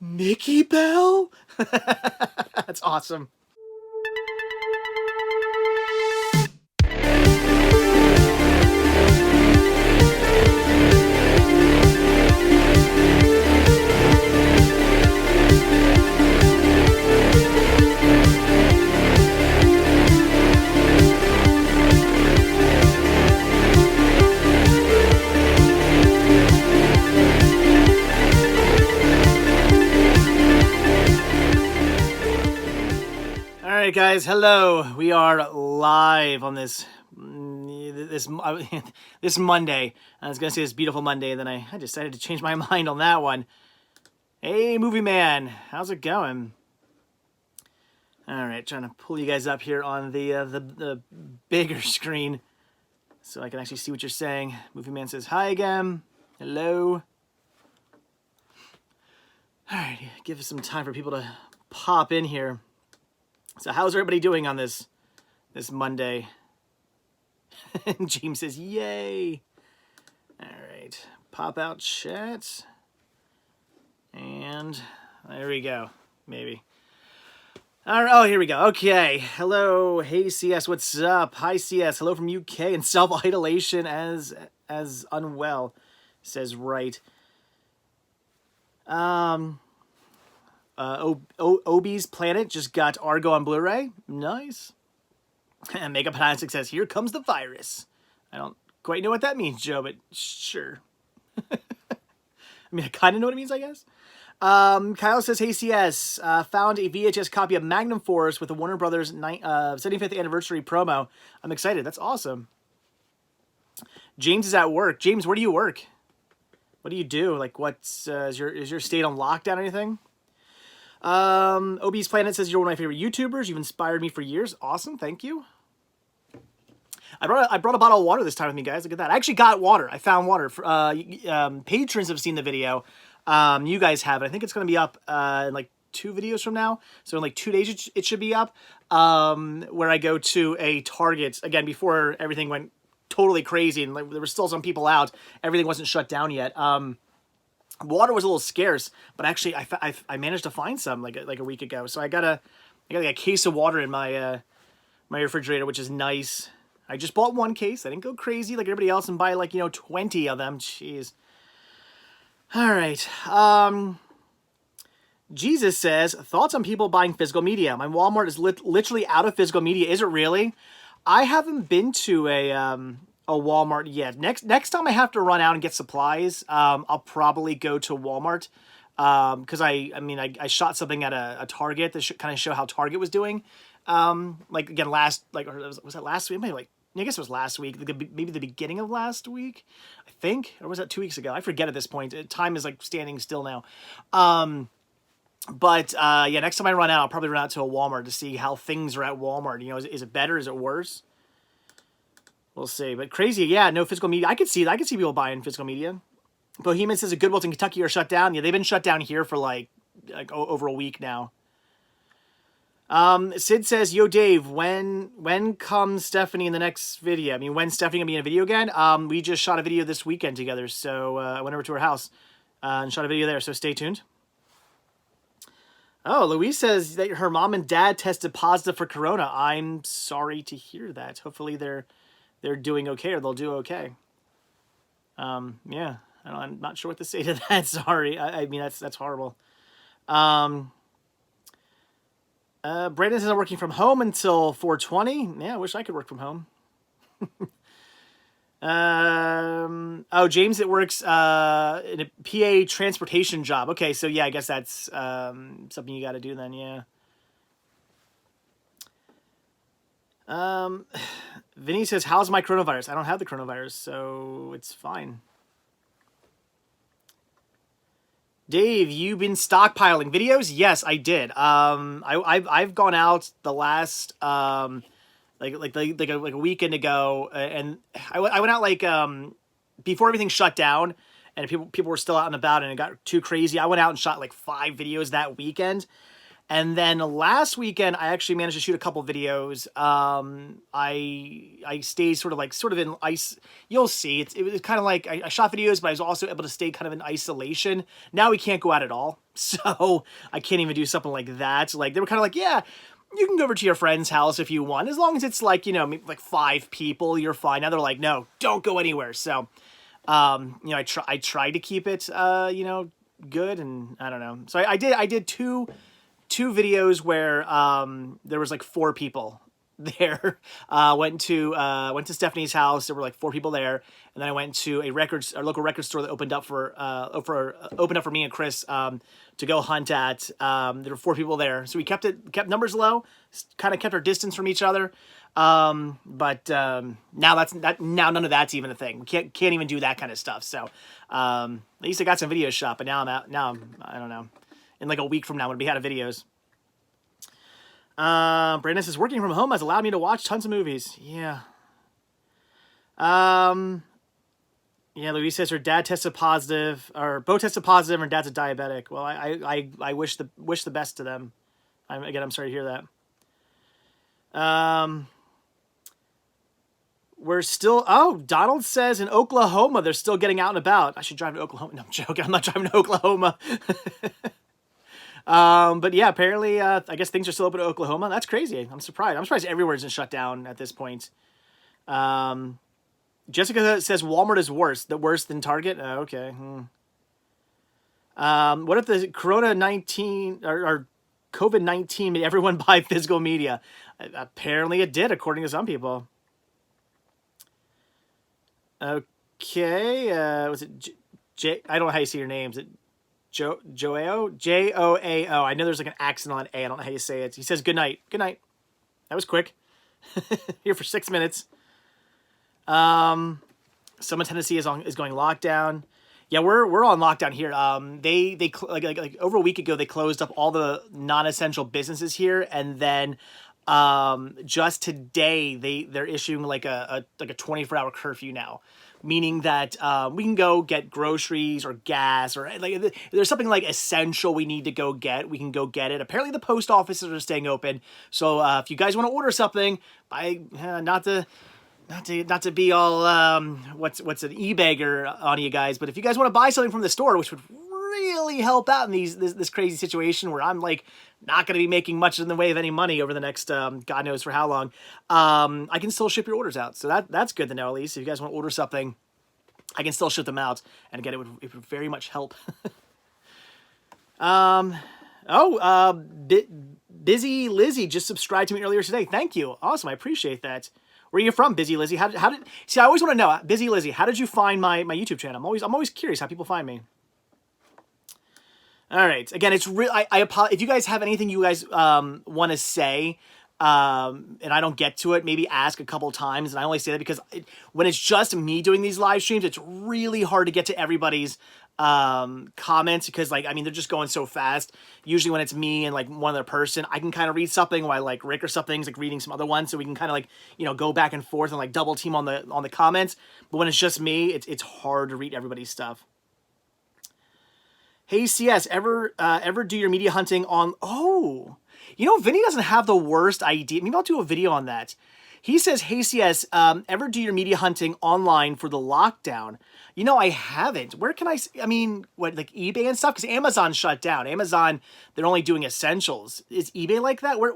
Mickey Bell? That's awesome. Alright guys, hello. We are live on this Monday. I was going to say this beautiful Monday, and then I decided to change my mind on that one. Hey movie man, how's it going? Alright, trying to pull you guys up here on the bigger screen so I can actually see what you're saying. Movie man says hi again. Hello. Alright, give us some time for people to pop in here. So how's everybody doing on this Monday? James says, yay. All right, pop out chat. And there we go, maybe. All right, oh, here we go. Okay, hello. Hey, CS, what's up? Hi, CS. Hello from UK and self-idolation as unwell, says right. Obi's Planet just got Argo on Blu-ray. Nice. And Makeup Hansic says, here comes the virus. I don't quite know what that means, Joe, but sure. I mean, I kind of know what it means, I guess. Kyle says, hey, CS, found a VHS copy of Magnum Force with the Warner Brothers 75th anniversary promo. I'm excited. That's awesome. James is at work. James, where do you work? What do you do? Like, what's is your state on lockdown or anything? Ob's Planet says you're one of my favorite YouTubers. You've inspired me for years. Awesome, thank you. I brought a bottle of water this time with me, guys. Look at that. I actually got water. I found water. Patrons have seen the video. You guys have it. I think it's going to be up in like 2 videos from now. So in like 2 days it should be up. Where I go to a Target again before everything went totally crazy and like, there were still some people out. Everything wasn't shut down yet. Water was a little scarce, but actually I managed to find some like a week ago. So I got like a case of water in my my refrigerator, which is nice. I just bought 1 case. I didn't go crazy like everybody else and buy like 20 of them. Jeez. All right. Jesus says thoughts on people buying physical media. My Walmart is literally out of physical media. Is it really? I haven't been to a Walmart yet. Next time I have to run out and get supplies, I'll probably go to Walmart. Because I shot something at a Target that should kind of show how Target was doing. Like again, was that last week? Maybe like, I guess it was last week. Maybe the beginning of last week, I think, or was that 2 weeks ago? I forget at this point. Time is like standing still now. But yeah, next time I run out, I'll probably run out to a Walmart to see how things are at Walmart. Is it better? Is it worse? We'll see. But crazy, yeah, no physical media. I could see people buying physical media. Bohemian says the Goodwills in Kentucky are shut down. Yeah, they've been shut down here for like over a week now. Sid says, yo, Dave, when comes Stephanie in the next video? I mean, when's Stephanie gonna be in a video again? We just shot a video this weekend together, so I went over to her house and shot a video there, so stay tuned. Oh, Louise says that her mom and dad tested positive for corona. I'm sorry to hear that. Hopefully they're doing okay, or they'll do okay. Yeah, I'm not sure what to say to that. Sorry. I mean, that's horrible. Brandon says I'm working from home until 4:20. Yeah, I wish I could work from home. Oh, James, it works in a PA transportation job. Okay, so yeah, I guess that's something you got to do then, yeah. Vinny says, how's my coronavirus? I don't have the coronavirus, so it's fine. Dave, you've been stockpiling videos? Yes, I did. I've gone out the last like a weekend ago, and I went out like before everything shut down, and people were still out and about, and it got too crazy. I went out and shot like 5 videos that weekend. And then last weekend, I actually managed to shoot a couple videos. I stayed sort of in ice. You'll see. It was kind of like I shot videos, but I was also able to stay kind of in isolation. Now we can't go out at all. So I can't even do something like that. Like, they were kind of like, yeah, you can go over to your friend's house if you want. As long as it's like, you know, like 5 people, you're fine. Now they're like, no, don't go anywhere. So, you know, I tried to keep it, you know, good, and I don't know. So I did two videos where there was like 4 people there. Went to Stephanie's house. There were like 4 people there, and then I went to our local record store that opened up for me and Chris to go hunt at. There were 4 people there, so we kept numbers low, kind of kept our distance from each other. But now now none of that's even a thing. We can't even do that kind of stuff. So at least I got some videos shot, but now I don't know. In like a week from now, I'm gonna be out of videos. Brandon says, working from home has allowed me to watch tons of movies. Yeah. Yeah, Louise says her dad tested positive, or both tested positive, and her dad's a diabetic. Well, I wish the best to them. I'm sorry to hear that. We're still, Donald says in Oklahoma, they're still getting out and about. I should drive to Oklahoma. No, I'm joking. I'm not driving to Oklahoma. But yeah, apparently, I guess things are still open to Oklahoma. That's crazy. I'm surprised. I'm surprised everywhere isn't shut down at this point. Jessica says Walmart is worse than Target. Okay. What if the Corona-19 or COVID-19 made everyone buy physical media? Apparently it did, according to some people. Okay. Was it I don't know how you see your names. Joao? Joao. I know there's like an accent on A. I don't know how you say it. He says good night. Good night. That was quick. Here for 6 minutes. Some in Tennessee is going lockdown. Yeah, we're on lockdown here. They like over a week ago they closed up all the non-essential businesses here, and then just today they're issuing like a 24-hour curfew now, meaning that we can go get groceries or gas, or like if there's something like essential we need to go get, we can go get it. Apparently the post offices are staying open, so if you guys want to order something, not to be all what's an e-bagger on you guys, but if you guys want to buy something from the store, which would really help out in this crazy situation where I'm like not going to be making much in the way of any money over the next God knows for how long, I can still ship your orders out. So that's good to know. At least if you guys want to order something, I can still ship them out, and again, it would very much help. Busy Lizzie just subscribed to me earlier today. Thank you. Awesome. I appreciate that. Where are you from, Busy Lizzie? How did see? I always want to know, Busy Lizzie. How did you find my YouTube channel? I'm always curious how people find me. All right. Again, it's real. I apologize if you guys have anything you guys want to say, and I don't get to it. Maybe ask a couple times, and I only say that because when it's just me doing these live streams, it's really hard to get to everybody's comments, because like, I mean, they're just going so fast. Usually when it's me and like one other person, I can kind of read something while like Rick or something's like reading some other ones, so we can kind of like, you know, go back and forth and like double team on the comments. But when it's just me, it's hard to read everybody's stuff. Hey CS, ever do your media hunting on? Oh, you know, Vinny doesn't have the worst idea. Maybe I'll do a video on that. He says, hey CS, ever do your media hunting online for the lockdown? You know, I haven't. Where can I mean, what, like eBay and stuff? Because Amazon shut down. Amazon, they're only doing essentials. Is eBay like that? Where,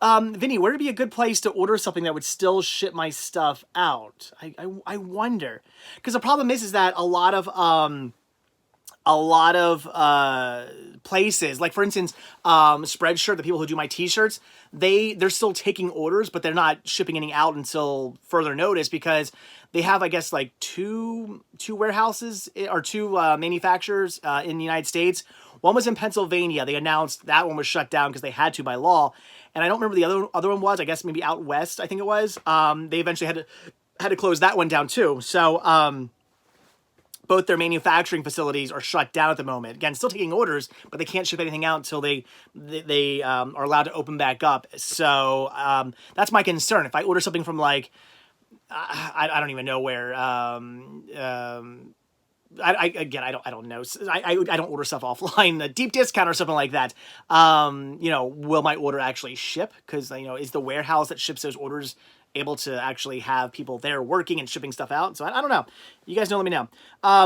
Vinny, where would be a good place to order something that would still ship my stuff out? I wonder. Because the problem is that a lot of places, like for instance, Spreadshirt, the people who do my t-shirts, they're still taking orders, but they're not shipping any out until further notice, because they have, I guess, like two warehouses or two manufacturers in the United States. One was in Pennsylvania. They announced that one was shut down because they had to by law, and I don't remember the other one was. I guess maybe out west, I think it was. They eventually had to close that one down too. So both their manufacturing facilities are shut down at the moment. Again, still taking orders, but they can't ship anything out until they are allowed to open back up. So that's my concern. If I order something from like, I don't even know where. I don't know. I don't order stuff offline. A deep discount or something like that. You know, will my order actually ship? Because, you know, is the warehouse that ships those orders able to actually have people there working and shipping stuff out. So I don't know. You guys know, let me know.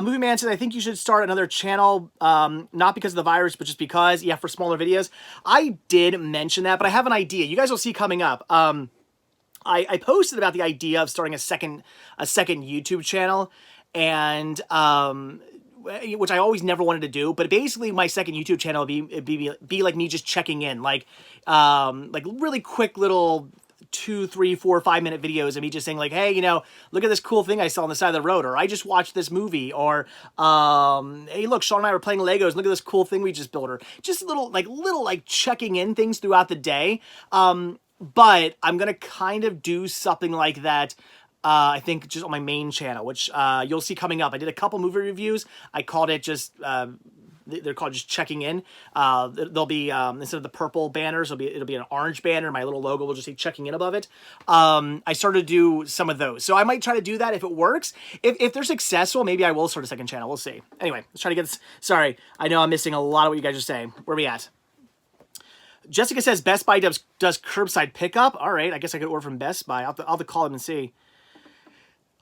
Movie Man says, I think you should start another channel, not because of the virus, but just because, yeah, for smaller videos. I did mention that, but I have an idea. You guys will see coming up. I posted about the idea of starting a second YouTube channel, and which I always never wanted to do, but basically my second YouTube channel would be like me just checking in, like really quick little 2, 3, 4, 5 minute videos of me just saying like, hey, you know, look at this cool thing I saw on the side of the road, or I just watched this movie, or hey, look, Sean and I were playing Legos, look at this cool thing we just built, or just little checking in things throughout the day. But I'm gonna kind of do something like that. I think just on my main channel, which you'll see coming up. I did a couple movie reviews. I called it just, they're called just checking in. There'll be, instead of the purple banners, it'll be an orange banner. My little logo will just say checking in above it. I started to do some of those. So I might try to do that if it works. If they're successful, maybe I will start a second channel. We'll see. Anyway, let's try to get this. Sorry, I know I'm missing a lot of what you guys are saying. Where are we at? Jessica says Best Buy does curbside pickup. All right, I guess I could order from Best Buy. I'll have to call them and see.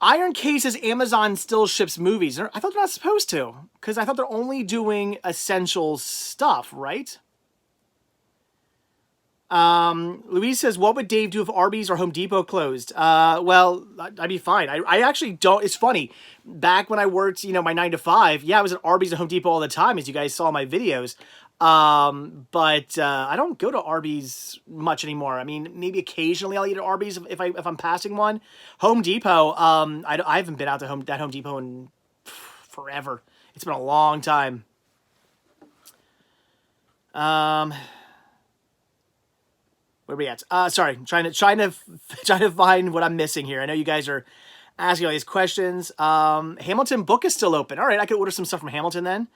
Iron K says Amazon still ships movies. I thought they're not supposed to, because I thought they're only doing essential stuff, right? Louise says, what would Dave do if Arby's or Home Depot closed? Well, I'd be fine. I actually don't. It's funny. Back when I worked, you know, my 9 to 5, yeah, I was at Arby's and Home Depot all the time, as you guys saw in my videos. But I don't go to Arby's much anymore. I mean, maybe occasionally I'll eat at Arby's if I'm passing one. Home Depot, I haven't been out to that Home Depot in forever. It's been a long time. Where are we at? Sorry, trying to find what I'm missing here. I know you guys are asking all these questions. Hamilton book is still open. All right, I could order some stuff from Hamilton then.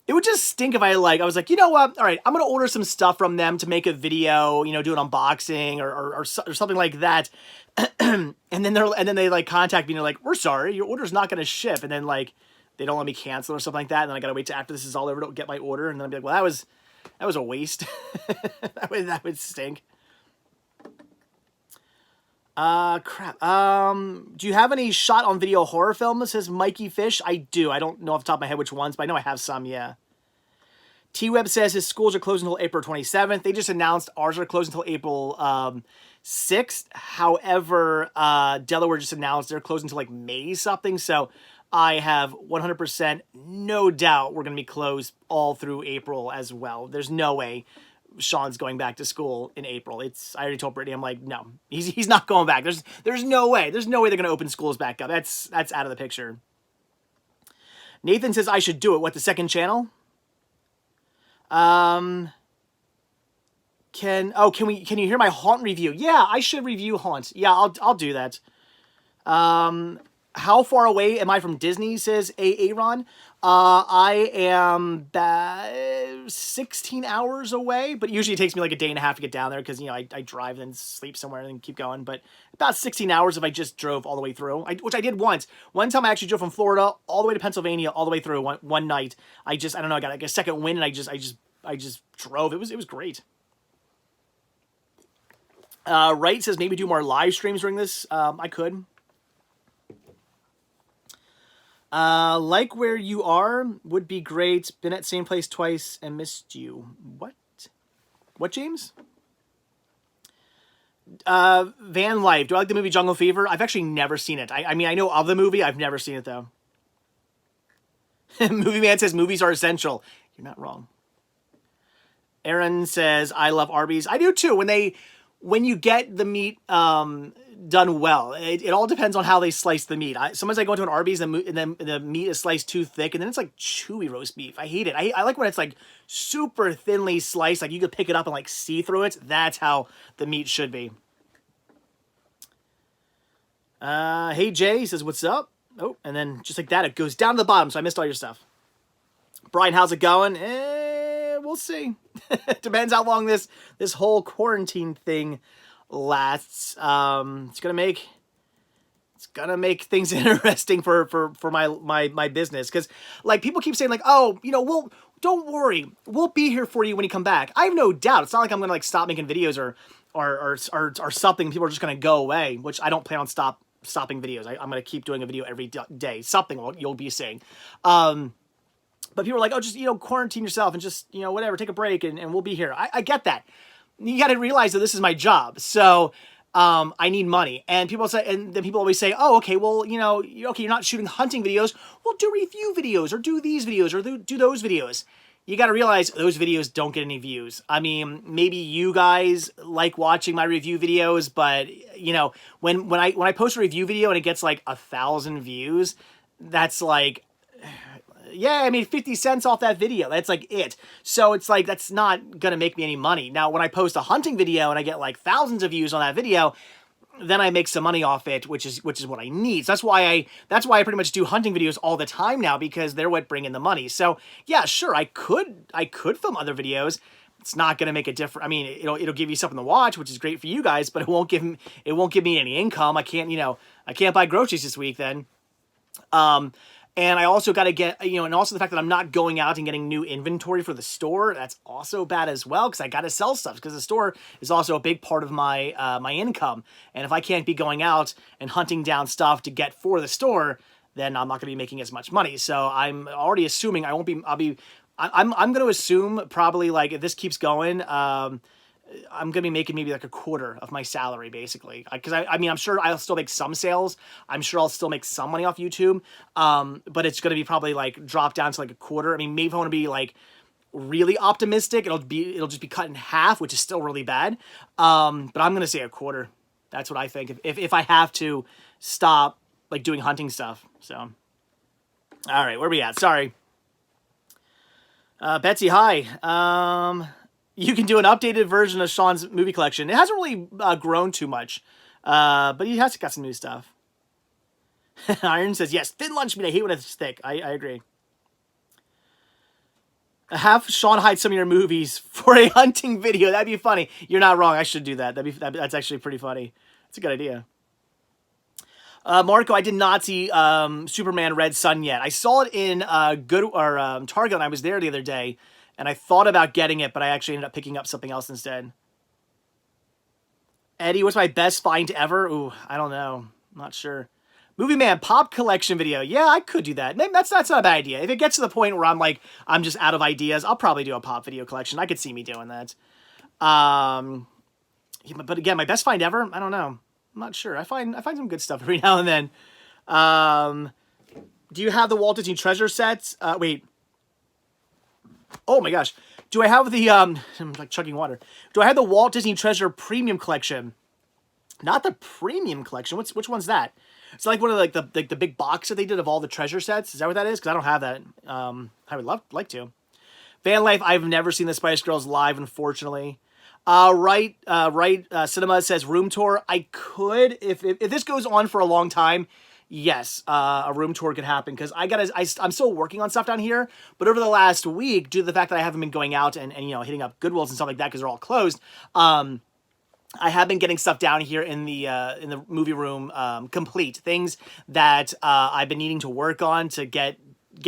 It would just stink if I was like, you know what? All right, I'm going to order some stuff from them to make a video, you know, do an unboxing or something like that. and then they like contact me and they're like, we're sorry, your order's not going to ship. And then like, they don't let me cancel or something like that. And then I got to wait till after this is all over to get my order. And then I'll be like, well, that was a waste. that would stink. Crap. Do you have any shot on video horror films? Says Mikey Fish. I do. I don't know off the top of my head which ones, but I know I have some, yeah. T-Web says his schools are closed until April 27th. They just announced ours are closed until April 6th. However, Delaware just announced they're closed until like May something. So I have 100% no doubt we're going to be closed all through April as well. There's no way Sean's going back to school in April. I already told Brittany, I'm like, no, he's not going back. There's no way. There's no way they're going to open schools back up. That's out of the picture. Nathan says I should do it. What, the second channel? Can you hear my Haunt review? Yeah, I should review Haunt. Yeah, I'll do that. How far away am I from Disney, says Aaron. I am 16 hours away, but usually it takes me like a day and a half to get down there because, you know, I drive and sleep somewhere and then keep going. But about 16 hours if I just drove all the way through, which I did once. One time I actually drove from Florida all the way to Pennsylvania, all the way through one night. I don't know, I got like a second wind and I just drove. It was great. Wright says maybe do more live streams during this. I could. Like where you are would be great. Been at same place twice and missed you. What, James? Van Life. Do I like the movie Jungle Fever? I've actually never seen it. I mean, I know of the movie. I've never seen it, though. Movie Man says movies are essential. You're not wrong. Aaron says, I love Arby's. I do, too. When you get the meat done well, it all depends on how they slice the meat. Sometimes I go into an Arby's and then the meat is sliced too thick, and then it's like chewy roast beef. I hate it. I like when it's like super thinly sliced, like you could pick it up and like see through it. That's how the meat should be. Hey Jay, he says, what's up? Oh, and then just like that, it goes down to the bottom, so I missed all your stuff. Brian, how's it going? We'll see. Depends how long this whole quarantine thing lasts. It's gonna make things interesting for my business, because like people keep saying like, oh, you know, don't worry, we'll be here for you when you come back. I have no doubt. It's not like I'm gonna like stop making videos or or something. People are just going to go away, which I don't plan on stopping videos. I'm going to keep doing a video every day. Something you'll be seeing. But people are like, oh, just, quarantine yourself and just, whatever, take a break and we'll be here. I get that. You got to realize that this is my job. So I need money. And people say, and then people always say, oh, okay, well, okay, you're not shooting hunting videos. Well, do review videos or do these videos or do those videos. You got to realize those videos don't get any views. I mean, maybe you guys like watching my review videos, but when I post a review video and it gets like 1,000 views, that's like, yeah, I mean, 50 cents off that video. That's like it. So it's like, that's not going to make me any money. Now, when I post a hunting video and I get like thousands of views on that video, then I make some money off it, which is what I need. So that's why I pretty much do hunting videos all the time now, because they're what bring in the money. So yeah, sure, I could film other videos. It's not going to make a difference. I mean, it'll give you something to watch, which is great for you guys, but it won't give me any income. I can't buy groceries this week then. And I also got to get, and also the fact that I'm not going out and getting new inventory for the store, that's also bad as well, because I got to sell stuff, because the store is also a big part of my my income. And if I can't be going out and hunting down stuff to get for the store, then I'm not going to be making as much money. So I'm already assuming I'm going to assume probably, like, if this keeps going, I'm going to be making maybe like a quarter of my salary, basically. Because I mean, I'm sure I'll still make some sales. I'm sure I'll still make some money off YouTube. But it's going to be probably like drop down to like a quarter. I mean, maybe if I want to be like really optimistic, it'll just be cut in half, which is still really bad. But I'm going to say a quarter. That's what I think. If I have to stop like doing hunting stuff. So, all right, where are we at? Sorry. Betsy, hi. You can do an updated version of Sean's movie collection. It hasn't really grown too much, but he has got some new stuff. Iron says, yes, thin lunch meat. I hate when it's thick. I agree. Have Sean hide some of your movies for a hunting video. That'd be funny. You're not wrong. I should do that. That's actually pretty funny. That's a good idea. Marco, I did not see Superman Red Sun yet. I saw it in Target when I was there the other day. And I thought about getting it, but I actually ended up picking up something else instead. Eddie, what's my best find ever? Ooh, I don't know. I'm not sure. Movie Man, pop collection video. Yeah, I could do that. Maybe that's not a bad idea. If it gets to the point where I'm just out of ideas, I'll probably do a pop video collection. I could see me doing that. But again, my best find ever? I don't know. I'm not sure. I find some good stuff every now and then. Do you have the Walt Disney Treasure sets? Wait. Oh my gosh. Do I have the, I'm like chugging water. Do I have the Walt Disney Treasure Premium Collection? Not the Premium Collection. Which one's that? It's like one of the big box that they did of all the treasure sets. Is that what that is? Because I don't have that. I would like to. Van Life, I've never seen the Spice Girls live, unfortunately. Right, Cinema says room tour. I could, if this goes on for a long time, yes, a room tour could happen, because I'm still working on stuff down here, but over the last week, due to the fact that I haven't been going out and hitting up Goodwills and stuff like that, because they're all closed, I have been getting stuff down here in the movie room, complete things that I've been needing to work on to get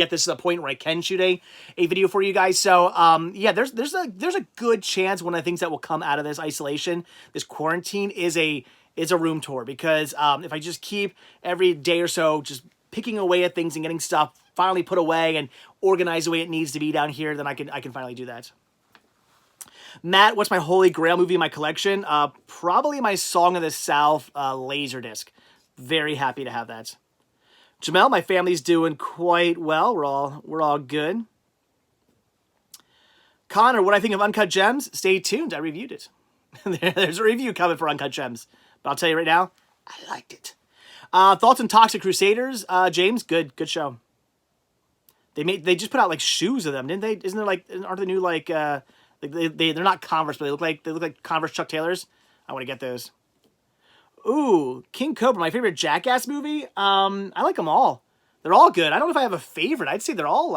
this to the point where I can shoot a video for you guys. So yeah, there's a good chance one of the things that will come out of this isolation, this quarantine, is a room tour, because if I just keep every day or so just picking away at things and getting stuff finally put away and organized the way it needs to be down here, then I can finally do that. Matt, what's my holy grail movie in my collection? Probably my Song of the South Laserdisc. Very happy to have that. Jamel, my family's doing quite well. We're all good. Connor, what I think of Uncut Gems? Stay tuned. I reviewed it. There's a review coming for Uncut Gems. But I'll tell you right now, I liked it. Thoughts on Toxic Crusaders? James, good show. They just put out like shoes of them, didn't they? Isn't there like, aren't they new like they're not Converse, but they look like Converse Chuck Taylors? I want to get those. Ooh, King Cobra, my favorite Jackass movie. I like them all. They're all good. I don't know if I have a favorite. I'd say they're all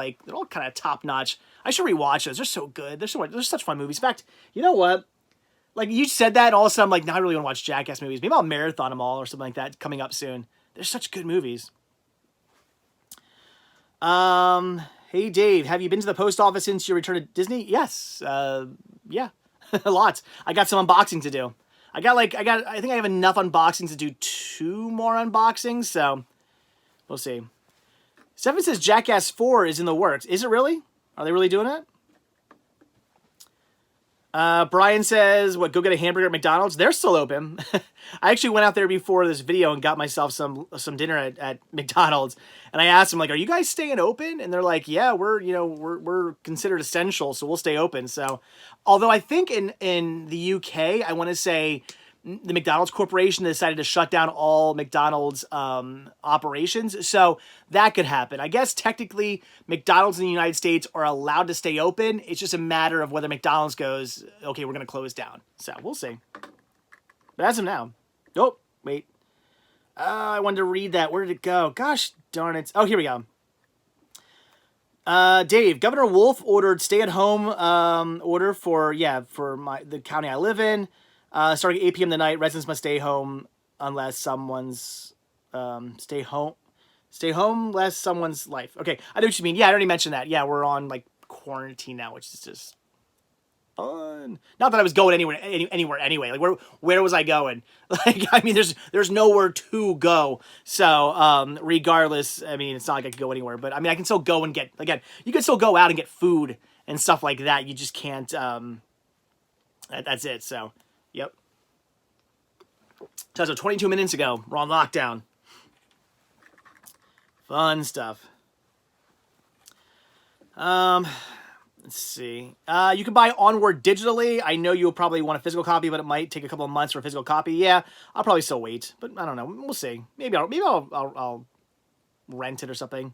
kind of top notch. I should rewatch those. They're so good. They're such fun movies. In fact, you know what? Like, you said that, and all of a sudden I'm like, now I really want to watch Jackass movies. Maybe I'll marathon them all or something like that coming up soon. They're such good movies. Hey, Dave, have you been to the post office since your return to Disney? Yes. Yeah, a lot. I got some unboxing to do. I think I have enough unboxings to do 2 more unboxings, so we'll see. Seven says Jackass 4 is in the works. Is it really? Are they really doing it? Brian says, what, go get a hamburger at McDonald's? They're still open. I actually went out there before this video and got myself some dinner at McDonald's. And I asked them, like, are you guys staying open? And they're like, yeah, we're considered essential, so we'll stay open. So, although I think in the UK, I want to say the McDonald's Corporation decided to shut down all McDonald's operations. So that could happen. I guess technically McDonald's in the United States are allowed to stay open. It's just a matter of whether McDonald's goes, okay, we're going to close down. So we'll see. But as of now. Oh, wait. I wanted to read that. Where did it go? Gosh darn it. Oh, here we go. Dave, Governor Wolf ordered stay-at-home order for the county I live in. Starting at 8 p.m. tonight, residents must stay home unless someone's stay home less someone's life. Okay, I know what you mean. Yeah, I already mentioned that. Yeah, we're on like quarantine now, which is just fun. Not that I was going anywhere anyway. Like where was I going? Like, I mean, there's nowhere to go. So regardless, I mean, it's not like I could go anywhere. But I mean, I can still go and get, again, you can still go out and get food and stuff like that. You just can't. That's it. So. Yep. So 22 minutes ago, we're on lockdown. Fun stuff. Let's see. You can buy Onward digitally. I know you'll probably want a physical copy, but it might take a couple of months for a physical copy. Yeah, I'll probably still wait, but I don't know. We'll see. Maybe I'll rent it or something.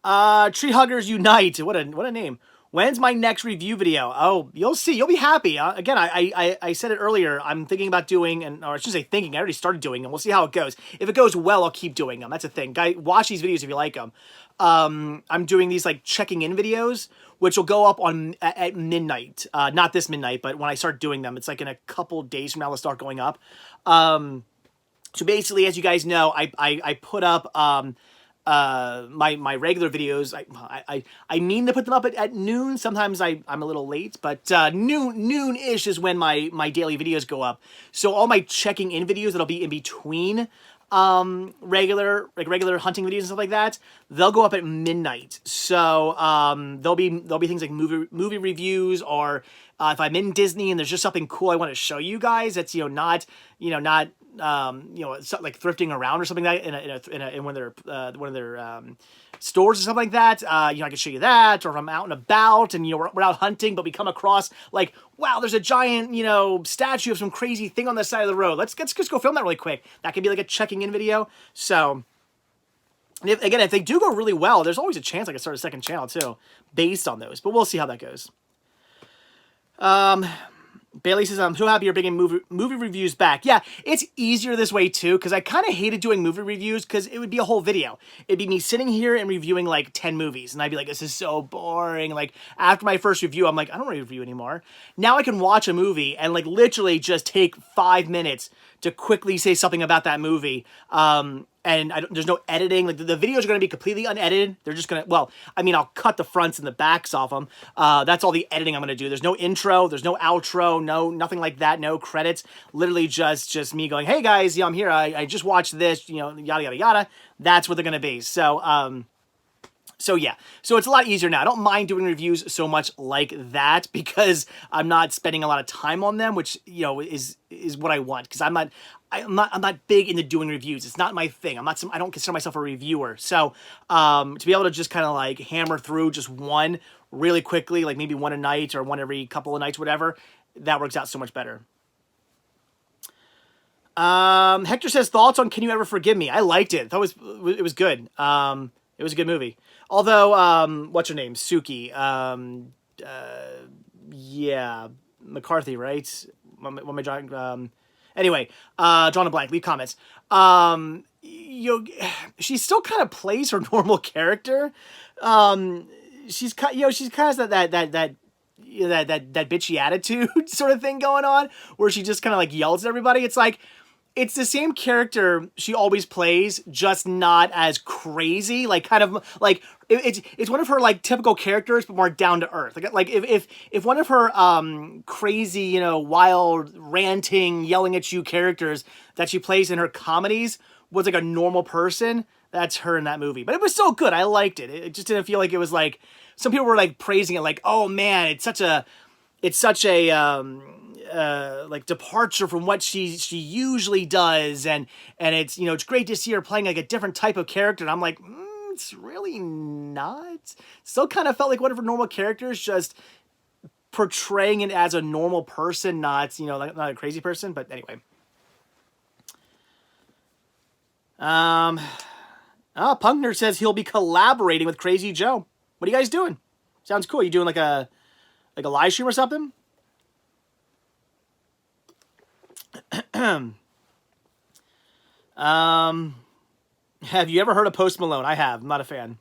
Tree Huggers Unite. What a name. When's my next review video? Oh, you'll see. You'll be happy. Again, I said it earlier. I'm thinking about doing, or I shouldn't say thinking, I already started doing, and we'll see how it goes. If it goes well, I'll keep doing them. That's the thing. Guys, watch these videos if you like them. I'm doing these like checking in videos, which will go up at midnight. Not this midnight, but when I start doing them, it's like in a couple days from now, they'll start going up. So basically, as you guys know, I put up my regular videos. I mean to put them up at noon. Sometimes I'm a little late, but noon-ish is when my daily videos go up. So all my checking in videos that'll be in between regular hunting videos and stuff like that, they'll go up at midnight. So there'll be things like movie reviews, or if I'm in Disney and there's just something cool I want to show you guys that's not like thrifting around or something like that in one of their stores or something like that. I can show you that. Or if I'm out and about and we're out hunting, but we come across like, wow, there's a giant statue of some crazy thing on the side of the road. Let's just go film that really quick. That could be like a checking in video. So if they do go really well, there's always a chance I could start a second channel too, based on those. But we'll see how that goes. Bailey says, I'm so happy you're bringing movie reviews back. Yeah, it's easier this way too, because I kind of hated doing movie reviews because it would be a whole video. It'd be me sitting here and reviewing like 10 movies, and I'd be like, this is so boring. Like, after my first review, I'm like, I don't want to review anymore. Now I can watch a movie and like literally just take 5 minutes to quickly say something about that movie. And there's no editing. Like the videos are going to be completely unedited. They're just going to, well, I mean, I'll cut the fronts and the backs off them. That's all the editing I'm going to do. There's no intro. There's no outro. Nothing like that. No credits. Literally just me going, hey guys, I'm here. I just watched this, yada, yada, yada. That's what they're going to be. So yeah, so it's a lot easier now. I don't mind doing reviews so much like that because I'm not spending a lot of time on them, which is what I want, because I'm not big into doing reviews. It's not my thing. I don't consider myself a reviewer. So to be able to just kind of like hammer through just one really quickly, like maybe one a night or one every couple of nights, whatever, that works out so much better. Hector says, thoughts on Can You Ever Forgive Me? I liked it. It was good. It was a good movie. Although, what's her name? Suki. Yeah, McCarthy, right? What am I drawing? Anyway, drawing a blank. Leave comments. She still kind of plays her normal character. She's kind of that bitchy attitude sort of thing going on, where she just kind of like yells at everybody. It's like, it's the same character she always plays, just not as crazy. Like, kind of like it's one of her like typical characters, but more down to earth. Like if one of her crazy, you know, wild, ranting, yelling at you characters that she plays in her comedies was like a normal person, that's her in that movie. But it was so good. I liked it. It just didn't feel like it was like some people were like praising it, like, oh man, it's such a like departure from what she usually does, and it's, you know, it's great to see her playing like a different type of character. And I'm like, it's really not. Still kind of felt like one of her normal characters, just portraying it as a normal person, not, you know, like not a crazy person. But anyway, Punk Nerd says he'll be collaborating with Crazy Joe. What are you guys doing? Sounds cool. You doing like a live stream or something? Have you ever heard of Post Malone? I have. I'm not a fan.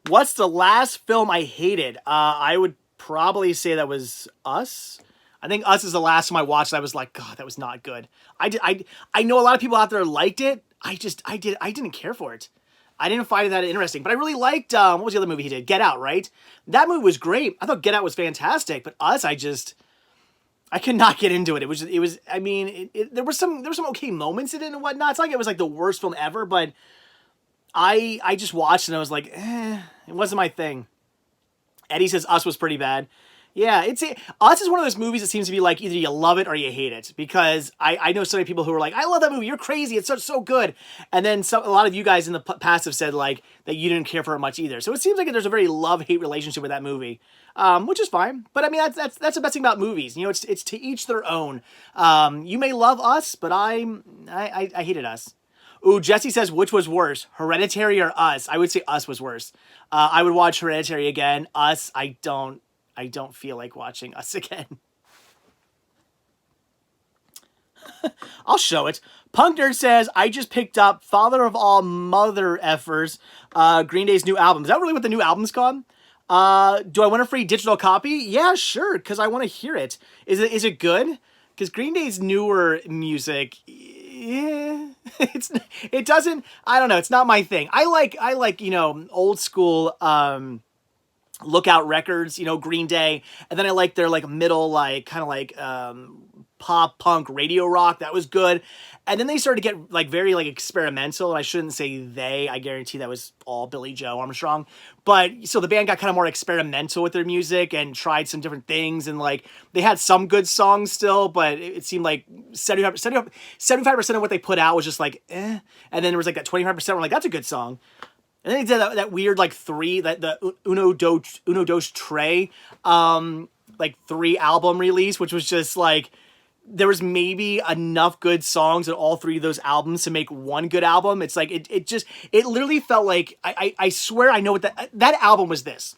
What's the last film I hated? I would probably say that was Us. I think Us is the last time I watched. I was like, God, that was not good. I know a lot of people out there liked it. I didn't care for it. I didn't find it that interesting. But I really liked, what was the other movie he did? Get Out, right? That movie was great. I thought Get Out was fantastic. But Us, I could not get into it. It was. I mean, there were some okay moments in it and whatnot. It's like it was like the worst film ever, but I just watched it and I was like, it wasn't my thing. Eddie says Us was pretty bad. Yeah, Us is one of those movies that seems to be like either you love it or you hate it, because I know so many people who are like, I love that movie, you're crazy, it's so good, and then a lot of you guys in the past have said like that you didn't care for it much either. So it seems like there's a very love-hate relationship with that movie, which is fine. But I mean, that's the best thing about movies. You know, it's to each their own. You may love Us, but I hated Us. Ooh, Jesse says, which was worse, Hereditary or Us? I would say Us was worse. I would watch Hereditary again. Us, I don't feel like watching Us again. I'll show it. Punk Nerd says, I just picked up Father of All Mother Effers, Green Day's new album. Is that really what the new album's called? Do I want a free digital copy? Yeah, sure, because I want to hear it. Is it good? Because Green Day's newer music, yeah, it doesn't, I don't know, it's not my thing. I like, you know, old school, Lookout Records, you know, Green Day, and then I like their like middle, like kind of like pop punk radio rock. That was good. And then they started to get like very like experimental, and I shouldn't say they, I guarantee that was all Billy Joe Armstrong. But so the band got kind of more experimental with their music and tried some different things, and like they had some good songs still, but it seemed like 75% of what they put out was just like eh, and then there was like that 25% were like, that's a good song. And then they did that weird like the Uno Dos Tre like 3 album release, which was just like, there was maybe enough good songs in all 3 of those albums to make one good album. It's like it literally felt like I swear I know what that album was. This.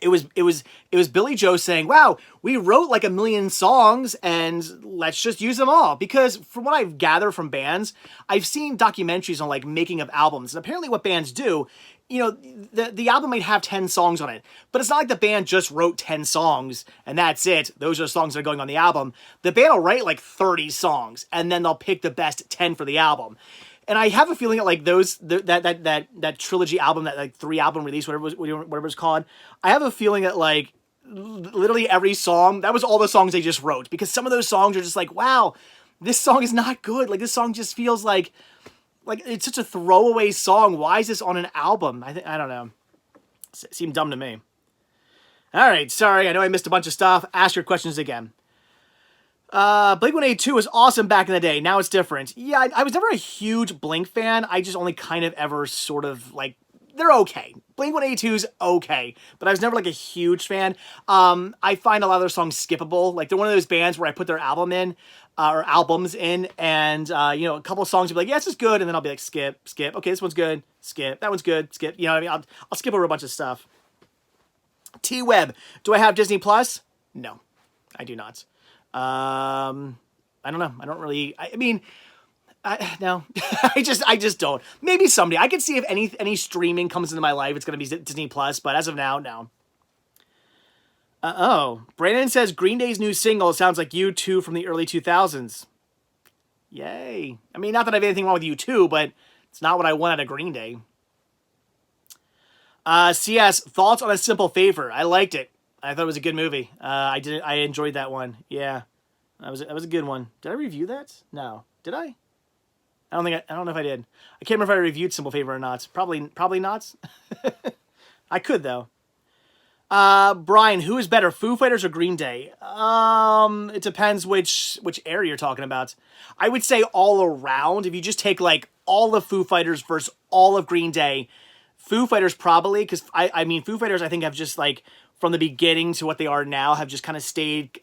It was Billy Joe saying, wow, we wrote like 1 million songs and let's just use them all. Because from what I've gathered from bands, I've seen documentaries on like making of albums. And apparently what bands do, you know, the album might have 10 songs on it, but it's not like the band just wrote 10 songs and that's it. Those are songs that are going on the album. The band will write like 30 songs and then they'll pick the best 10 for the album. And I have a feeling that like that trilogy album, that like 3 album release, whatever it was called, I have a feeling that like literally every song, that was all the songs they just wrote, because some of those songs are just like, wow, this song is not good. Like this song just feels like it's such a throwaway song. Why is this on an album? I don't know. It seemed dumb to me. All right, sorry. I know I missed a bunch of stuff. Ask your questions again. Blink-182 was awesome back in the day. Now it's different. Yeah, I was never a huge Blink fan. I just only kind of ever sort of like, they're okay. Blink-182's okay, but I was never like a huge fan. I find a lot of their songs skippable. Like they're one of those bands where I put their album in, or albums in, and you know, a couple of songs will be like, yeah, this is good, and then I'll be like, skip. Okay, this one's good. Skip. That one's good. Skip. You know what I mean? I'll skip over a bunch of stuff. T-Web, do I have Disney Plus? No, I do not. I don't know. I don't really, I mean, no, I just don't. Maybe someday. I could see if any streaming comes into my life, it's going to be Disney Plus, but as of now, no. Brandon says Green Day's new single sounds like U2 from the early 2000s. Yay. I mean, not that I have anything wrong with U2, but it's not what I want out of Green Day. CS, thoughts on A Simple Favor. I liked it. I thought it was a good movie. I enjoyed that one. Yeah, that was a good one. Did I review that? No, did I? I don't know if I did. I can't remember if I reviewed Simple Favor or not. Probably not. I could though. Brian, who is better, Foo Fighters or Green Day? It depends which area you're talking about. I would say all around. If you just take like all of Foo Fighters versus all of Green Day, Foo Fighters probably, because I mean Foo Fighters I think have just like from the beginning to what they are now have just kind of stayed,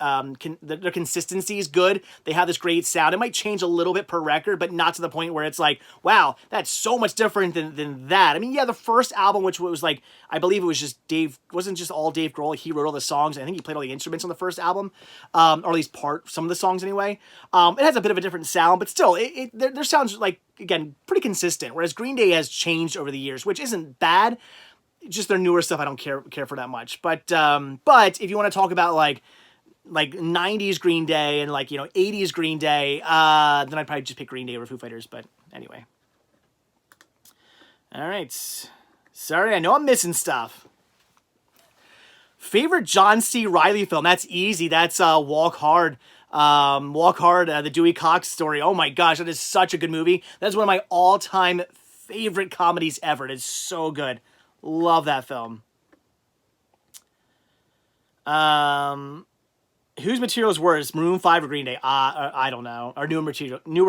their consistency is good. They have this great sound. It might change a little bit per record, but not to the point where it's like, wow, that's so much different than that. I mean, yeah, the first album, which was like, I believe it was just Dave, wasn't just all Dave Grohl. He wrote all the songs. I think he played all the instruments on the first album, or at least some of the songs anyway. It has a bit of a different sound, but still, their sound's like, again, pretty consistent, whereas Green Day has changed over the years, which isn't bad. Just their newer stuff, I don't care for that much. But if you want to talk about like 90s Green Day and like 80s Green Day, then I'd probably just pick Green Day over Foo Fighters. But anyway, all right. Sorry, I know I'm missing stuff. Favorite John C. Reilly film? That's easy. That's Walk Hard. Walk Hard, the Dewey Cox story. Oh my gosh, that is such a good movie. That's one of my all-time favorite comedies ever. It is so good. Love that film. Whose material is worse, Maroon 5 or Green Day? I don't know. Our newer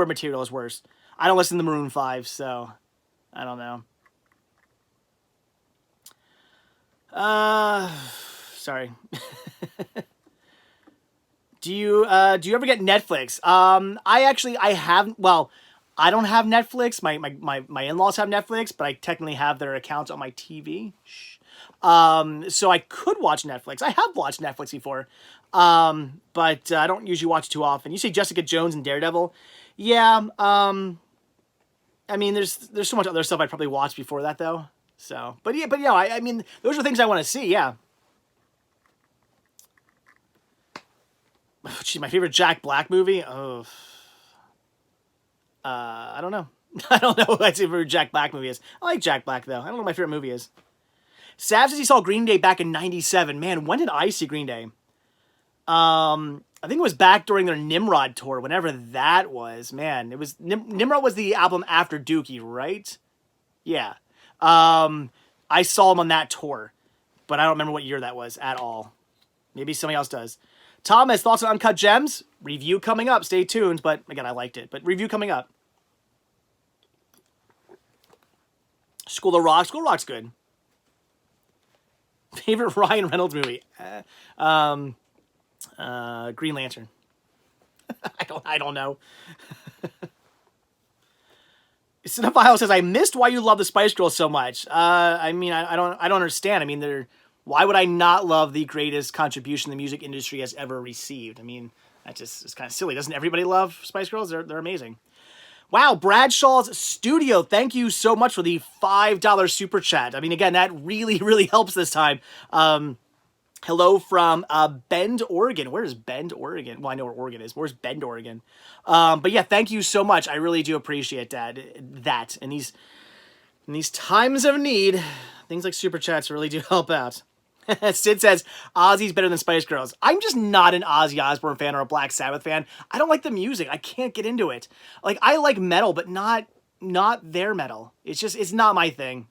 material is worse. I don't listen to Maroon 5, so I don't know. Sorry. Do you ever get Netflix? I haven't. Well, I don't have Netflix. My in-laws have Netflix, but I technically have their accounts on my TV. So I could watch Netflix. I have watched Netflix before, but I don't usually watch too often. You say Jessica Jones and Daredevil, yeah. I mean, there's so much other stuff I'd probably watch before that though. So, but yeah, I mean, those are things I want to see. Yeah. Geez, my favorite Jack Black movie. Oh. I don't know. I don't know what my favorite Jack Black movie is. I like Jack Black, though. I don't know what my favorite movie is. Sav says he saw Green Day back in 97. Man, when did I see Green Day? I think it was back during their Nimrod tour, whenever that was. Man, it was... Nimrod was the album after Dookie, right? Yeah. I saw him on that tour, but I don't remember what year that was at all. Maybe somebody else does. Tom has thoughts on Uncut Gems? Review coming up. Stay tuned. But again, I liked it. But review coming up. School of Rock. School of Rock's good. Favorite Ryan Reynolds movie? Green Lantern. I don't know. Cinephile says, I missed why you love the Spice Girls so much. I mean, I don't understand. I mean, why would I not love the greatest contribution the music industry has ever received? I mean, it's kind of silly. Doesn't everybody love Spice Girls? They're amazing. Wow, Bradshaw's Studio, thank you so much for the $5 super chat. I mean, again, that really, really helps this time. Hello from Bend, Oregon. Where is Bend, Oregon? Well, I know where Oregon is. Where's Bend, Oregon? But yeah, thank you so much. I really do appreciate that. In these times of need, things like super chats really do help out. Sid says, Ozzy's better than Spice Girls. I'm just not an Ozzy Osbourne fan or a Black Sabbath fan. I don't like the music. I can't get into it. Like, I like metal, but not their metal. It's not my thing.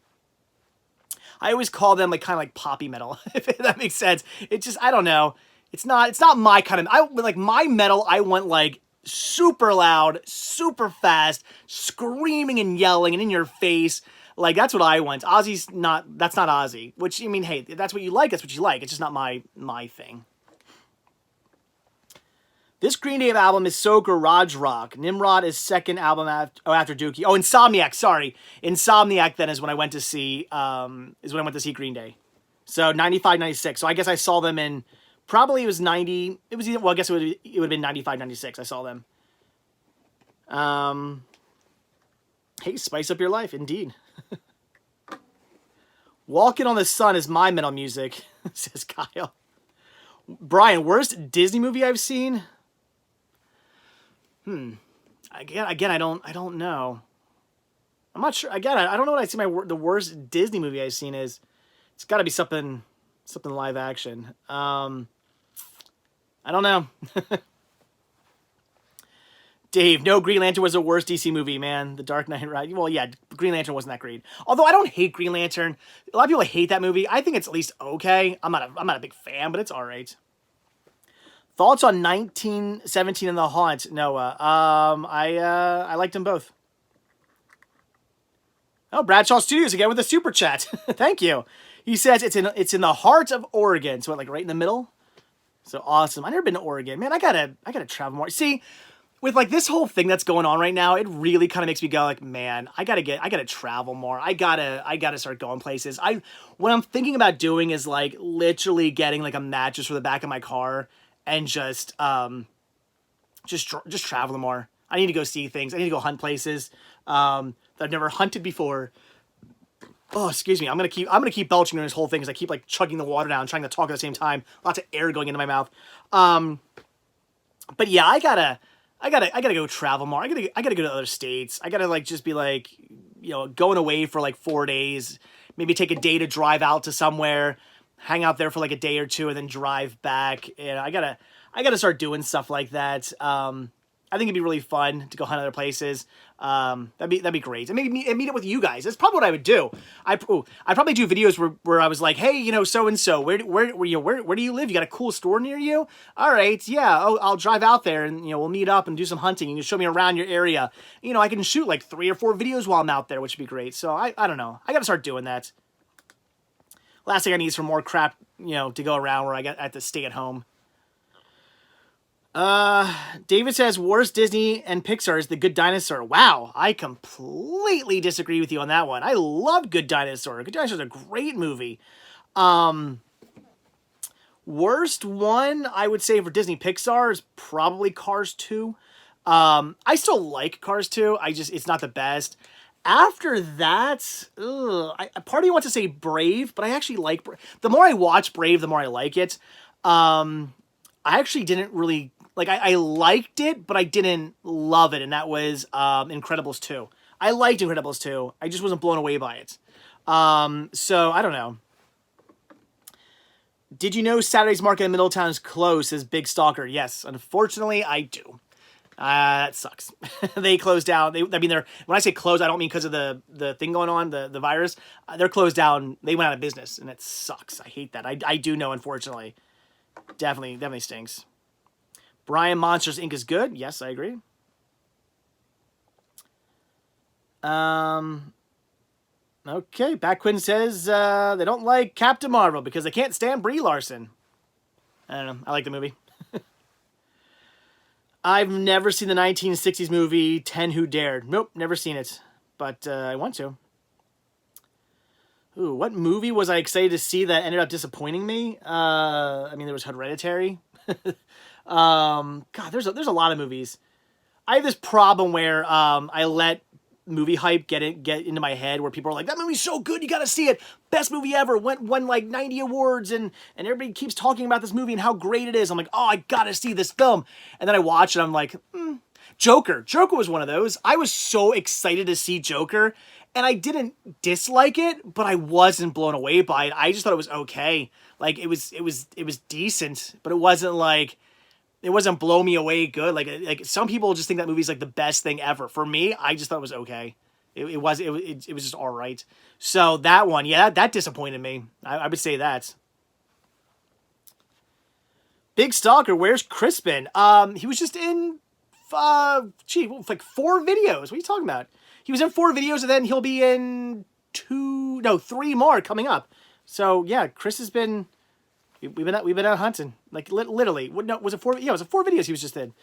I always call them like kind of like poppy metal, if that makes sense. It's just, I don't know. It's not my kind of, like my metal, I want like super loud, super fast, screaming and yelling and in your face. Like, that's what I want. Ozzy's not, that's not Ozzy. Which, I mean, hey, that's what you like, that's what you like. It's just not my thing. This Green Day album is so garage rock. Nimrod is second album after Dookie. Oh, Insomniac, sorry. Insomniac then is when I went to see, Green Day. So, 95, 96. So, I guess I saw them in, probably it was 90, it was either, well, I guess it would have been 95, 96. I saw them. Hey, spice up your life, indeed. Walking on the Sun is my metal music, says Kyle. Brian, worst Disney movie I've seen? Again, I don't know. I'm not sure. Again, I don't know what I see the worst Disney movie I've seen is. It's got to be something live action. I don't know. Dave, no, Green Lantern was the worst DC movie, man. The Dark Knight, right? Well, yeah, Green Lantern wasn't that great. Although I don't hate Green Lantern. A lot of people hate that movie. I think it's at least okay. I'm not a big fan, but it's all right. Thoughts on 1917 and The Haunt, Noah? I liked them both. Oh, Bradshaw Studios again with a super chat. Thank you. He says it's in the heart of Oregon, so like right in the middle. So awesome. I've never been to Oregon, man. I gotta travel more. See, with like this whole thing that's going on right now, it really kind of makes me go like, man, I gotta travel more. I gotta start going places. What I'm thinking about doing is like literally getting like a mattress for the back of my car and just travel more. I need to go see things. I need to go hunt places that I've never hunted before. Oh, excuse me. I'm gonna keep belching during this whole thing because I keep like chugging the water down, trying to talk at the same time. Lots of air going into my mouth. But yeah, I gotta go travel more. I gotta go to other states. I gotta like just be like, you know, going away for like 4 days. Maybe take a day to drive out to somewhere, hang out there for like a day or two, and then drive back. And I gotta start doing stuff like that. I think it'd be really fun to go hunt other places. That'd be great. And maybe meet up with you guys. That's probably what I would do. I'd probably do videos where I was like, hey, you know, so and so, where do you live? You got a cool store near you? All right, yeah. Oh, I'll drive out there and you know we'll meet up and do some hunting. You can show me around your area. You know, I can shoot like 3 or 4 videos while I'm out there, which would be great. So I don't know. I got to start doing that. Last thing I need is for more crap, you know, to go around where I have to stay at home. David says, worst Disney and Pixar is The Good Dinosaur. Wow, I completely disagree with you on that one. I love Good Dinosaur. Good Dinosaur is a great movie. Worst one, I would say, for Disney Pixar is probably Cars 2. I still like Cars 2. It's not the best. After that, part of me wants to say Brave, but I actually like the more I watch Brave, the more I like it. I actually didn't really like. I liked it, but I didn't love it, and that was Incredibles 2. I liked Incredibles 2. I just wasn't blown away by it. So I don't know. Did you know Saturday's Market in Middletown is closed? Says Big Stalker. Yes, unfortunately, I do. That sucks. They closed down. When I say closed, I don't mean because of the thing going on, the virus. They're closed down. They went out of business, and it sucks. I hate that. I do know, unfortunately. Definitely stinks. Brian, Monsters Inc. is good. Yes, I agree. Okay, Backquin says they don't like Captain Marvel because they can't stand Brie Larson. I don't know. I like the movie. I've never seen the 1960s movie 10 Who Dared. Nope, never seen it. But I want to. Ooh, what movie was I excited to see that ended up disappointing me? I mean, there was Hereditary. God, there's a lot of movies. I have this problem where I let movie hype get into my head where people are like, that movie's so good, you gotta see it. Best movie ever. Won like 90 awards and everybody keeps talking about this movie and how great it is. I'm like, oh, I gotta see this film. And then I watch it, I'm like, Joker. Joker was one of those. I was so excited to see Joker. And I didn't dislike it, but I wasn't blown away by it. I just thought it was okay. Like it was decent, but it wasn't blow me away good. Like some people just think that movie's like the best thing ever. For me, I just thought it was okay. It was just all right. So that one, yeah, that disappointed me. I would say that. Big Stalker, where's Crispin? He was just in like 4 videos. What are you talking about? He was in 4 videos, and then he'll be in 3 more coming up. So yeah, Chris has been. We've been out hunting, like literally. No, was it 4? Yeah, it was 4 videos he was just in.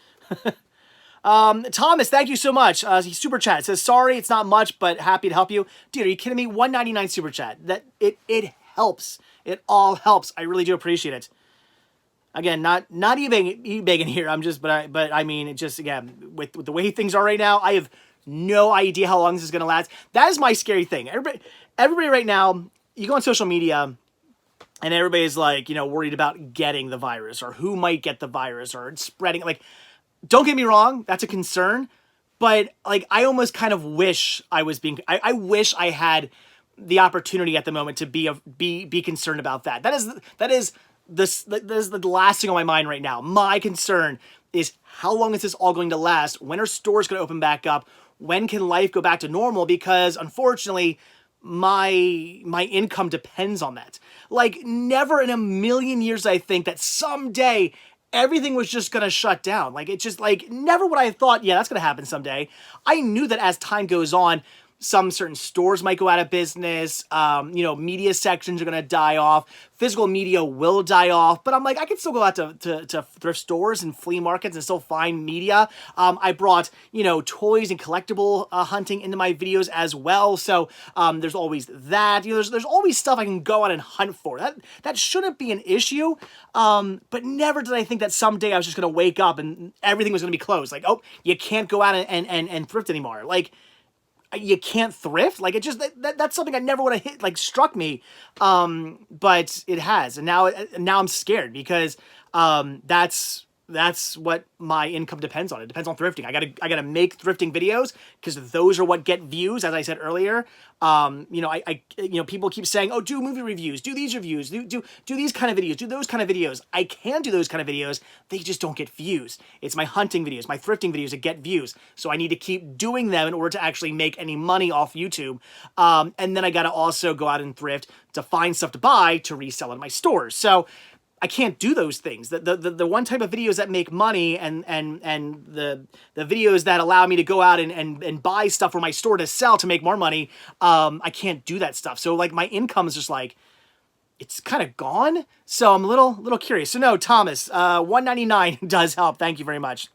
Thomas, thank you so much. He super chat. It says sorry, it's not much, but happy to help you, dude. Are you kidding me? $1.99 super chat. That it helps. It all helps. I really do appreciate it. Again, not e-begging here. I'm just, but I mean, it just again with the way things are right now, I have no idea how long this is gonna last. That is my scary thing. Everybody right now, you go on social media, and everybody's like, you know, worried about getting the virus or who might get the virus or spreading. Like, don't get me wrong, that's a concern, but like I almost kind of wish I was being. I wish I had the opportunity at the moment to be concerned about that. That is the last thing on my mind right now. My concern is, how long is this all going to last? When are stores going to open back up? When can life go back to normal? Because unfortunately, my income depends on that. Like, never in a million years I think that someday everything was just gonna shut down. Like, it's just like, never would I have thought, yeah, that's gonna happen someday. I knew that as time goes on, some certain stores might go out of business. You know, media sections are going to die off. Physical media will die off. But I'm like, I can still go out to thrift stores and flea markets and still find media. I brought, you know, toys and collectible hunting into my videos as well. So there's always that. You know, there's always stuff I can go out and hunt for. That shouldn't be an issue. But never did I think that someday I was just going to wake up and everything was going to be closed. Like, oh, you can't go out and thrift anymore. Like, you can't thrift. Like, it just, that's something I never would have struck me. But it has. And now I'm scared because, that's what my income depends on. It depends on thrifting. I gotta make thrifting videos because those are what get views, as I said earlier. You know, people keep saying, oh, do movie reviews, do these reviews, do these kind of videos, do those kind of videos. I can do those kind of videos. They just don't get views. It's my hunting videos, my thrifting videos that get views. So I need to keep doing them in order to actually make any money off YouTube. And then I gotta also go out and thrift to find stuff to buy to resell in my stores. So I can't do those things. The one type of videos that make money and the videos that allow me to go out and buy stuff for my store to sell to make more money, I can't do that stuff. So like my income is just like, it's kind of gone. So I'm a little curious. So no, Thomas, $1.99 does help. Thank you very much.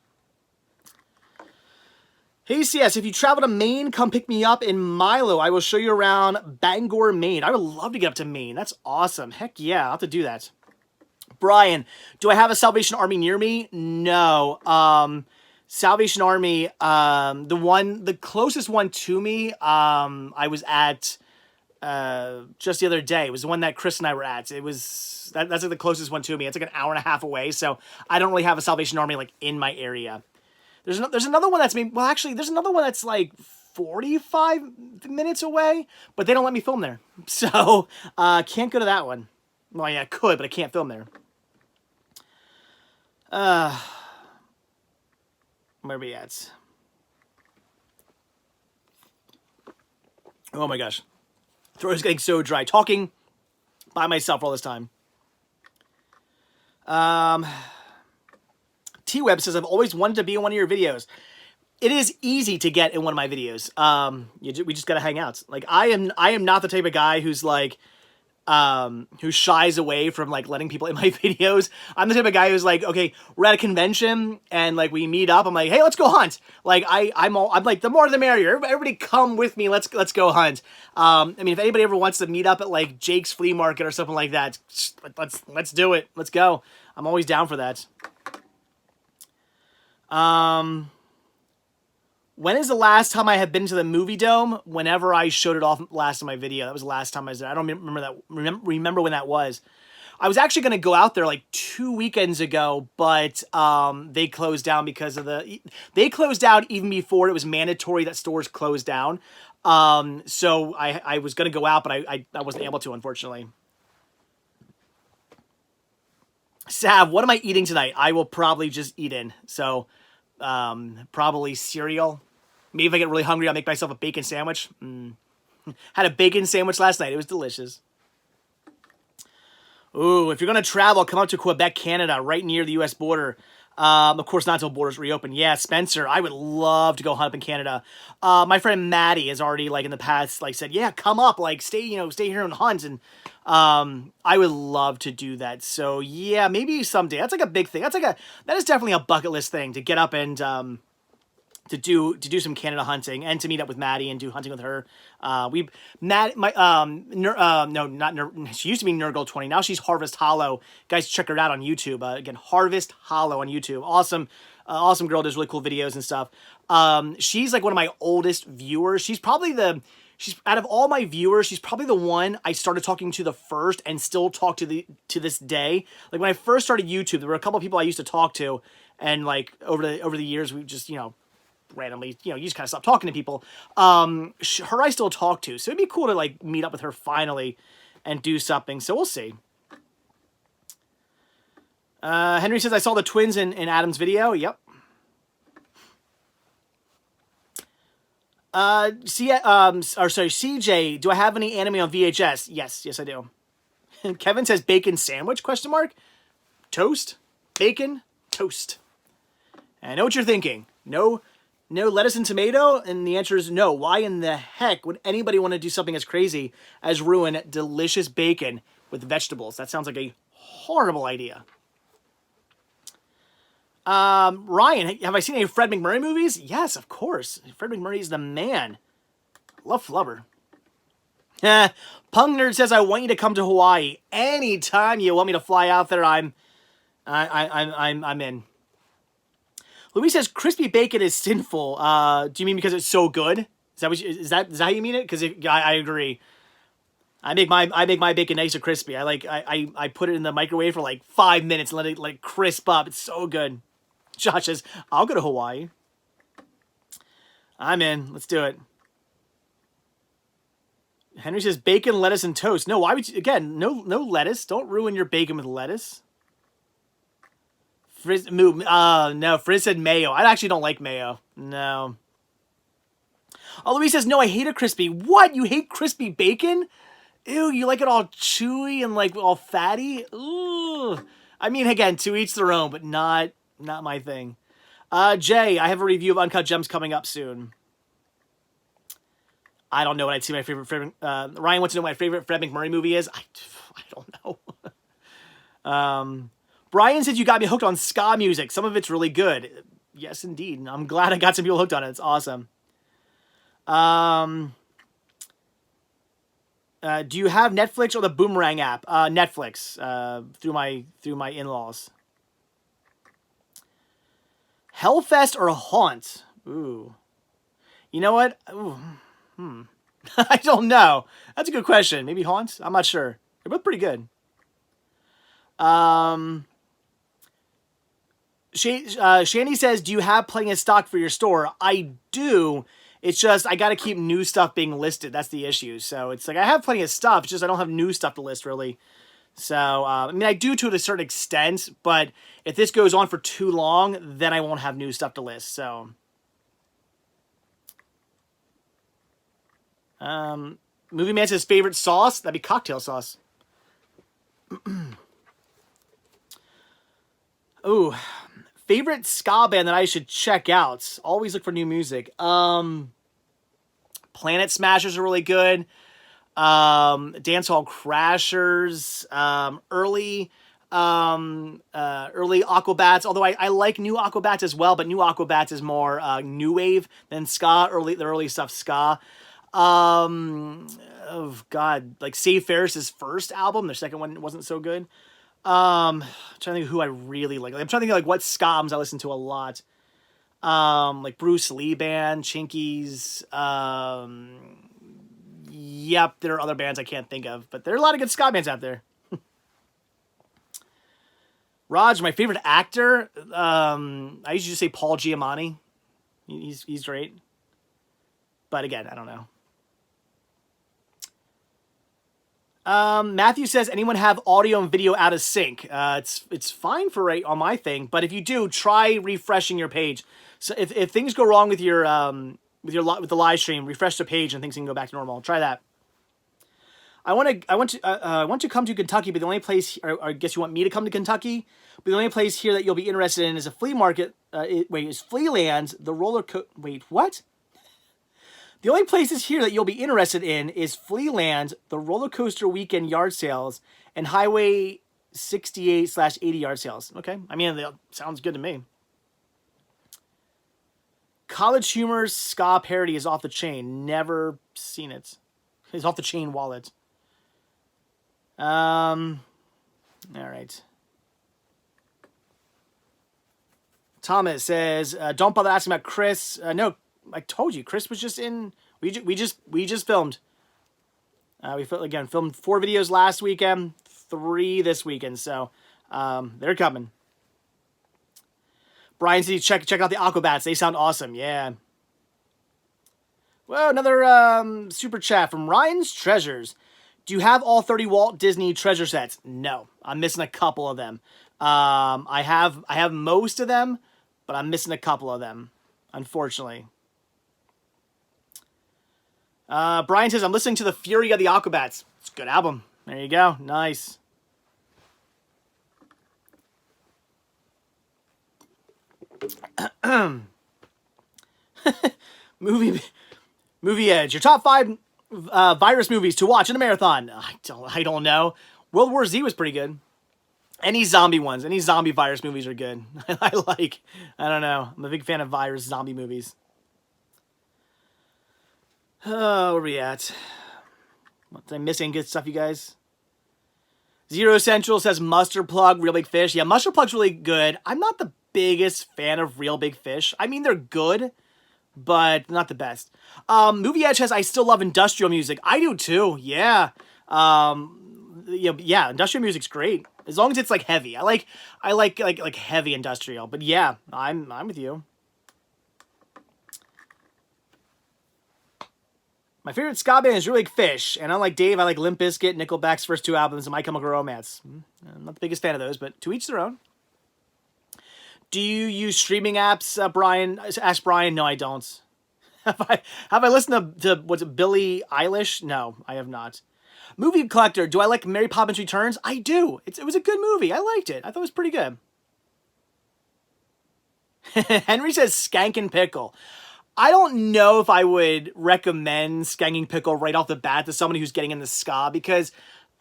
Hey CS, if you travel to Maine, come pick me up in Milo. I will show you around Bangor, Maine. I would love to get up to Maine. That's awesome. Heck yeah, I'll have to do that. Brian, do I have a Salvation Army near me? No. Salvation Army, the closest one to me, I was at just the other day. It was the one that Chris and I were at. It was that's like the closest one to me. It's like an hour and a half away, so I don't really have a Salvation Army like in my area. There's another one that's maybe, well, actually, there's another one that's like 45 minutes away, but they don't let me film there, so can't go to that one. Well, yeah, I could, but I can't film there. Where are we at? Oh my gosh. Throat is getting so dry. Talking by myself all this time. T-Web says, I've always wanted to be in one of your videos. It is easy to get in one of my videos. We just gotta hang out. Like, I am not the type of guy who's like, who shies away from like letting people in my videos. I'm the type of guy who's like, okay, we're at a convention and like we meet up. I'm like, hey, let's go hunt. Like I'm like, the more the merrier. Everybody come with me. Let's go hunt. I mean, if anybody ever wants to meet up at like Jake's Flea Market or something like that, let's do it. Let's go. I'm always down for that. When is the last time I have been to the movie dome? Whenever I showed it off last in my video. That was the last time I was there. I don't remember when that was. I was actually going to go out there like 2 weekends ago, but they closed down because of they closed down even before it was mandatory that stores closed down. So I was going to go out, but I wasn't able to, unfortunately. Sav, what am I eating tonight? I will probably just eat in. So probably cereal. Maybe if I get really hungry, I'll make myself a bacon sandwich. Had a bacon sandwich last night. It was delicious. Ooh, if you're going to travel, come up to Quebec, Canada, right near the U.S. border. Of course, not until borders reopen. Yeah, Spencer, I would love to go hunt up in Canada. My friend Maddie has already, like, in the past, like, said, yeah, come up, like, stay here and hunt. And I would love to do that. So, yeah, maybe someday. That's like a big thing. That is definitely a bucket list thing, to get up and to do some Canada hunting and to meet up with Maddie and do hunting with her. She used to be Nurgle20. Now she's Harvest Hollow. Guys, check her out on YouTube. Again, Harvest Hollow on YouTube. Awesome girl. Does really cool videos and stuff. She's like one of my oldest viewers. She's out of all my viewers, she's probably the one I started talking to the first and still talk to this day. Like, when I first started YouTube, there were a couple of people I used to talk to, and like over the years, we just, randomly, you just kind of stop talking to people. Her I still talk to, so it'd be cool to like meet up with her finally and do something. So we'll see. Henry says, I saw the twins in Adam's video. Yep. CJ, do I have any anime on VHS? Yes, I do. Kevin says bacon sandwich, ? Toast? Bacon? Toast. I know what you're thinking. No lettuce and tomato? And the answer is no. Why in the heck would anybody want to do something as crazy as ruin delicious bacon with vegetables? That sounds like a horrible idea. Ryan, have I seen any Fred McMurray movies? Yes, of course. Fred McMurray is the man. Love Flubber. Punk Nerd says, I want you to come to Hawaii. Anytime you want me to fly out there, I'm in. Louis says, crispy bacon is sinful. Do you mean because it's so good? Is that how you mean it? Because I agree. I make my bacon nice and crispy. I put it in the microwave for like 5 minutes and let it like crisp up. It's so good. Josh says, I'll go to Hawaii. I'm in. Let's do it. Henry says, bacon, lettuce, and toast. No, why would you? Again, no lettuce. Don't ruin your bacon with lettuce. No, Frizz said mayo. I actually don't like mayo. No. Oh, Louis says, no, I hate a crispy. What? You hate crispy bacon? Ew, you like it all chewy and like all fatty? Ooh. I mean, again, to each their own, but not my thing. Jay, I have a review of Uncut Gems coming up soon. I don't know what I'd see my favorite Ryan wants to know what my favorite Fred McMurray movie is. I don't know. Brian said you got me hooked on ska music. Some of it's really good. Yes, indeed. I'm glad I got some people hooked on it. It's awesome. Do you have Netflix or the Boomerang app? Netflix. Through my in-laws. Hellfest or Haunt? Ooh. You know what? Ooh. I don't know. That's a good question. Maybe Haunt? I'm not sure. They're both pretty good. Shandy says, do you have plenty of stock for your store? I do. It's just I got to keep new stuff being listed. That's the issue. So it's like I have plenty of stuff. It's just I don't have new stuff to list, really. So, I mean, I do to a certain extent. But if this goes on for too long, then I won't have new stuff to list. So... Movie Man says favorite sauce? That'd be cocktail sauce. Ooh. Favorite ska band that I should check out. Always look for new music. Planet Smashers are really good. Dancehall Crashers. Early Aquabats. Although I like new Aquabats as well, but new Aquabats is more new wave than ska. The early stuff ska. Oh God, like Save Ferris's first album, their second one wasn't so good. I'm trying to think of who I really like. I'm trying to think of like what scums I listen to a lot. Like Bruce Lee Band, Chinkies. Yep, there are other bands I can't think of, but there are a lot of good ska bands out there. Raj, my favorite actor. I usually just say Paul Giamatti. He's great. But again, I don't know. Matthew says, anyone have audio and video out of sync? It's fine for on my thing, but if you do, try refreshing your page. So if things go wrong with your with the live stream, refresh the page and things can go back to normal. Try that. I want to come to Kentucky, but the only place, or I guess you want me to come to Kentucky, but the only place here that you'll be interested in is a flea market. Is Flealand the roller coaster? Wait, what? The only places here that you'll be interested in is Flealand, the roller coaster weekend yard sales, and Highway 68/80 yard sales. Okay, I mean, that sounds good to me. College Humor's ska parody is off the chain. Never seen it. It's off the chain wallet. All right. Thomas says, don't bother asking about Chris. No, I told you, Chris was just in. We just filmed. We filmed 4 videos last weekend, 3 this weekend. So they're coming. Brian said, check out the Aquabats. They sound awesome. Yeah. Well, another super chat from Ryan's Treasures. Do you have all 30 Walt Disney treasure sets? No, I'm missing a couple of them. I have most of them, but I'm missing a couple of them, unfortunately. Brian says, I'm listening to The Fury of the Aquabats. It's a good album. There you go. Nice. Movie Edge. Your top 5 virus movies to watch in a marathon. I don't know. World War Z was pretty good. Any zombie ones. Any zombie virus movies are good. I don't know. I'm a big fan of virus zombie movies. Oh, where are we at? What, did I miss any good stuff, you guys? Zero Central says Mustard Plug, Real Big Fish. Yeah, Mustard Plug's really good. I'm not the biggest fan of Real Big Fish. I mean, they're good, but not the best. Movie Edge has I Still Love Industrial Music. I do too. Yeah. Yeah, industrial music's great. As long as it's like heavy. I like heavy industrial. But yeah, I'm with you. My favorite ska band is Real Big Fish, and unlike Dave, I like Limp Bizkit, Nickelback's first 2 albums, and My Chemical Romance. I'm not the biggest fan of those, but to each their own. Do you use streaming apps, Brian? Ask Brian. No, I don't. Have I listened to what's it, Billie Eilish? No, I have not. Movie Collector. Do I like Mary Poppins Returns? I do. It was a good movie. I liked it. I thought it was pretty good. Henry says Skank and Pickle. I don't know if I would recommend Skanking Pickle right off the bat to somebody who's getting into ska, because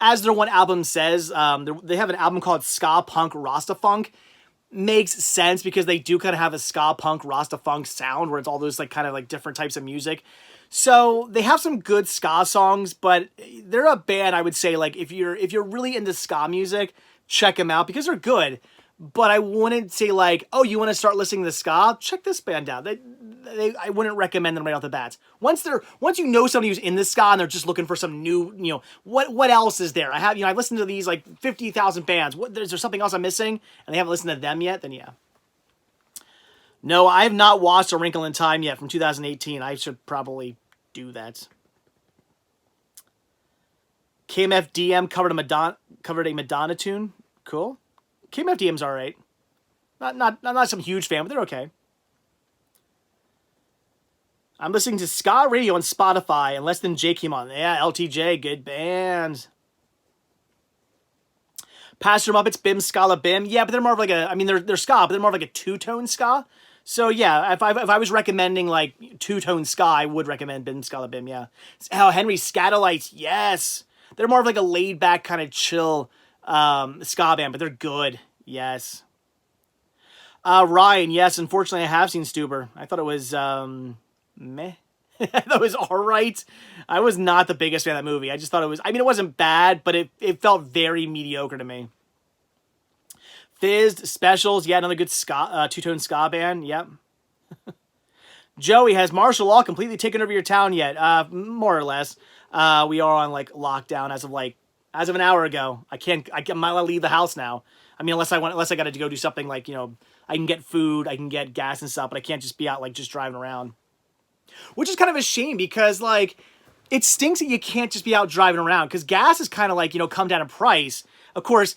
as their one album says, they have an album called Ska Punk Rasta Funk. Makes sense because they do kind of have a ska punk Rasta Funk sound where it's all those like kind of like different types of music. So they have some good ska songs, but they're a band I would say like if you're really into ska music, check them out because they're good. But I wouldn't say like, oh, you want to start listening to ska? Check this band out. I wouldn't recommend them right off the bat. Once you know somebody who's in the ska and they're just looking for some new, what else is there? I've listened to these like 50,000 bands. Is there something else I'm missing? And they haven't listened to them yet? Then yeah. No, I have not watched A Wrinkle in Time yet from 2018. I should probably do that. KMFDM covered a Madonna tune. Cool. KMFDM's all right. Not some huge fan, but they're okay. I'm listening to ska radio on Spotify, and Less Than Jake came on. Yeah, LTJ, good band. Pastor Muppets, Bim Scala Bim. Yeah, but they're more of like they're ska, but they're more of like a two-tone ska. So yeah, if I was recommending like two-tone ska, I would recommend Bim Scala Bim, yeah. Oh, Henry Scatolites, yes. They're more of like a laid-back kind of chill ska band, but they're good. Yes. Ryan, yes, unfortunately I have seen Stuber. I thought it was meh. I thought it was alright. I was not the biggest fan of that movie. I just thought it was, it wasn't bad, but it felt very mediocre to me. Fizzed, Specials, yeah, another good ska, two-tone ska band, yep. Joey, has martial law completely taken over your town yet? More or less. We are on like lockdown as of an hour ago. I'm not allowed to leave the house now. Unless I got to go do something like, I can get food, I can get gas and stuff, but I can't just be out like just driving around. Which is kind of a shame because like it stinks that you can't just be out driving around because gas is kind of like, come down in price. Of course,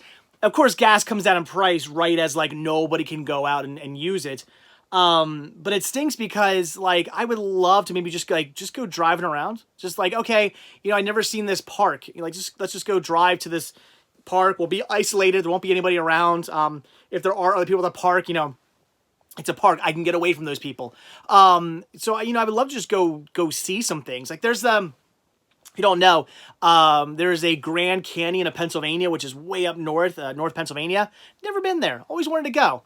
gas comes down in price right as like nobody can go out and use it. But it stinks because like I would love to maybe just go driving around. Just like, okay, I've never seen this park. Let's just go drive to this park. We'll be isolated. There won't be anybody around. If there are other people at the park, it's a park. I can get away from those people. So I would love to just go see some things. Like there's if you don't know, there's a Grand Canyon of Pennsylvania, which is way up north, North Pennsylvania. Never been there. Always wanted to go.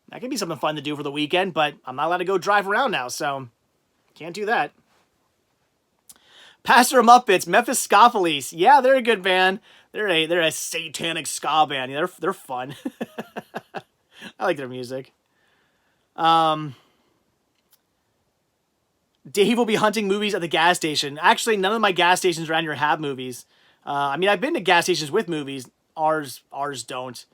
That could be something fun to do for the weekend, but I'm not allowed to go drive around now, so can't do that. Pastor Muppets, Mephistopheles. Yeah, they're a good band. They're a satanic ska band. Yeah, they're fun. I like their music. Dave will be hunting movies at the gas station. Actually, none of my gas stations around here have movies. I've been to gas stations with movies. Ours don't.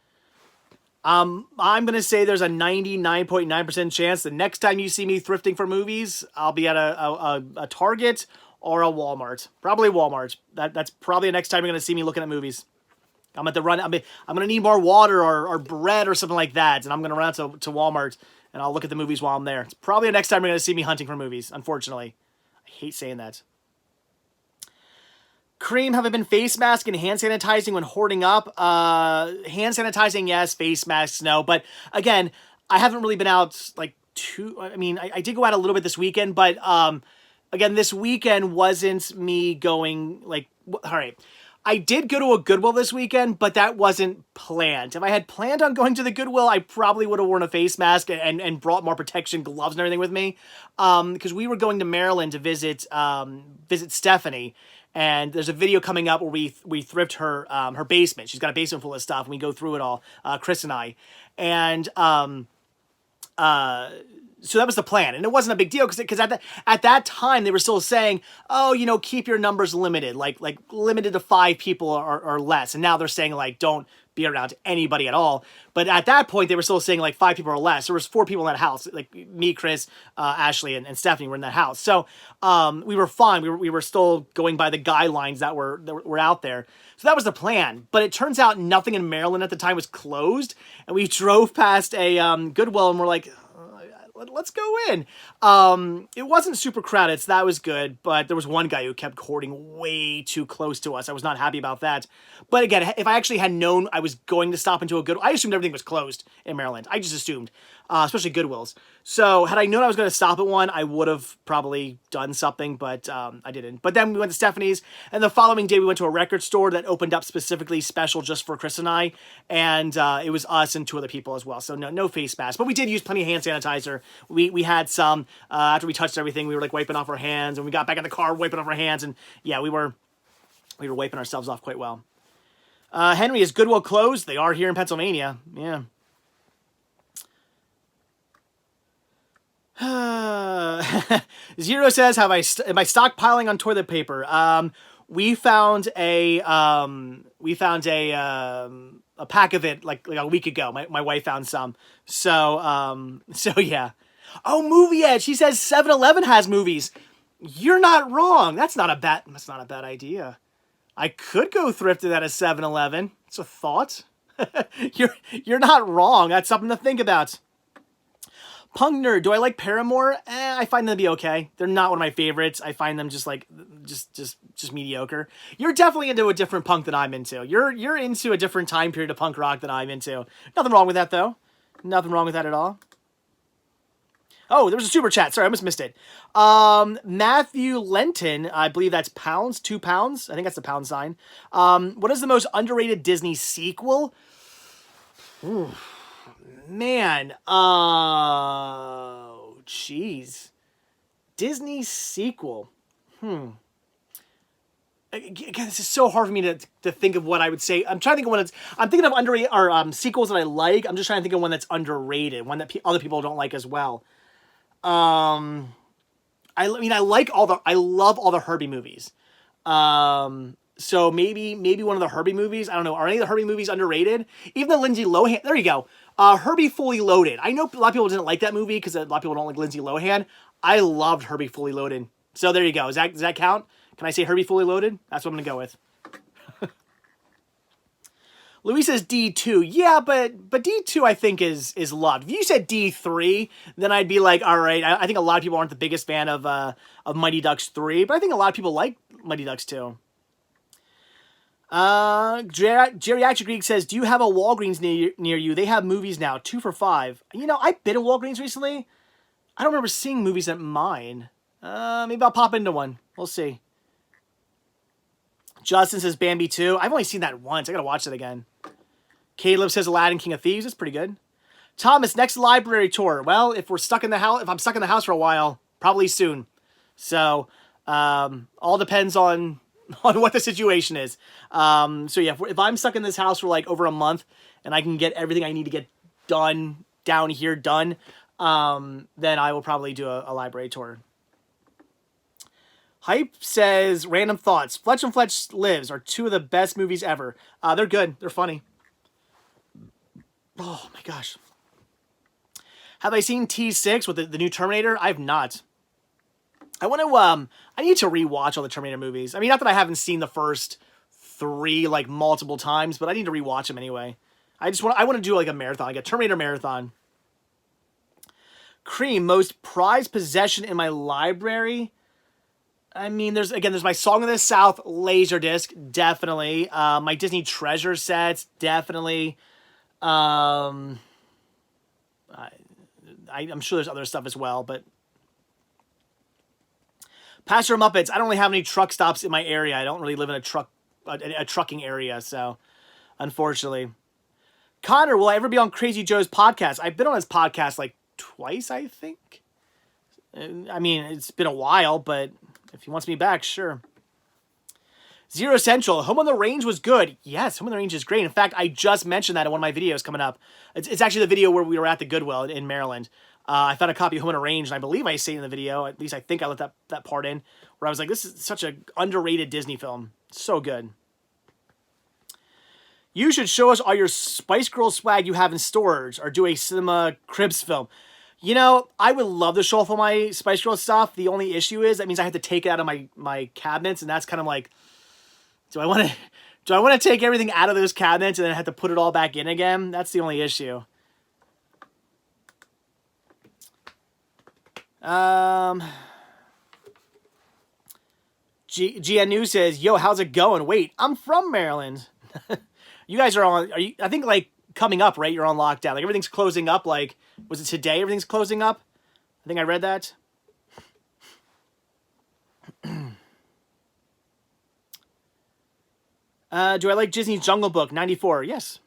I'm going to say there's a 99.9% chance the next time you see me thrifting for movies, I'll be at a Target or a Walmart. Probably Walmart. That's probably the next time you're going to see me looking at movies. I'm at the run. I'm going to need more water or bread or something like that, and I'm going to run out to Walmart, and I'll look at the movies while I'm there. It's probably the next time you're going to see me hunting for movies, unfortunately. I hate saying that. Cream, have I been face mask and hand sanitizing when hoarding up? Hand sanitizing, yes. Face masks, no. But again, I haven't really been out like I mean, I did go out a little bit this weekend, but again, this weekend wasn't me going like, all right. I did go to a Goodwill this weekend, but that wasn't planned. If I had planned on going to the Goodwill, I probably would have worn a face mask and brought more protection gloves and everything with me. Because we were going to Maryland to visit Stephanie. And there's a video coming up where we thrift her her basement. She's got a basement full of stuff, and we go through it all, Chris and I. And so that was the plan, and it wasn't a big deal because at that time they were still saying, oh, you know, keep your numbers limited, like limited to 5 people or less. And now they're saying like don't be around anybody at all. But at that point they were still saying like 5 people or less. There was 4 people in that house, like me, Chris, Ashley, and Stephanie were in that house. So we were fine. We were still going by the guidelines that were out there. So that was the plan. But it turns out nothing in Maryland at the time was closed, and we drove past a Goodwill, and we're like, let's go in. It wasn't super crowded, so that was good, but there was one guy who kept hoarding way too close to us. I was not happy about that. But again, if I actually had known I was going to stop into a Goodwill, I assumed everything was closed in Maryland. I just assumed, especially Goodwills. So had I known I was going to stop at one, I would have probably done something, but I didn't. But then we went to Stephanie's, and the following day we went to a record store that opened up specifically special just for Chris and I, and it was us and 2 other people as well. So no face mask, but we did use plenty of hand sanitizer. We had some after we touched everything. We were like wiping off our hands, and we got back in the car wiping off our hands, and yeah, we were wiping ourselves off quite well. Henry, is Goodwill closed? They are here in Pennsylvania. Yeah. Zero says, am I stockpiling on toilet paper? We found a pack of it like a week ago. My wife found some. So yeah. Oh, Movie Edge. She says 7-Eleven has movies. You're not wrong. That's not a bad idea. I could go thrifted at a 7-Eleven. It's a thought. You're not wrong. That's something to think about. Punk Nerd, do I like Paramore? I find them to be okay. They're not one of my favorites. I find them just mediocre. You're definitely into a different punk than I'm into. You're into a different time period of punk rock than I'm into. Nothing wrong with that, though. Nothing wrong with that at all. Oh, there was a super chat. Sorry, I almost missed it. Matthew Lenton, I believe that's pounds, 2 pounds. I think that's the pound sign. What is the most underrated Disney sequel? Ooh. Man, oh, jeez. Disney sequel. Again, this is so hard for me to think of what I would say. I'm trying to think of one that's... I'm thinking of underrated or sequels that I like. I'm just trying to think of one that's underrated, one that other people don't like as well. I mean, I love all the Herbie movies. So maybe one of the Herbie movies. I don't know. Are any of the Herbie movies underrated? Even the Lindsay Lohan. There you go. Herbie Fully Loaded. I know a lot of people didn't like that movie because a lot of people don't like Lindsay Lohan. I loved Herbie Fully Loaded. So there you go. Does that count? Can I say Herbie Fully Loaded? That's what I'm gonna go with. Louis says D2. Yeah, but D2 I think is loved. If you said D3, then I'd be like, all right. I think a lot of people aren't the biggest fan of Mighty Ducks 3, but I think a lot of people like Mighty Ducks 2. Geriatric Greek says, do you have a Walgreens near you? They have movies now, 2 for $5. You know, I've been to Walgreens recently. I don't remember seeing movies at mine. Maybe I'll pop into one. We'll see. Justin says Bambi 2. I've only seen that once. I gotta watch it again. Caleb says Aladdin King of Thieves. That's pretty good. Thomas, next library tour. Well, if I'm stuck in the house for a while, probably soon. So, all depends on what the situation is. So yeah, if I'm stuck in this house for like over a month and I can get everything I need to get done down here done, then I will probably do a library tour. Hype says, random thoughts. Fletch and Fletch Lives are 2 of the best movies ever. They're good. They're funny. Oh my gosh. Have I seen T6 with the new Terminator? I have not. I want to, I need to rewatch all the Terminator movies. I mean, not that I haven't seen the first 3, like, multiple times, but I need to rewatch them anyway. I want to do, like, a marathon, like a Terminator marathon. Cream, most prized possession in my library? I mean, there's my Song of the South Laserdisc, definitely. My Disney Treasure sets, definitely. I'm sure there's other stuff as well, but Pastor Muppets, I don't really have any truck stops in my area. I don't really live in a trucking area, so unfortunately. Connor, will I ever be on Crazy Joe's podcast? I've been on his podcast like twice, I think. I mean, it's been a while, but if he wants me back, sure. Zero Central, Home on the Range was good. Yes, Home on the Range is great. In fact, I just mentioned that in one of my videos coming up. It's actually the video where we were at the Goodwill in Maryland. I found a copy of Home on the Range, and I believe I say in the video, at least I think I let that part in, where I was like, this is such an underrated Disney film. So good. You should show us all your Spice Girls swag you have in storage, or do a Cinema Cribs film. You know, I would love to show off all my Spice Girls stuff. The only issue is, that means I have to take it out of my cabinets, and that's kind of like, do I want to take everything out of those cabinets and then have to put it all back in again? That's the only issue. GNU says, yo, how's it going? Wait, I'm from Maryland. You guys are you, I think, like, coming up, right? You're on lockdown. Like, everything's closing up. Like, was it today everything's closing up? I think I read that. Do I like Disney's Jungle Book? 94. Yes.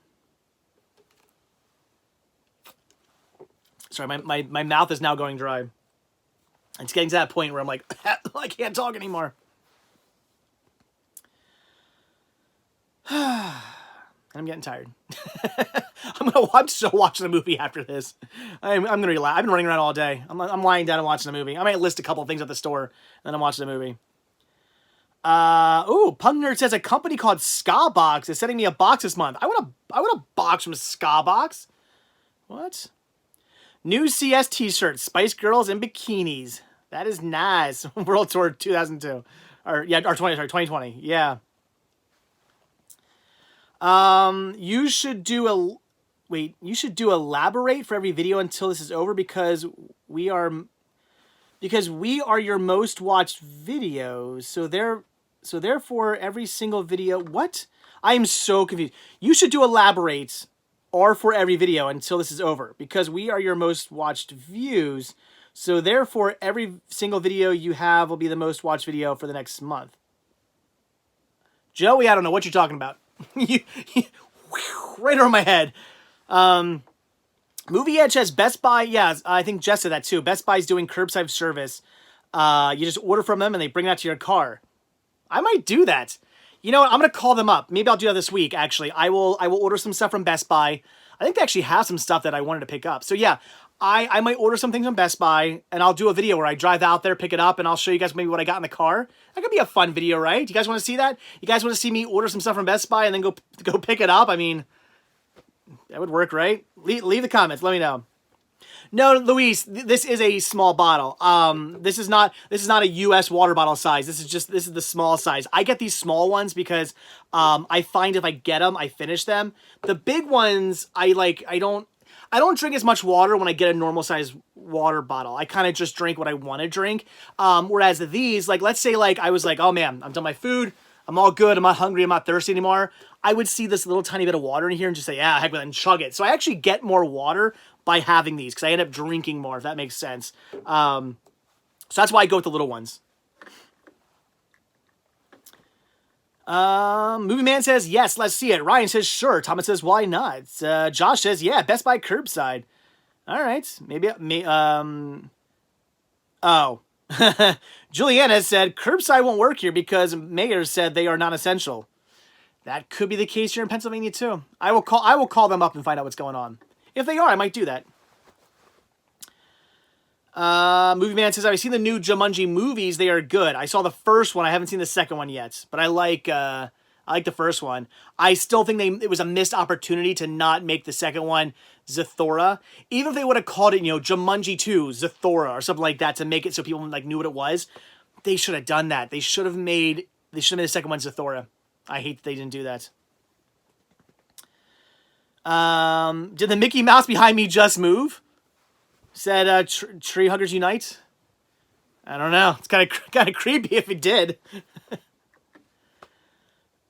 Sorry, my mouth is now going dry. It's getting to that point where I'm like, I can't talk anymore. I'm getting tired. I'm still watching the movie after this. I'm gonna relax. I've been running around all day. I'm lying down and watching the movie. I might list a couple of things at the store, and then I'm watching the movie. Punk Nerd says a company called Ska Box is sending me a box this month. I want a box from Ska Box. What? New CS t-shirts, Spice Girls in bikinis. That is nice. World Tour 2002. Or 2020. Yeah. You should do elaborate for every video until this is over because we are your most watched videos. So therefore every single video, what? I am so confused. You should do elaborate or for every video until this is over because we are your most watched views. So therefore every single video you have will be the most watched video for the next month. Joey, I don't know what you're talking about. Right over my head. Movie Edge has Best Buy. Yeah, I think Jess said that too. Best Buy's doing curbside service. You just order from them and they bring that to your car. I might do that. You know what? I'm gonna call them up. Maybe I'll do that this week. Actually, I will order some stuff from Best Buy. I think they actually have some stuff that I wanted to pick up. So yeah, I might order some things from Best Buy and I'll do a video where I drive out there, pick it up, and I'll show you guys maybe what I got in the car. That could be a fun video, right? You guys want to see that? You guys want to see me order some stuff from Best Buy and then go pick it up? I mean, that would work, right? Leave the comments. Let me know. No, Luis, this is a small bottle. This is not a US water bottle size. This is the small size. I get these small ones because I find if I get them, I finish them. The big ones, I don't drink as much water when I get a normal size water bottle. I kind of just drink what I want to drink. Whereas these, like, let's say like I was like, oh man, I'm done my food. I'm all good. I'm not hungry. I'm not thirsty anymore. I would see this little tiny bit of water in here and just say, yeah, heck with it, and chug it. So I actually get more water by having these because I end up drinking more, if that makes sense. So that's why I go with the little ones. Movie Man says, yes, let's see it. Ryan says, sure. Thomas says, why not? Josh says, yeah, Best Buy curbside. All right. Maybe, oh. Juliana said, curbside won't work here because Mayor said they are not essential. That could be the case here in Pennsylvania too. I will call them up and find out what's going on. If they are, I might do that. Movie Man says, I've seen the new Jumanji movies. They are good. I saw the first one. I haven't seen the second one yet. But I like I like the first one. I still think it was a missed opportunity to not make the second one Zathura. Even if they would have called it, Jumanji 2, Zathura, or something like that to make it so people like knew what it was, they should have done that. They should have made the second one Zathura. I hate that they didn't do that. Did the Mickey Mouse behind me just move? Said Tree Huggers Unite. I don't know. It's kind of creepy if it did.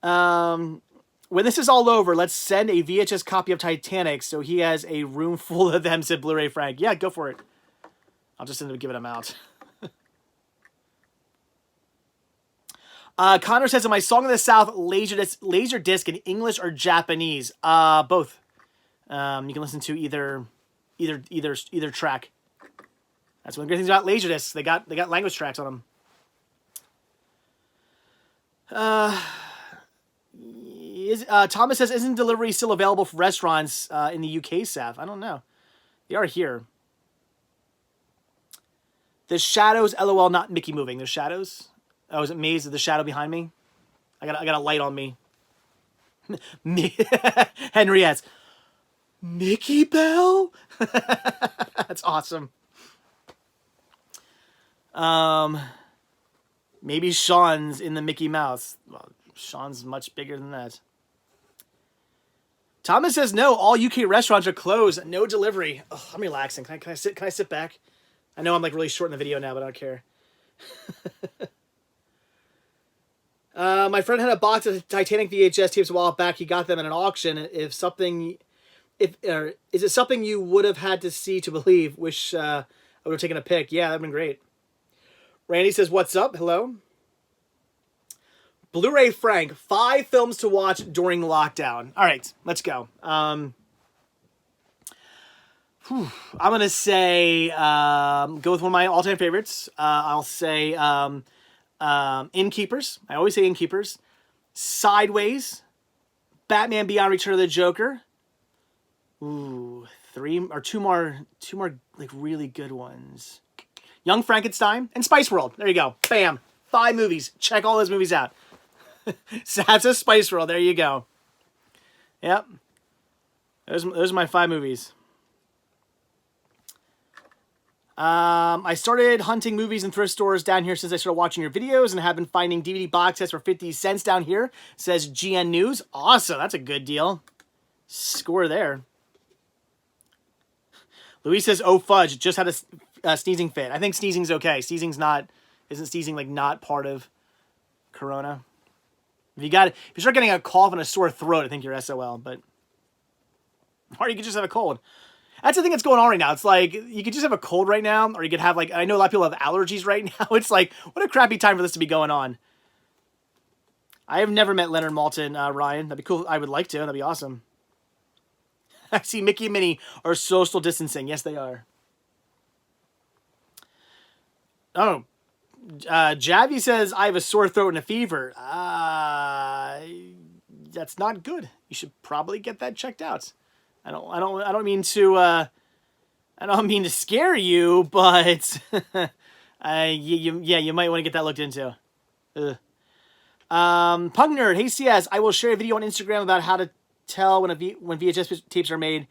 When this is all over, let's send a VHS copy of Titanic so he has a room full of them, said Blu-ray Frank. Yeah, go for it. I'll just end up giving them out. Connor says, "Am I Song of the South laser disc in English or Japanese?" Both. You can listen to either track. That's one of the great things about Laserdiscs. They got language tracks on them. Thomas says, "Isn't delivery still available for restaurants in the UK, Saf?" I don't know. They are here. The shadows, LOL, not Mickey moving. The shadows. Oh, is it me? Is it the shadow behind me? I got a light on me. Henriette's. Mickey Bell? That's awesome. Maybe Sean's in the Mickey Mouse. Well, Sean's much bigger than that. Thomas says, "No, all UK restaurants are closed. No delivery." Oh, I'm relaxing. Can I sit back? I know I'm like really short in the video now, but I don't care. My friend had a box of Titanic VHS tapes a while back. He got them at an auction. Is it something you would have had to see to believe? Wish I would have taken a pic. Yeah, that'd been great. Randy says, "What's up? Hello." Blu-ray Frank, 5 films to watch during lockdown. All right, let's go. I'm going to say, go with one of my all-time favorites. I'll say Innkeepers. I always say Innkeepers. Sideways. Batman Beyond Return of the Joker. Ooh, 2 more like really good ones. Young Frankenstein and Spice World. There you go. Bam. 5 movies. Check all those movies out. That's a Spice World. There you go. Yep. Those are my 5 movies. I started hunting movies in thrift stores down here since I started watching your videos and have been finding DVD box sets for 50 cents down here, says GN News. Awesome. That's a good deal. Score there. Louise says, "Oh, fudge. Just had a sneezing fit." I think sneezing's okay. Isn't sneezing like not part of Corona? If you start getting a cough and a sore throat, I think you're SOL, or you could just have a cold. That's the thing that's going on right now. It's like, you could just have a cold right now, or you could have I know a lot of people have allergies right now. It's like, what a crappy time for this to be going on. I have never met Leonard Maltin, Ryan. That'd be cool. I would like to. That'd be awesome. I see Mickey and Minnie are social distancing. Yes, they are. Oh, Javi says, "I have a sore throat and a fever." That's not good. You should probably get that checked out. I don't mean to scare you, but you might want to get that looked into. Punk Nerd, "Hey CS, I will share a video on Instagram about how to tell when VHS tapes are made.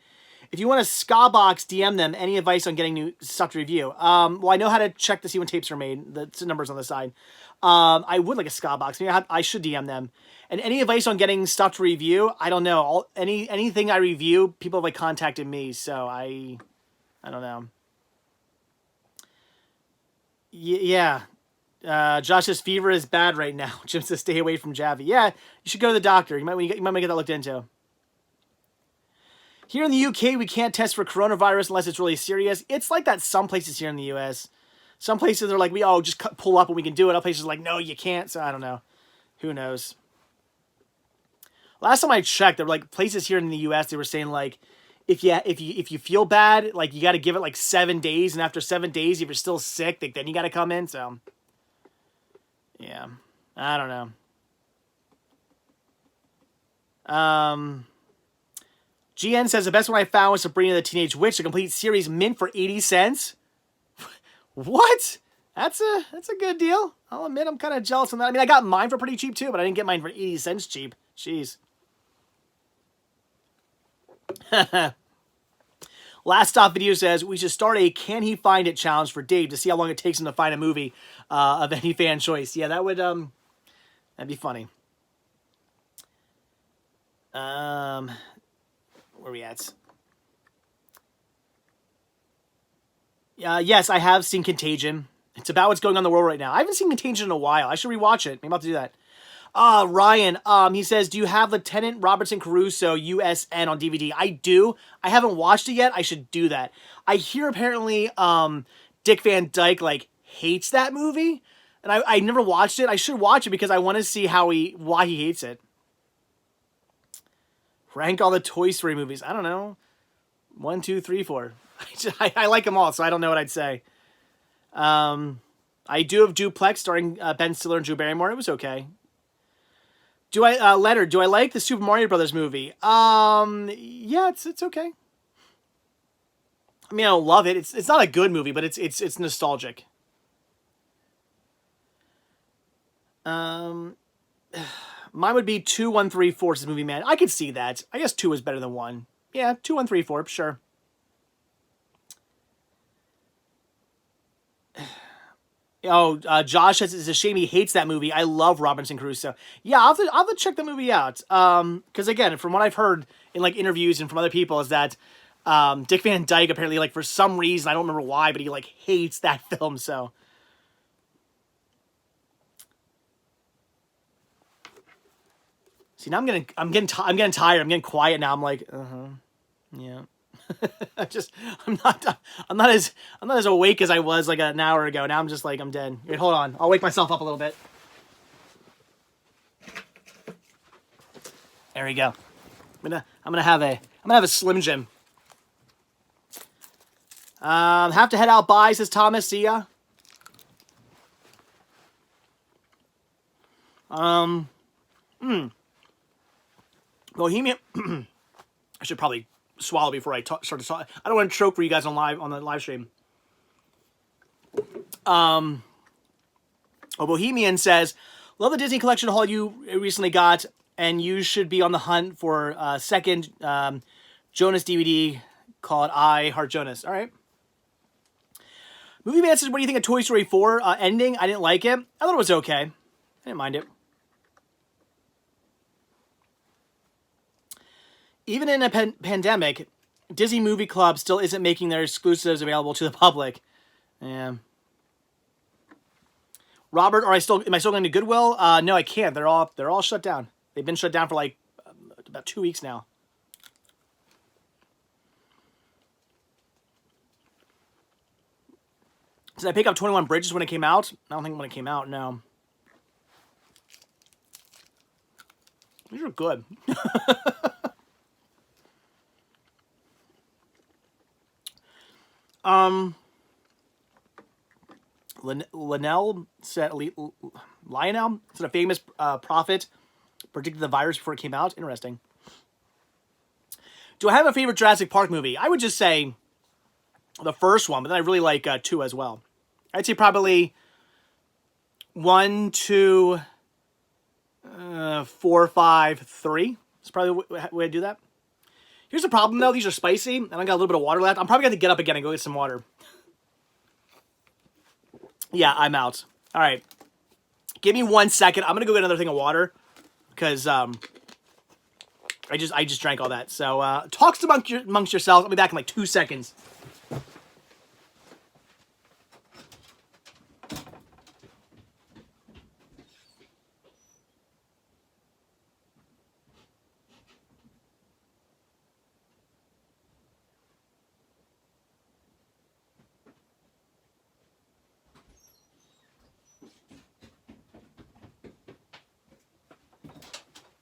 If you want a ska box, DM them. Any advice on getting new stuff to review?" Well, I know how to check to see when tapes are made. The numbers on the side. I would like a ska box. Maybe I should DM them. And any advice on getting stuff to review? I don't know. Anything I review, people have contacted me, so I don't know. Yeah. Josh says fever is bad right now. Jim says stay away from Javi. Yeah, you should go to the doctor. You might want to get that looked into. Here in the UK, we can't test for coronavirus unless it's really serious. It's like that some places here in the US. Some places are like, just pull up and we can do it. Other places are like, no, you can't. So I don't know. Who knows? Last time I checked, there were places here in the US, they were saying if you feel bad, you got to give it 7 days, and after 7 days, if you're still sick, then you got to come in. So yeah, I don't know. GN says the best one I found was Sabrina the Teenage Witch, the complete series, mint for 80 cents. What? That's a good deal. I'll admit I'm kind of jealous of that. I mean, I got mine for pretty cheap too, but I didn't get mine for 80 cents cheap. Jeez. Last Stop Video says, we should start a Can He Find It challenge for Dave to see how long it takes him to find a movie of any fan choice. Yeah, that would, that'd be funny. Where are we at? Yes, I have seen Contagion. It's about what's going on in the world right now. I haven't seen Contagion in a while. I should rewatch it. Maybe I'll have to do that. Ryan, he says, do you have Lieutenant Robinson Crusoe USN on DVD? I do. I haven't watched it yet. I should do that. I hear apparently Dick Van Dyke like hates that movie, and I never watched it. I should watch it because I want to see why he hates it. Rank all the Toy Story movies. I don't know. 1, 2, 3, 4. I like them all, so I don't know what I'd say. I do have Duplex starring Ben Stiller and Drew Barrymore. It was okay. Leonard, do I like the Super Mario Brothers movie? Yeah, it's okay. I mean, I don't love it. It's not a good movie, but it's nostalgic. Mine would be 2, 1, 3, 4 is Movie Man. I could see that. I guess 2 is better than 1. Yeah, 2, 1, 3, 4, sure. Oh, Josh says it's a shame he hates that movie. I love Robinson Crusoe. Yeah, I'll have to check the movie out. Because again, from what I've heard in like interviews and from other people, is that Dick Van Dyke apparently, like, for some reason, I don't remember why, but he like hates that film. So see, now I'm getting tired. I'm getting quiet now. I'm like, yeah. I'm not as awake as I was like an hour ago. Now I'm just like, I'm dead. Wait, hold on. I'll wake myself up a little bit. There we go. I'm gonna have a Slim Jim. Have to head out. Bye, says Thomas. See ya. Bohemian. I should probably swallow before I start to talk. I don't want to choke for you guys on the live stream. Bohemian says, love the Disney collection haul you recently got, and you should be on the hunt for a second Jonas DVD called I Heart Jonas. All right. Movie Man says, what do you think of Toy Story 4 ending? I didn't like it. I thought it was okay. I didn't mind it. Even in a pandemic, Disney Movie Club still isn't making their exclusives available to the public. Yeah. Robert, am I still going to Goodwill? No, I can't. They're all shut down. They've been shut down for like about 2 weeks now. Did I pick up 21 Bridges when it came out? I don't think when it came out, no. These are good. Lionel said a famous prophet predicted the virus before it came out. Interesting. Do I have a favorite Jurassic Park movie? I would just say the first one, but then I really like 2 as well. I'd say probably 1, 2, 4, 5, 3. That's probably the way I do that. Here's the problem, though. These are spicy, and I got a little bit of water left. I'm probably going to get up again and go get some water. Yeah, I'm out. All right. Give me 1 second. I'm going to go get another thing of water because I just drank all that. So talk amongst yourselves. I'll be back in like 2 seconds.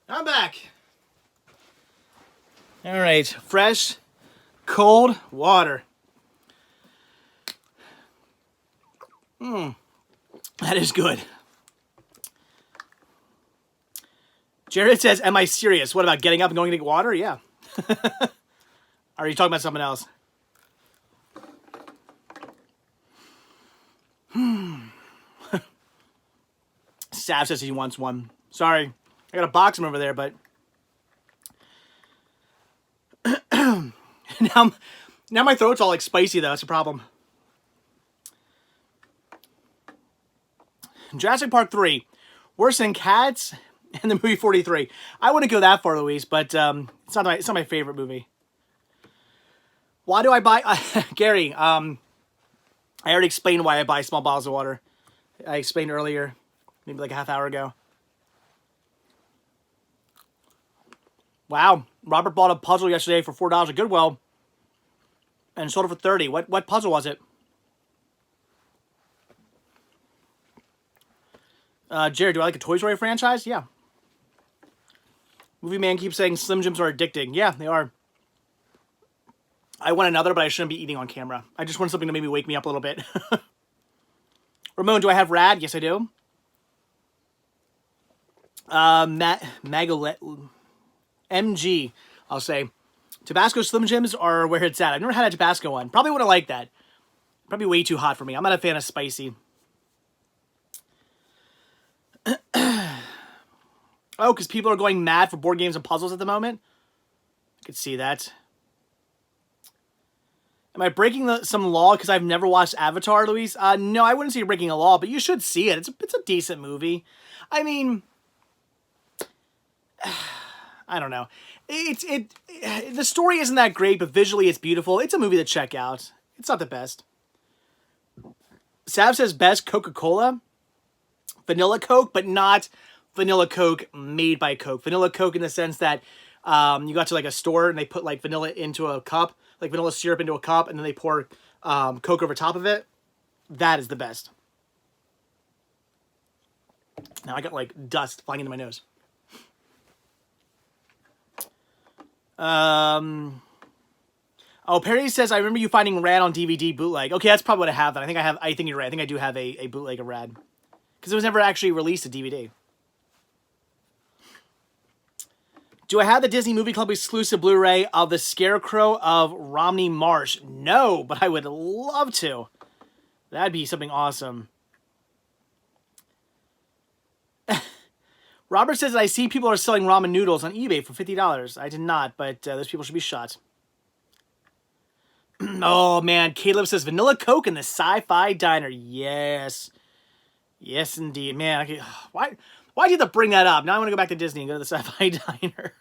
I'm back. All right, fresh, cold water. That is good. Jared says, am I serious? What about getting up and going to get water? Yeah. Are you talking about something else? Sav says he wants one. Sorry. I got a box from over there, but now my throat's all like spicy though. That's a problem. Jurassic Park 3, worse than Cats and the movie 43. I wouldn't go that far, Louise, but it's not my favorite movie. Why do I buy Gary? I already explained why I buy small bottles of water. I explained earlier, maybe like a half hour ago. Wow, Robert bought a puzzle yesterday for $4 at Goodwill and sold it for $30. What puzzle was it? Jared, do I like a Toy Story franchise? Yeah. Movie Man keeps saying Slim Jims are addicting. Yeah, they are. I want another, but I shouldn't be eating on camera. I just want something to maybe wake me up a little bit. Ramon, do I have Rad? Yes, I do. MG, I'll say. Tabasco Slim Jims are where it's at. I've never had a Tabasco one. Probably wouldn't like that. Probably way too hot for me. I'm not a fan of spicy. Oh, because people are going mad for board games and puzzles at the moment? I could see that. Am I breaking some law because I've never watched Avatar, Luis? No, I wouldn't say you're breaking a law, but you should see it. It's a decent movie. I mean, I don't know. The story isn't that great, but visually it's beautiful. It's a movie to check out. It's not the best. Sav says best Coca-Cola. Vanilla Coke, but not vanilla Coke made by Coke. Vanilla Coke in the sense that you got to like a store and they put like vanilla into a cup, like vanilla syrup into a cup, and then they pour Coke over top of it. That is the best. Now I got like dust flying into my nose. Oh, Perry says, I remember you finding Rad on DVD bootleg. Okay, that's probably what I have. I think you're right. I think I do have a bootleg of Rad. Because it was never actually released to DVD. Do I have the Disney Movie Club exclusive Blu-ray of The Scarecrow of Romney Marsh? No, but I would love to. That'd be something awesome. Robert says that I see people are selling ramen noodles on eBay for $50. I did not, but those people should be shot. Oh, man. Caleb says Vanilla Coke in the Sci-Fi Diner. Yes. Yes, indeed. Man, why do you have to bring that up? Now I want to go back to Disney and go to the Sci-Fi Diner.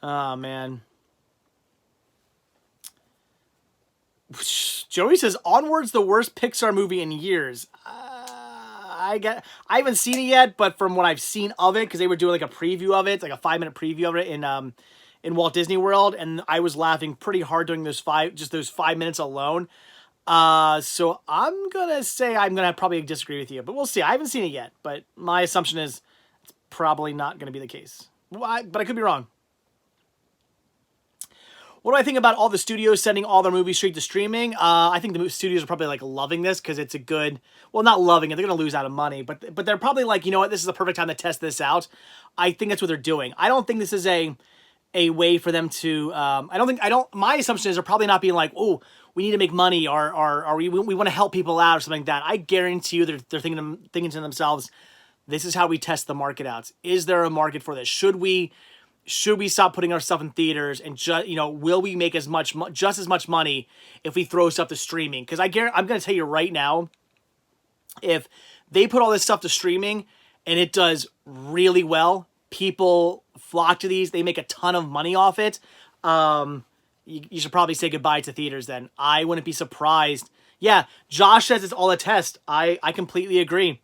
Oh, man. Joey says, Onward's the worst Pixar movie in years. I haven't seen it yet, but from what I've seen of it, because they were doing like a preview of it, like a 5-minute preview of it in Walt Disney World, and I was laughing pretty hard during those 5 minutes alone. So I'm gonna say I'm gonna probably disagree with you, but we'll see. I haven't seen it yet, but my assumption is it's probably not gonna be the case. But I could be wrong. What do I think about all the studios sending all their movies straight to streaming? I think the studios are probably like loving this because it's a good, well, not loving it. They're gonna lose out of money, but they're probably like, you know what, this is the perfect time to test this out. I think that's what they're doing. I don't think this is a way for them to. My assumption is they're probably not being like, oh, we need to make money, or we want to help people out, or something like that. I guarantee you, they're thinking to themselves, this is how we test the market out. Is there a market for this? Should we stop putting our stuff in theaters and will we make just as much money if we throw stuff to streaming? Because I'm going to tell you right now, if they put all this stuff to streaming and it does really well, people flock to these, they make a ton of money off it. You should probably say goodbye to theaters then. I wouldn't be surprised. Yeah, Josh says it's all a test. I completely agree.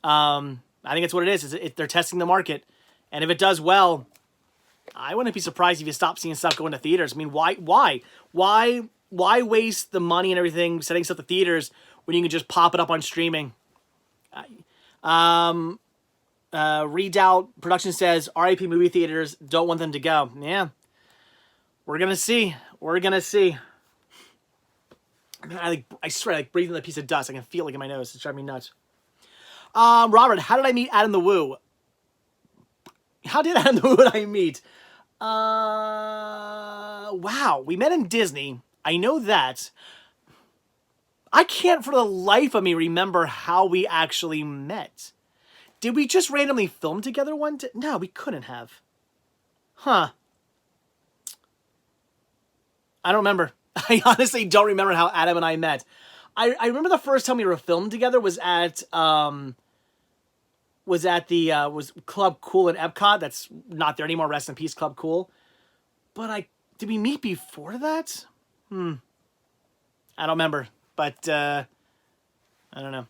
I think it's what it is. They're testing the market. And if it does well, I wouldn't be surprised if you stop seeing stuff going to theaters. I mean, why waste the money and everything setting stuff to theaters when you can just pop it up on streaming? Redoubt Production says, RIP movie theaters, don't want them to go. Yeah. We're going to see. We're going to see. I swear, like breathing a piece of dust. I can feel it in my nose. It's driving me nuts. Robert, how did I meet Adam the Woo? How did Adam the Woo and I meet? Wow. We met in Disney. I know that. I can't for the life of me remember how we actually met. Did we just randomly film together one day? No, we couldn't have. Huh. I don't remember. I honestly don't remember how Adam and I met. I remember the first time we were filmed together was at the was Club Cool in Epcot. That's not there anymore. Rest in peace, Club Cool. But did we meet before that? I don't remember. But I don't know.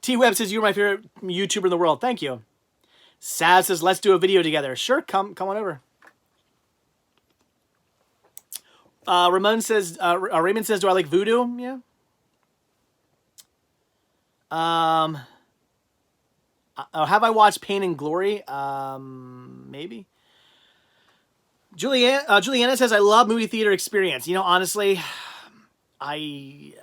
T Web says you're my favorite YouTuber in the world. Thank you. Saz says let's do a video together. Sure, come on over. Raymond says, do I like voodoo? Yeah. Have I watched Pain and Glory? Maybe. Juliana says, I love movie theater experience. You know, honestly, I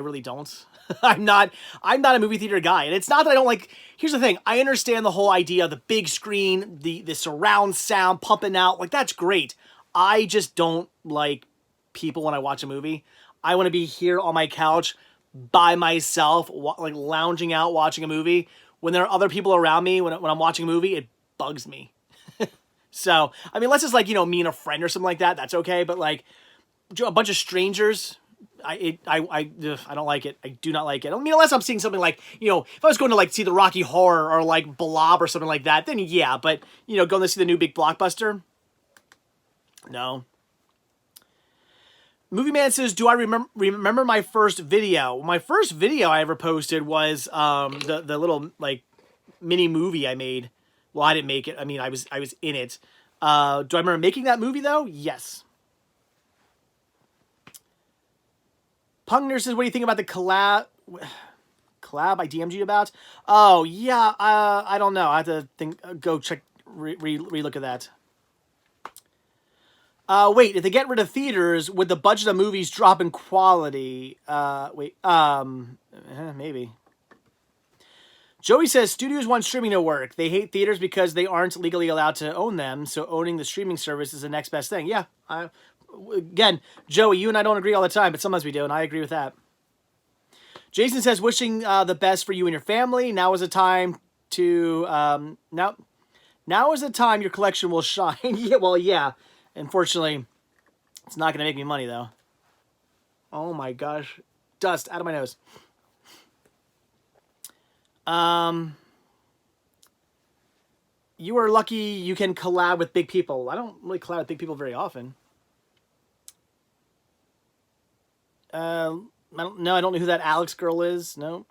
really don't. I'm not a movie theater guy. And it's not that I don't like, here's the thing. I understand the whole idea of the big screen, the surround sound pumping out. Like, that's great. I just don't like people when I watch a movie. I want to be here on my couch by myself, like lounging out, watching a movie. When there are other people around me, when I'm watching a movie, it bugs me. So, I mean, unless it's like, you know, me and a friend or something like that, that's okay. But like a bunch of strangers, I don't like it. I do not like it. I mean, unless I'm seeing something like, you know, if I was going to like see the Rocky Horror or like Blob or something like that, then yeah. But, you know, going to see the new big blockbuster, no. Movie Man says, do I remember my first video? My first video I ever posted was the little like mini movie I made. Well, I didn't make it. I mean, I was in it. Do I remember making that movie though? Yes. Pungner says, what do you think about the collab I DM'd you about? Oh yeah, I don't know. I have to go check re-look at that. Wait, if they get rid of theaters, would the budget of movies drop in quality? Maybe. Joey says, studios want streaming to work. They hate theaters because they aren't legally allowed to own them, so owning the streaming service is the next best thing. Yeah, again, Joey, you and I don't agree all the time, but sometimes we do, and I agree with that. Jason says, wishing the best for you and your family. Now is the time to... now is the time your collection will shine. Yeah, well, yeah. Unfortunately, it's not going to make me money, though. Oh, my gosh. Dust out of my nose. You are lucky you can collab with big people. I don't really collab with big people very often. I don't know who that Alex girl is. No.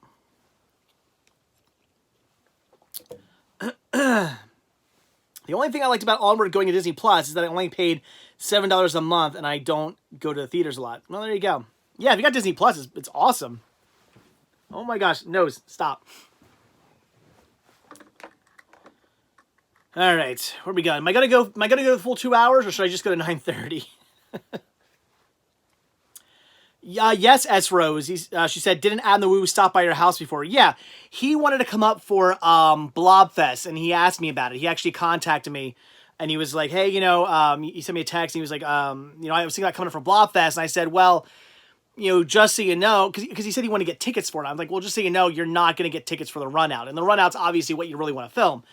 The only thing I liked about Onward going to Disney Plus is that I only paid $7 a month and I don't go to the theaters a lot. Well, there you go. Yeah, if you got Disney Plus, it's awesome. Oh my gosh, nose, stop. All right, where we go? Am I gonna go the full 2 hours, or should I just go to 9:30? Yes, S Rose. She said, didn't Adam the Woo stop by your house before? Yeah, he wanted to come up for Blobfest, and he asked me about it. He actually contacted me, and he was like, hey, you know, he sent me a text, and he was like, you know, I was thinking about coming up for Blobfest, and I said, well, you know, just so you know, because he said he wanted to get tickets for it. I'm like, well, just so you know, you're not going to get tickets for the run out, and the run out's obviously what you really want to film.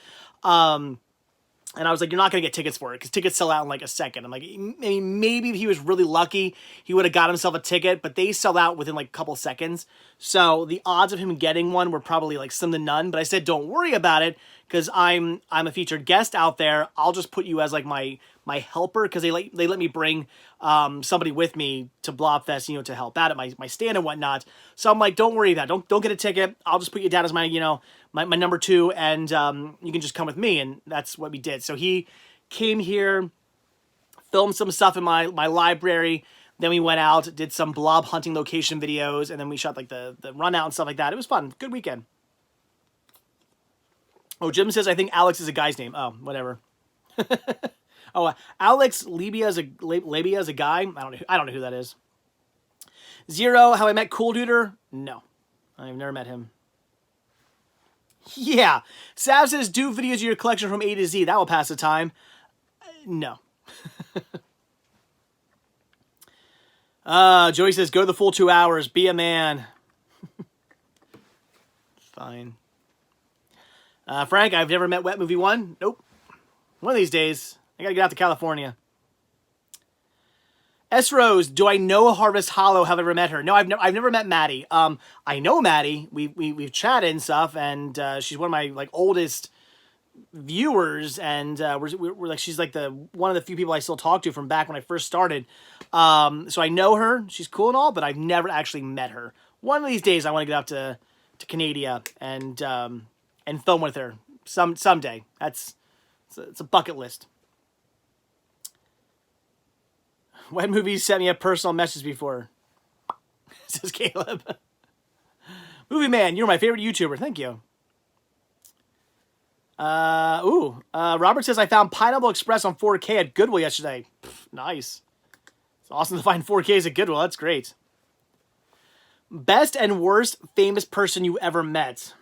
And I was like, you're not going to get tickets for it because tickets sell out in like a second. I'm like, I mean, maybe if he was really lucky, he would have got himself a ticket, but they sell out within like a couple seconds. So the odds of him getting one were probably like slim to none. But I said, don't worry about it because I'm a featured guest out there. I'll just put you as like my helper because they let me bring somebody with me to Blobfest, you know, to help out at my stand and whatnot. So I'm like, don't worry about it. Don't get a ticket. I'll just put you down as my, you know, my number two, and you can just come with me. And that's what we did. So he came here, filmed some stuff in my library. Then we went out, did some blob hunting location videos, and then we shot like the run out and stuff like that. It was fun. Good weekend. Oh, Jim says, I think Alex is a guy's name. Oh, whatever. Oh, Alex Labia is a guy. I don't know who that is. Zero, how I met Cool Duder? No, I've never met him. Yeah, Sav says, do videos of your collection from A to Z. That will pass the time. No. Joey says, go the full 2 hours. Be a man. Fine. Frank, I've never met Wet Movie 1. Nope. One of these days, I gotta get out to California. S Rose, do I know Harvest Hollow? Have I ever met her? No, I've never met Maddie. I know Maddie. We've chatted and stuff, and she's one of my like oldest viewers, and we're like, she's like the one of the few people I still talk to from back when I first started. So I know her. She's cool and all, but I've never actually met her. One of these days, I want to get up to Canada and film with her someday. It's a bucket list. What movies sent me a personal message before? Says Caleb. Movie Man, you're my favorite YouTuber. Thank you. Robert says, I found Pineapple Express on 4K at Goodwill yesterday. Pff, nice. It's awesome to find 4Ks at Goodwill. That's great. Best and worst famous person you ever met.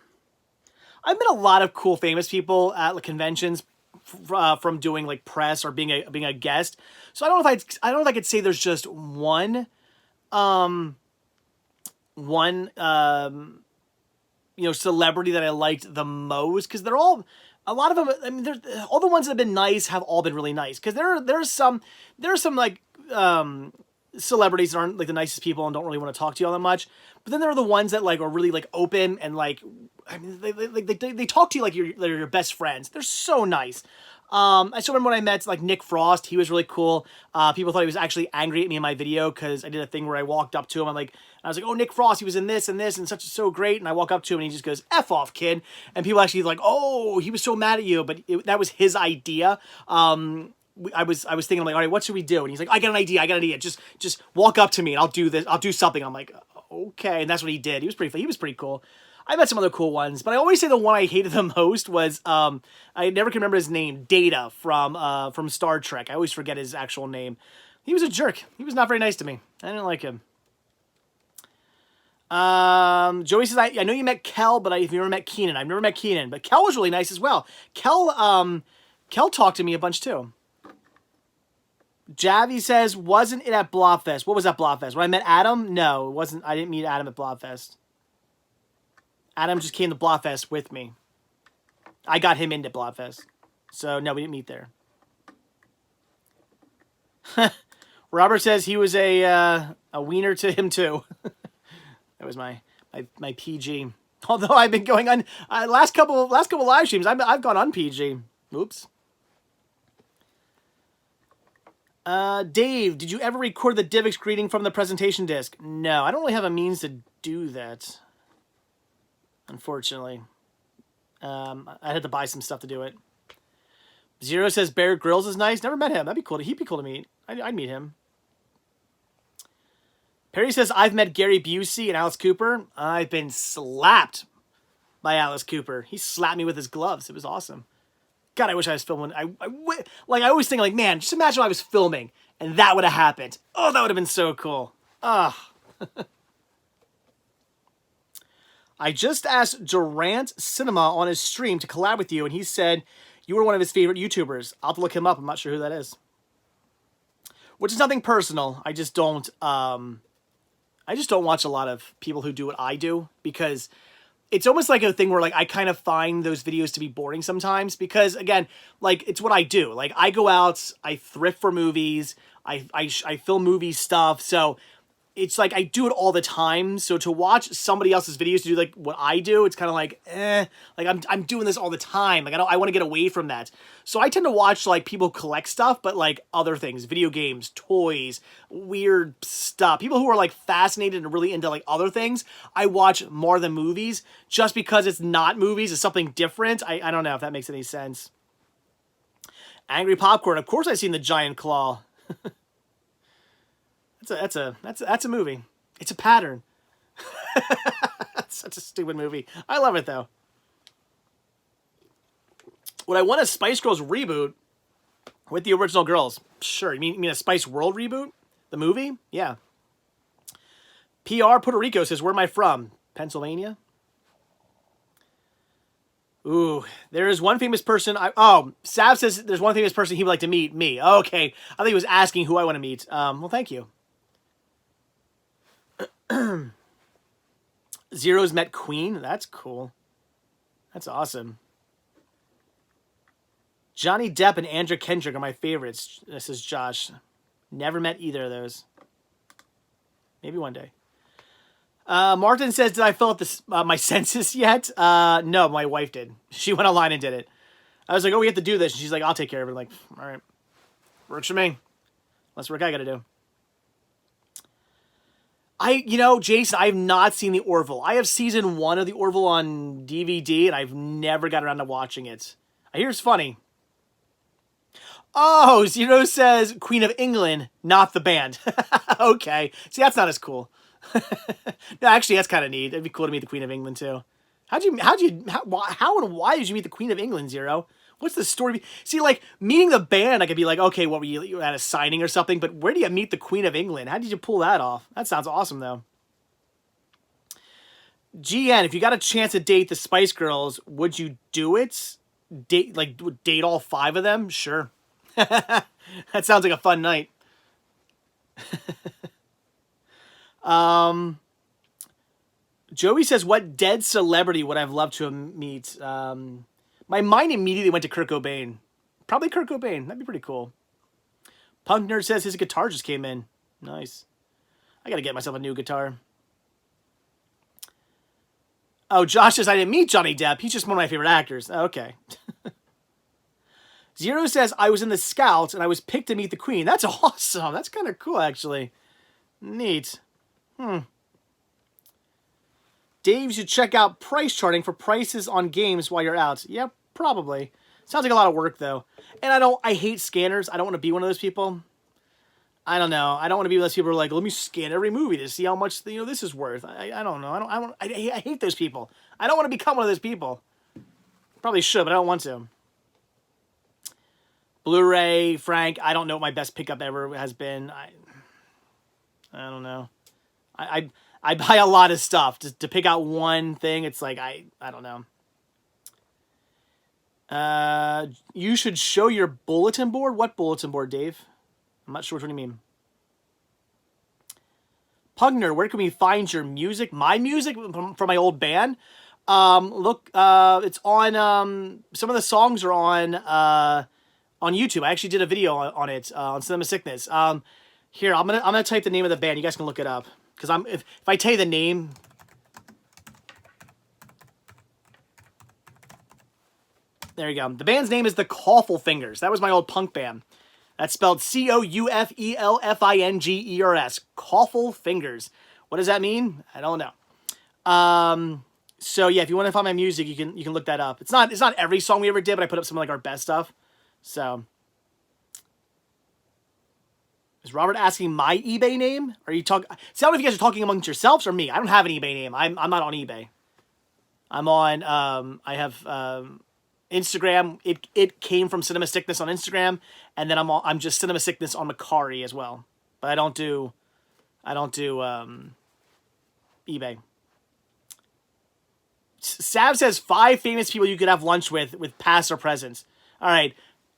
I've met a lot of cool famous people at conventions from doing like press or being a guest. So I don't know if I could say there's just one celebrity that I liked the most, because they're all, a lot of them, I mean, all the ones that have been nice have all been really nice, because there's some like celebrities that aren't like the nicest people and don't really want to talk to you all that much, but then there are the ones that like are really like open and like, I mean, they talk to you like they're your best friends. They're so nice. I still remember when I met like Nick Frost. He was really cool. People thought he was actually angry at me in my video because I did a thing where I walked up to him. I was like, oh, Nick Frost, he was in this and this and so great. And I walk up to him and he just goes, F off, kid. And people actually like, oh, he was so mad at you. But that was his idea. I was thinking, I'm like, all right, what should we do? And he's like, I got an idea. Just walk up to me and I'll do this. I'll do something. I'm like, okay. And that's what he did. He was pretty cool. I met some other cool ones, but I always say the one I hated the most was, I never can remember his name, Data from Star Trek. I always forget his actual name. He was a jerk. He was not very nice to me. I didn't like him. Joey says, I know you met Kel, but you've never met Keenan. I've never met Keenan, but Kel was really nice as well. Kel talked to me a bunch too. Javi says, wasn't it at Blobfest? What was at Blobfest? When I met Adam? No, it wasn't. I didn't meet Adam at Blobfest. Adam just came to Blobfest with me. I got him into Blobfest. So, no, we didn't meet there. Robert says he was a wiener to him, too. That was my PG. Although I've been going on... last couple live streams, I've gone on PG. Oops. Dave, did you ever record the Divx greeting from the presentation disc? No, I don't really have a means to do that. Unfortunately. I had to buy some stuff to do it. Zero says Bear Grylls is nice. Never met him. That'd be cool. He'd be cool to meet. I'd meet him. Perry says, I've met Gary Busey and Alice Cooper. I've been slapped by Alice Cooper. He slapped me with his gloves. It was awesome. God, I wish I was filming. I always think, like, man, just imagine if I was filming and that would have happened. Oh, that would have been so cool. Ugh. I just asked Durant Cinema on his stream to collab with you, and he said you were one of his favorite YouTubers. I'll have to look him up. I'm not sure who that is. Which is nothing personal. I just don't watch a lot of people who do what I do, because it's almost like a thing where like I kind of find those videos to be boring sometimes, because again, like it's what I do. Like I go out, I thrift for movies, I film movie stuff, so it's like I do it all the time. So to watch somebody else's videos to do like what I do, it's kind of like, like I'm doing this all the time. Like I want to get away from that. So I tend to watch like people collect stuff, but like other things, video games, toys, weird stuff. People who are like fascinated and really into like other things, I watch more than movies, just because it's not movies, it's something different. I don't know if that makes any sense. Angry Popcorn. Of course I've seen The Giant Claw. That's a movie. It's a pattern. That's such a stupid movie. I love it though. Would I want a Spice Girls reboot with the original girls? Sure. You mean a Spice World reboot? The movie? Yeah. PR Puerto Rico says, where am I from? Pennsylvania? Ooh, there is one famous person. Sav says there's one famous person he would like to meet. Me. Okay. I think he was asking who I want to meet. Well, thank you. Zero's met Queen. That's cool. That's awesome. Johnny Depp and Andrew Kendrick are my favorites. This is Josh. Never met either of those. Maybe one day. Martin says, did I fill out this, my census yet? No, my wife did. She went online and did it. I was like, oh, we have to do this. And she's like, I'll take care of it. I'm like, all right. Works for me. Less work I got to do. Jason, I have not seen the Orville. I have season 1 of the Orville on DVD, and I've never got around to watching it. I hear it's funny. Oh, Zero says Queen of England, not the band. Okay. See, that's not as cool. No, actually, that's kind of neat. It'd be cool to meet the Queen of England, too. How and why did you meet the Queen of England, Zero? What's the story? See, like, meeting the band, I could be like, okay, what were you at a signing or something? But where do you meet the Queen of England? How did you pull that off? That sounds awesome, though. GN, if you got a chance to date the Spice Girls, would you do it? Date all 5 of them? Sure. That sounds like a fun night. Joey says, what dead celebrity would I have loved to meet? My mind immediately went to Kurt Cobain. Probably Kurt Cobain. That'd be pretty cool. Punk Nerd says his guitar just came in. Nice. I gotta get myself a new guitar. Oh, Josh says I didn't meet Johnny Depp. He's just one of my favorite actors. Okay. Zero says I was in the Scouts and I was picked to meet the Queen. That's awesome. That's kind of cool, actually. Neat. Dave, you should check out price charting for prices on games while you're out. Yep. Probably. Sounds like a lot of work, though. And I hate scanners. I don't want to be one of those people. I don't know. I don't want to be one of those people who are like, let me scan every movie to see how much, this is worth. I don't know. I hate those people. I don't want to become one of those people. Probably should, but I don't want to. Blu-ray, Frank, I don't know what my best pickup ever has been. I don't know. I buy a lot of stuff. To pick out one thing, it's like, I don't know. You should show your bulletin board. What bulletin board, Dave? I'm not sure which one you mean. Pugner, where can we find your music? My music from my old band? Look, it's on, some of the songs are on YouTube. I actually did a video on it, on Cinema Sickness. Here, I'm gonna type the name of the band. You guys can look it up. Because if I tell you the name... There you go. The band's name is the Coffle Fingers. That was my old punk band. That's spelled Couffelfingers. Coffle Fingers. What does that mean? I don't know. So yeah, if you want to find my music, you can look that up. It's not every song we ever did, but I put up some of like our best stuff. So is Robert asking my eBay name? Are you talking? See, I don't know if you guys are talking amongst yourselves or me. I don't have an eBay name. I'm not on eBay. I'm on. I have Instagram. It came from Cinema Sickness on Instagram, and then I'm just Cinema Sickness on Macari as well. But I don't do eBay. Sav says 5 famous people you could have lunch with past or presents. All right,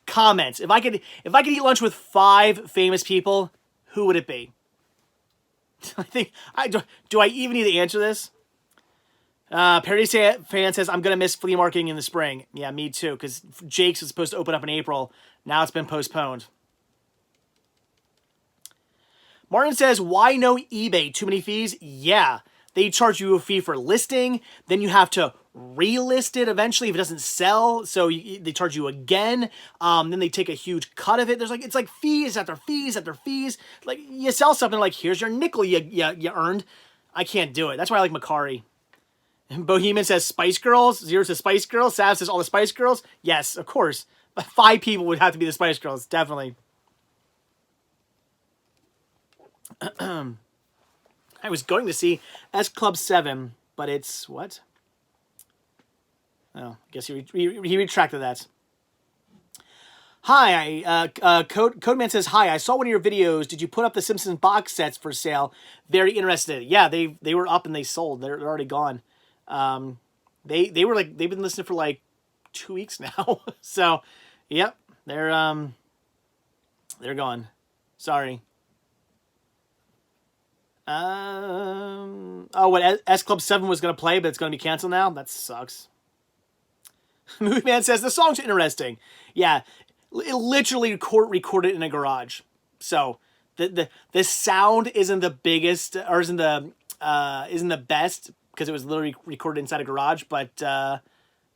comments. If I could eat lunch with 5 famous people, who would it be? Do I even need to answer this? Parody fan says I'm gonna miss flea marketing in the spring. Yeah, me too. Because Jake's was supposed to open up in April. Now it's been postponed. Martin says, why no eBay? Too many fees? Yeah. They charge you a fee for listing. Then you have to relist it eventually if it doesn't sell. So they charge you again. Then they take a huge cut of it. It's like fees after fees after fees. Like you sell something like, here's your nickel you earned. I can't do it. That's why I like Macari. Bohemian says Spice Girls. Zero says Spice Girls. Sav says all the Spice Girls. Yes, of course. But 5 people would have to be the Spice Girls. Definitely. I was going to see S Club 7, but it's what? Oh, I guess he retracted that. Hi, Codeman says, hi, I saw one of your videos. Did you put up the Simpsons box sets for sale? Very interested. Yeah, they were up and they sold. They're already gone. They were like, they've been listening for like 2 weeks now. So, yep, they're gone. Sorry. Oh, what S Club 7 was going to play, but it's going to be canceled now? That sucks. Movie Man says, the song's interesting. Yeah, it literally recorded in a garage. So, the sound isn't the biggest or isn't the best because it was literally recorded inside a garage. But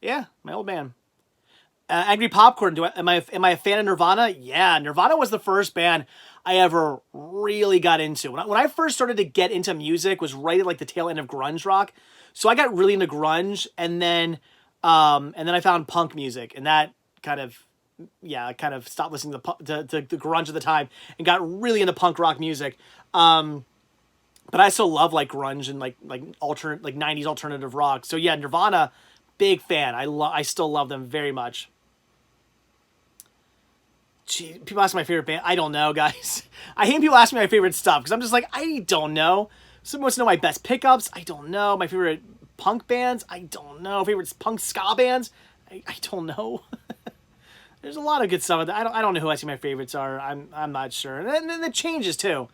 yeah, my old man. Angry Popcorn. Am I a fan of Nirvana? Yeah, Nirvana was the first band I ever really got into. When I first started to get into music was right at like the tail end of grunge rock. So I got really into grunge, and then I found punk music, and that kind of stopped listening to the grunge at the time and got really into punk rock music. But I still love like grunge and like alternate like 90s alternative rock. So yeah, Nirvana, big fan. I still love them very much. Gee, people ask my favorite band. I don't know, guys. I hate people asking me my favorite stuff because I'm just like, I don't know. Someone wants to know my best pickups. I don't know. My favorite punk bands. I don't know. Favorite punk ska bands. I don't know. There's a lot of good stuff. I don't know who my favorites are. I'm not sure. And then it changes too.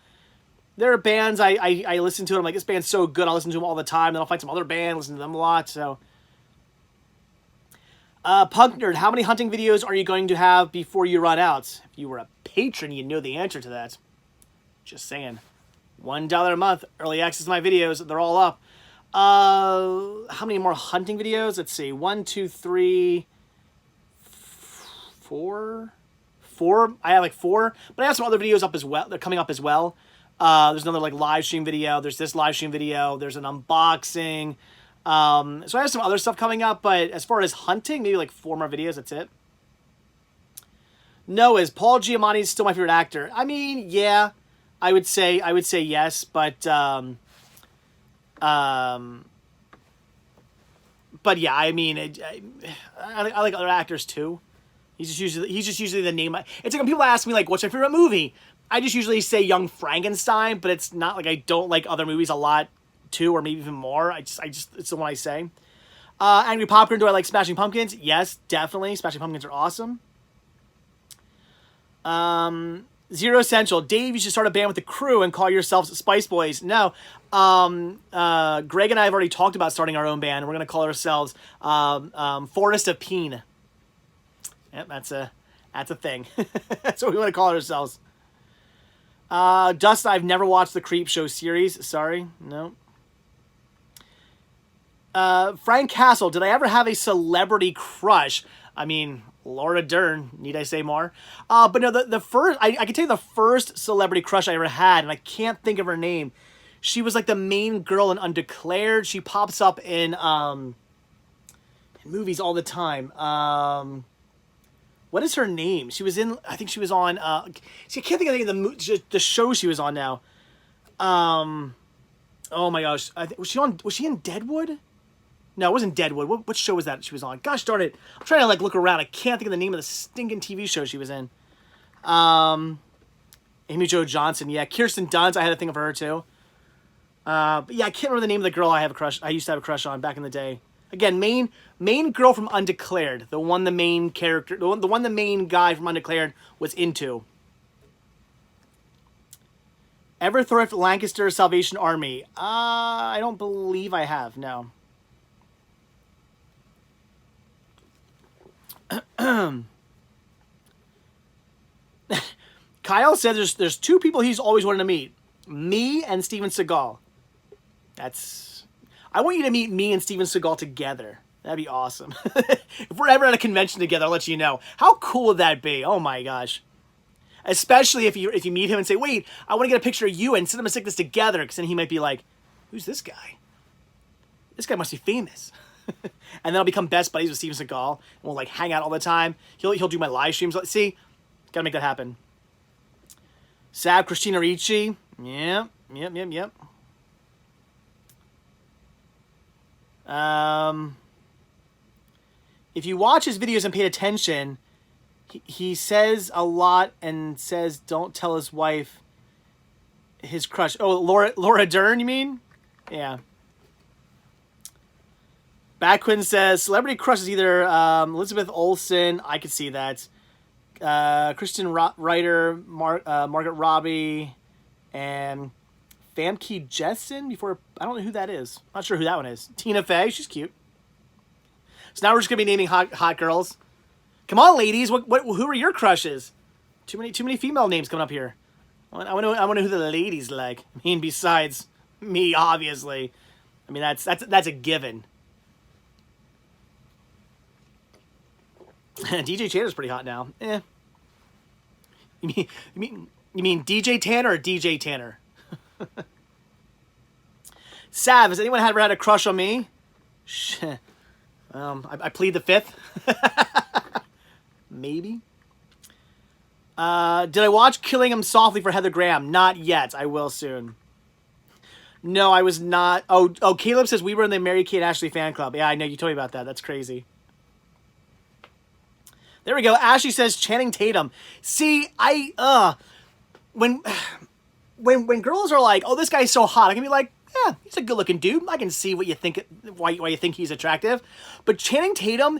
There are bands I listen to. And I'm like, this band's so good. I'll listen to them all the time. Then I'll find some other band, listen to them a lot. So. Punk Nerd, how many hunting videos are you going to have before you run out? If you were a patron, you'd know the answer to that. Just saying. $1 a month, early access to my videos. They're all up. How many more hunting videos? Let's see. 1, 2, 3, 4. 4. I have like 4, but I have some other videos up as well. They're coming up as well. There's another like live stream video. There's this live stream video. There's an unboxing. So I have some other stuff coming up, but as far as hunting, maybe like 4 more videos, that's it. No, is Paul Giamatti still my favorite actor? I mean, yeah, I would say yes, but yeah, I mean, I like other actors too. He's just usually the name. It's like when people ask me like, what's your favorite movie? I just usually say Young Frankenstein, but it's not like I don't like other movies a lot. 2 or maybe even more. I just it's the one I say. Angry Popcorn, do I like Smashing Pumpkins? Yes, definitely. Smashing Pumpkins are awesome. Zero Essential. Dave, you should start a band with the crew and call yourselves Spice Boys. No. Greg and I have already talked about starting our own band. We're going to call ourselves Forest of Peen. Yep, that's a thing. That's what we want to call ourselves. Dustin, I've never watched the Creep Show series. Sorry. No. Frank Castle, did I ever have a celebrity crush? I mean, Laura Dern, need I say more? But no, the first, I can tell you the first celebrity crush I ever had, and I can't think of her name. She was like the main girl in Undeclared. She pops up in movies all the time. What is her name? She was in, I think she was on, see, I can't think of the show she was on now. Oh my gosh. Was she in Deadwood? No, it wasn't Deadwood. What show was that she was on? Gosh darn it. I'm trying to like look around. I can't think of the name of the stinking TV show she was in. Amy Jo Johnson. Yeah, Kirsten Dunst. I had to think of her too. But yeah, I can't remember the name of the girl I used to have a crush on back in the day. Again, main girl from Undeclared. The one the main guy from Undeclared was into. Everthrift Lancaster Salvation Army. I don't believe I have, no. Kyle said there's 2 people he's always wanted to meet. Me and Steven Seagal. I want you to meet me and Steven Seagal together. That'd be awesome. If we're ever at a convention together, I'll let you know. How cool would that be? Oh my gosh. Especially if you meet him and say, wait, I want to get a picture of you and Cinema Sickness together, because then he might be like, who's this guy? This guy must be famous. And then I'll become best buddies with Steven Seagal, and we'll like hang out all the time. He'll do my live streams. See, gotta make that happen. Sab, Christina Ricci. Yep. If you watch his videos and pay attention, he says a lot and says, don't tell his wife his crush. Oh, Laura Dern, you mean? Yeah. Backquin says, celebrity crush is either Elizabeth Olsen, I could see that, Kristen Ryder, Margaret Robbie, and Famke Jessen before, I don't know who that is. Not sure who that one is. Tina Fey, she's cute. So now we're just going to be naming hot girls. Come on, ladies, who are your crushes? Too many female names coming up here. I wonder who the ladies like. I mean, besides me, obviously. I mean, that's a given. DJ Tanner's pretty hot now. Eh. You mean DJ Tanner or DJ Tanner? Sav, has anyone ever had a crush on me? I plead the fifth. Maybe. Did I watch Killing Him Softly for Heather Graham? Not yet. I will soon. No, I was not. Oh, Caleb says we were in the Mary Kate Ashley fan club. Yeah, I know. You told me about that. That's crazy. There we go. Ashley says Channing Tatum. See, when girls are like, oh, this guy's so hot, I can be like, yeah, he's a good-looking dude. I can see what you think, why you think he's attractive. But Channing Tatum,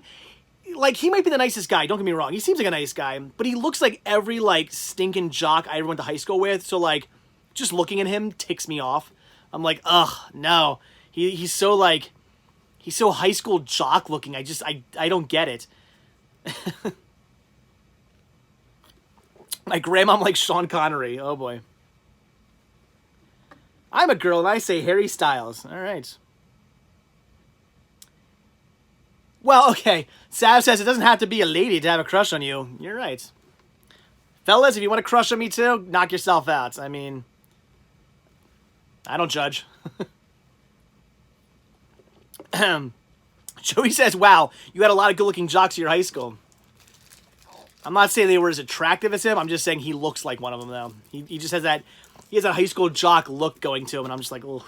like, he might be the nicest guy. Don't get me wrong. He seems like a nice guy. But he looks like every, like, stinking jock I ever went to high school with. So, like, just looking at him ticks me off. I'm like, ugh, no. He's so, like, he's so high school jock looking. I don't get it. My grandma like Sean Connery. Oh, boy. I'm a girl, and I say Harry Styles. All right. Well, okay. Sav says it doesn't have to be a lady to have a crush on you. You're right. Fellas, if you want to crush on me too, knock yourself out. I mean, I don't judge. Joey says, wow, you had a lot of good-looking jocks at your high school. I'm not saying they were as attractive as him. I'm just saying he looks like one of them, though. He just has that... He has that high school jock look going to him, and I'm just like, ugh.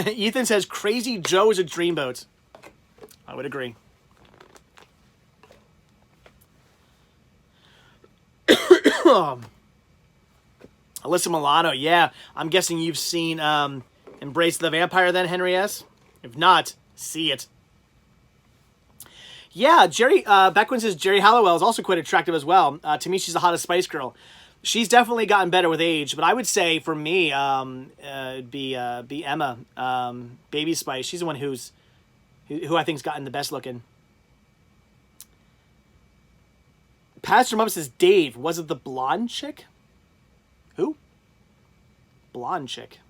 Ethan says, Crazy Joe is a dreamboat. I would agree. Alyssa Milano, yeah. I'm guessing you've seen Embrace the Vampire then, Henry S? If not, see it. Yeah, Jerry, Beckwin says Jerry Halliwell is also quite attractive as well. To me, she's the hottest Spice Girl. She's definitely gotten better with age, but I would say for me, it'd be Emma, Baby Spice. She's the one who I think's gotten the best looking. Pastor Mum says Dave. Was it the blonde chick? Who? Blonde chick.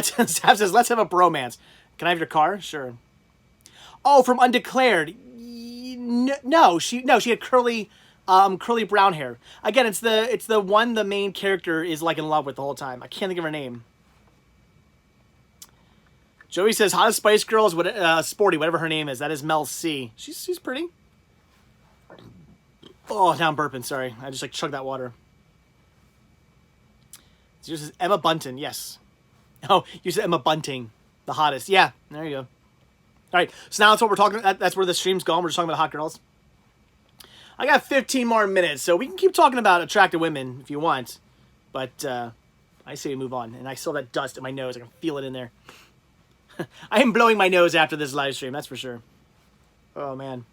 Sav says, let's have a bromance. Can I have your car? Sure. Oh, from Undeclared. No, she had curly brown hair. Again, it's the one the main character is like in love with the whole time. I can't think of her name. Joey says hottest Spice Girl is Sporty, whatever her name is. That is Mel C. She's pretty. Oh, now I'm burping. Sorry, I just like chugged that water. Yours is Emma Bunton. Yes. Oh, you said Emma Bunting, the hottest. Yeah, there you go. All right, so now that's what we're talking about. That's where the stream's going. We're just talking about hot girls. I got 15 more minutes, so we can keep talking about attractive women if you want. But I say we move on. And I saw that dust in my nose. I can feel it in there. I am blowing my nose after this live stream, that's for sure. Oh, man.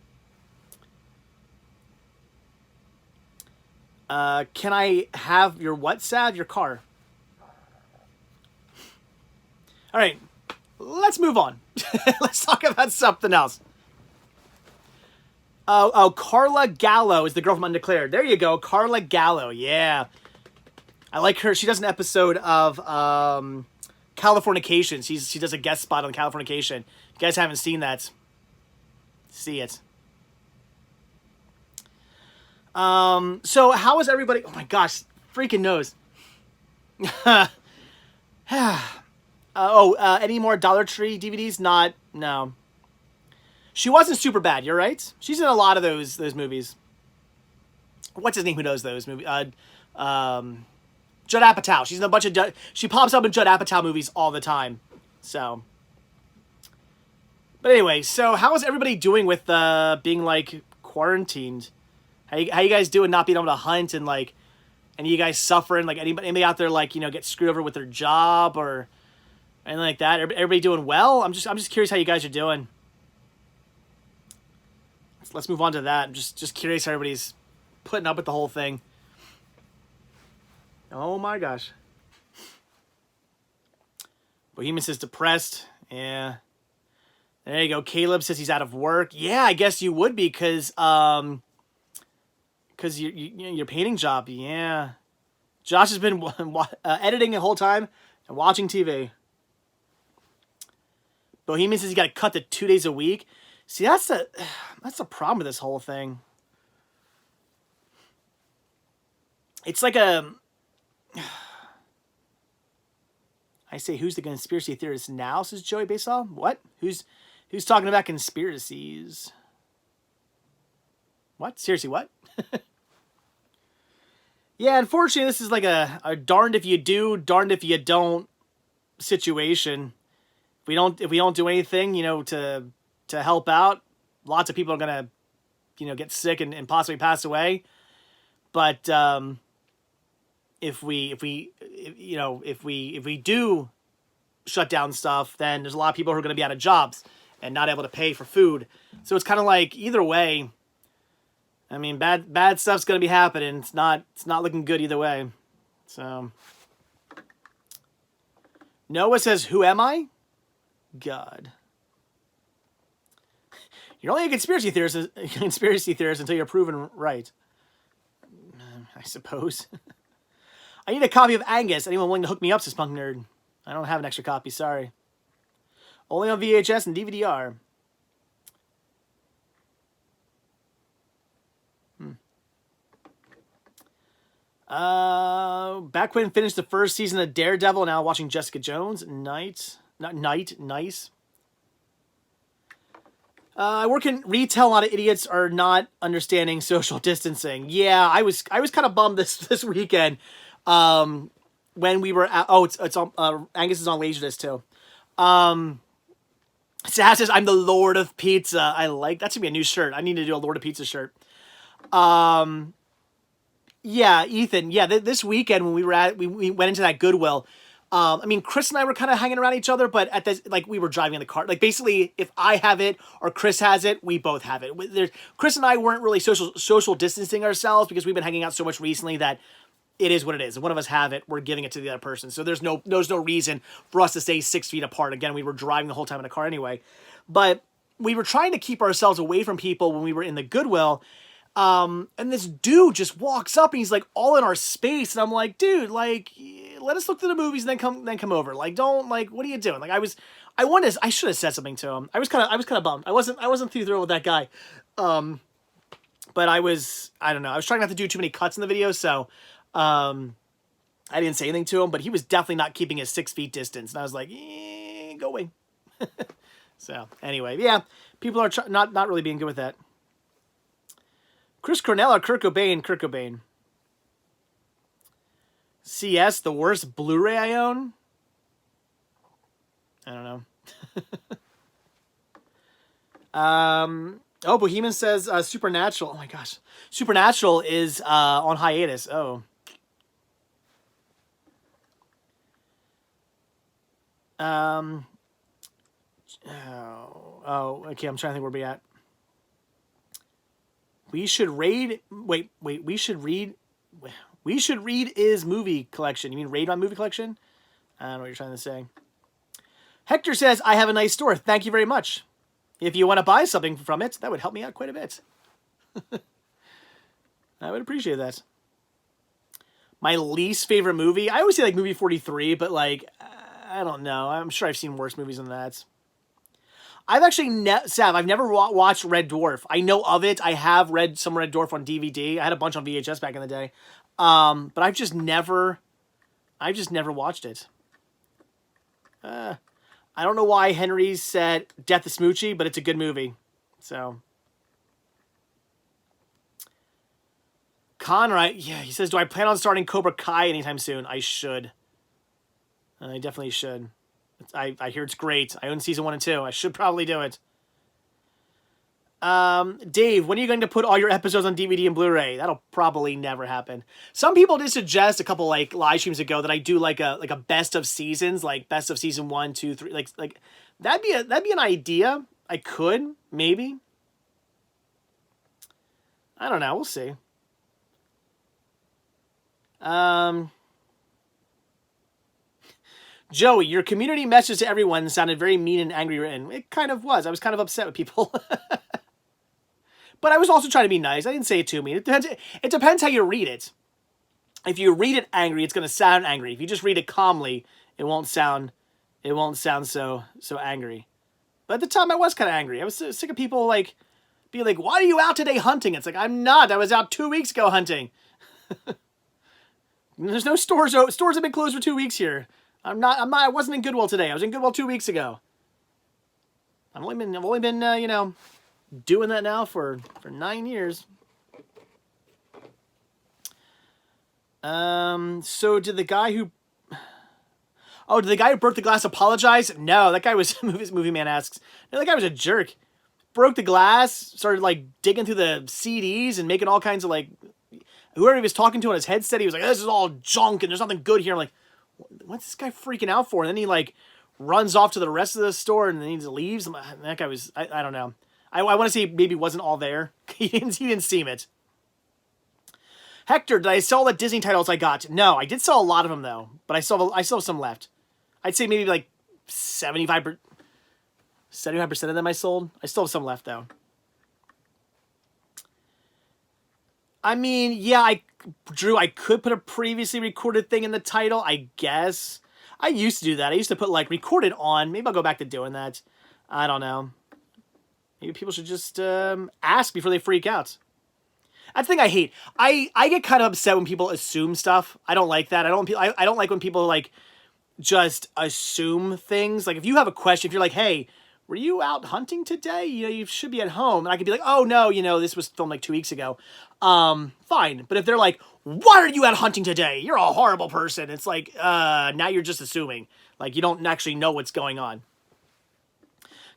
Can I have your what, Sav? Your car. All right. Let's move on. Let's talk about something else. Oh, Carla Gallo is the girl from Undeclared. There you go, Carla Gallo. Yeah, I like her. She does an episode of Californication. She does a guest spot on Californication. You guys haven't seen that, see it. So how is everybody? Oh my gosh, freaking nose. Any more Dollar Tree DVDs? No. She wasn't super bad. You're right. She's in a lot of those movies. What's his name? Who knows those movies? Judd Apatow. She's in a bunch of. She pops up in Judd Apatow movies all the time. So. But anyway, so how is everybody doing with being like quarantined? How you guys doing? Not being able to hunt and like, any of you guys suffering? Like anybody out there like get screwed over with their job or anything like that? Everybody doing well? I'm just curious how you guys are doing. Let's move on to that. I'm just curious how everybody's putting up with the whole thing. Oh my gosh. Bohemian says depressed. Yeah. There you go. Caleb says he's out of work. Yeah, I guess you would be because Because your painting job, yeah. Josh has been editing the whole time and watching TV. Bohemian says you got to cut to 2 days a week. See, that's the problem with this whole thing. It's like a... I say, who's the conspiracy theorist now, says Joey Basal. What? Who's talking about conspiracies? What? Seriously, what? Yeah, unfortunately, this is like a darned if you do, darned if you don't situation. If we don't do anything, to help out, lots of people are gonna, get sick and possibly pass away. But if we do shut down stuff, then there's a lot of people who are going to be out of jobs and not able to pay for food. So it's kind of like either way. I mean, bad stuff's going to be happening. It's not looking good either way. So Noah says, "Who am I? God. You're only a conspiracy theorist until you're proven right." I suppose. I need a copy of Angus. Anyone willing to hook me up, says Punk Nerd? I don't have an extra copy, sorry. Only on VHS and DVD-R. Back when finished the first season of Daredevil, now watching Jessica Jones. Nice. I work in retail. A lot of idiots are not understanding social distancing. Yeah, I was kind of bummed this weekend. When we were at, it's on, Angus is on Laserdisc too. Saz says, "I'm the Lord of Pizza." I like, that should be a new shirt. I need to do a Lord of Pizza shirt. Yeah, Ethan. Yeah, this weekend when we went into that Goodwill. I mean, Chris and I were kind of hanging around each other, but at this, like, we were driving in the car. Like, basically, if I have it or Chris has it, we both have it. Chris and I weren't really social distancing ourselves because we've been hanging out so much recently that it is what it is. If one of us have it, we're giving it to the other person. So there's no reason for us to stay 6 feet apart. Again, we were driving the whole time in the car anyway. But we were trying to keep ourselves away from people when we were in the Goodwill. And this dude just walks up and he's like all in our space. And I'm like, dude, like, let us look through the movies and then come over. Like, don't, like, what are you doing? Like, I should have said something to him. I was kind of bummed. I wasn't too thrilled with that guy. But I don't know. I was trying not to do too many cuts in the video. So, I didn't say anything to him, but he was definitely not keeping his 6 feet distance. And I was like, go away. So anyway, yeah, people are not really being good with that. Chris Cornell or Kurt Cobain? Kurt Cobain. CS, the worst Blu-ray I own? I don't know. Bohemian says Supernatural. Oh my gosh. Supernatural is on hiatus. Oh. Okay, I'm trying to think where we at. We should read is movie collection. You mean raid my movie collection? I don't know what you're trying to say. Hector says, "I have a nice store. Thank you very much. If you want to buy something from it, that would help me out quite a bit." I would appreciate that. My least favorite movie? I always say like movie 43, but like, I don't know. I'm sure I've seen worse movies than that. I've actually, I've never watched Red Dwarf. I know of it. I have read some Red Dwarf on DVD. I had a bunch on VHS back in the day. But I've just never watched it. I don't know why Henry said Death of Smoochie, but it's a good movie. So. Conrad, yeah, he says, "Do I plan on starting Cobra Kai anytime soon?" I should. I definitely should. I hear it's great. I own season 1 and 2. I should probably do it. Dave, when are you going to put all your episodes on DVD and Blu-ray? That'll probably never happen. Some people did suggest a couple like live streams ago that I do like a best of seasons, like best of season 1, 2, 3. Like that'd be an idea. I could maybe. I don't know. We'll see. Joey, your community message to everyone sounded very mean and angry written. It kind of was. I was kind of upset with people. But I was also trying to be nice. I didn't say it too mean. It depends how you read it. If you read it angry, it's going to sound angry. If you just read it calmly, it won't sound so angry. But at the time, I was kind of angry. I was sick of people like being like, "Why are you out today hunting?" It's like, I'm not. I was out 2 weeks ago hunting. There's no stores. Stores have been closed for 2 weeks here. I wasn't in Goodwill today. I was in Goodwill 2 weeks ago. I've only been you know, doing that now for 9 years. So did the guy who broke the glass apologize? No, that guy was movie man asks. No, that guy was a jerk. Broke the glass, started like digging through the CDs and making all kinds of like, whoever he was talking to on his headset, he was like, "This is all junk and there's nothing good here." I'm like, what's this guy freaking out for? And then he like runs off to the rest of the store and then he just leaves. That guy was, I don't know. I want to say maybe wasn't all there. He didn't seem it. Hector, did I sell the Disney titles I got? No, I did sell a lot of them though, but I still have some left. I'd say maybe like 75% of them I sold. I still have some left though. I mean, yeah, Drew, I could put a previously recorded thing in the title, I guess. I used to do that. I used to put like recorded on. Maybe I'll go back to doing that. I don't know. Maybe people should just ask before they freak out. That's the thing I hate. I get kind of upset when people assume stuff. I don't like that. I don't like when people like just assume things. Like if you have a question, if you're like, "Hey, were you out hunting today? You know, you should be at home." And I could be like, "Oh no, you know, this was filmed like 2 weeks ago." Fine. But if they're like, "Why are you out hunting today? You're a horrible person." It's like, now you're just assuming. Like you don't actually know what's going on.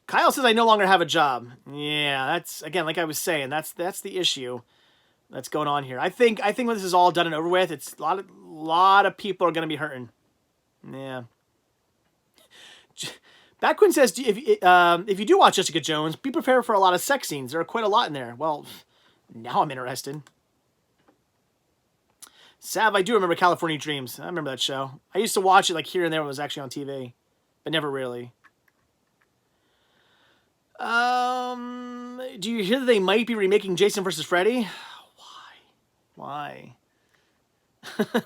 Kyle says I no longer have a job. Yeah, that's, again, like I was saying, that's the issue that's going on here. I think when this is all done and over with, it's a lot of people are going to be hurting. Yeah. Backquin says, if you do watch Jessica Jones, be prepared for a lot of sex scenes. There are quite a lot in there. Well, now I'm interested. Sav, I do remember California Dreams. I remember that show. I used to watch it like here and there when it was actually on TV, but never really. Do you hear that they might be remaking Jason vs. Freddy? Why?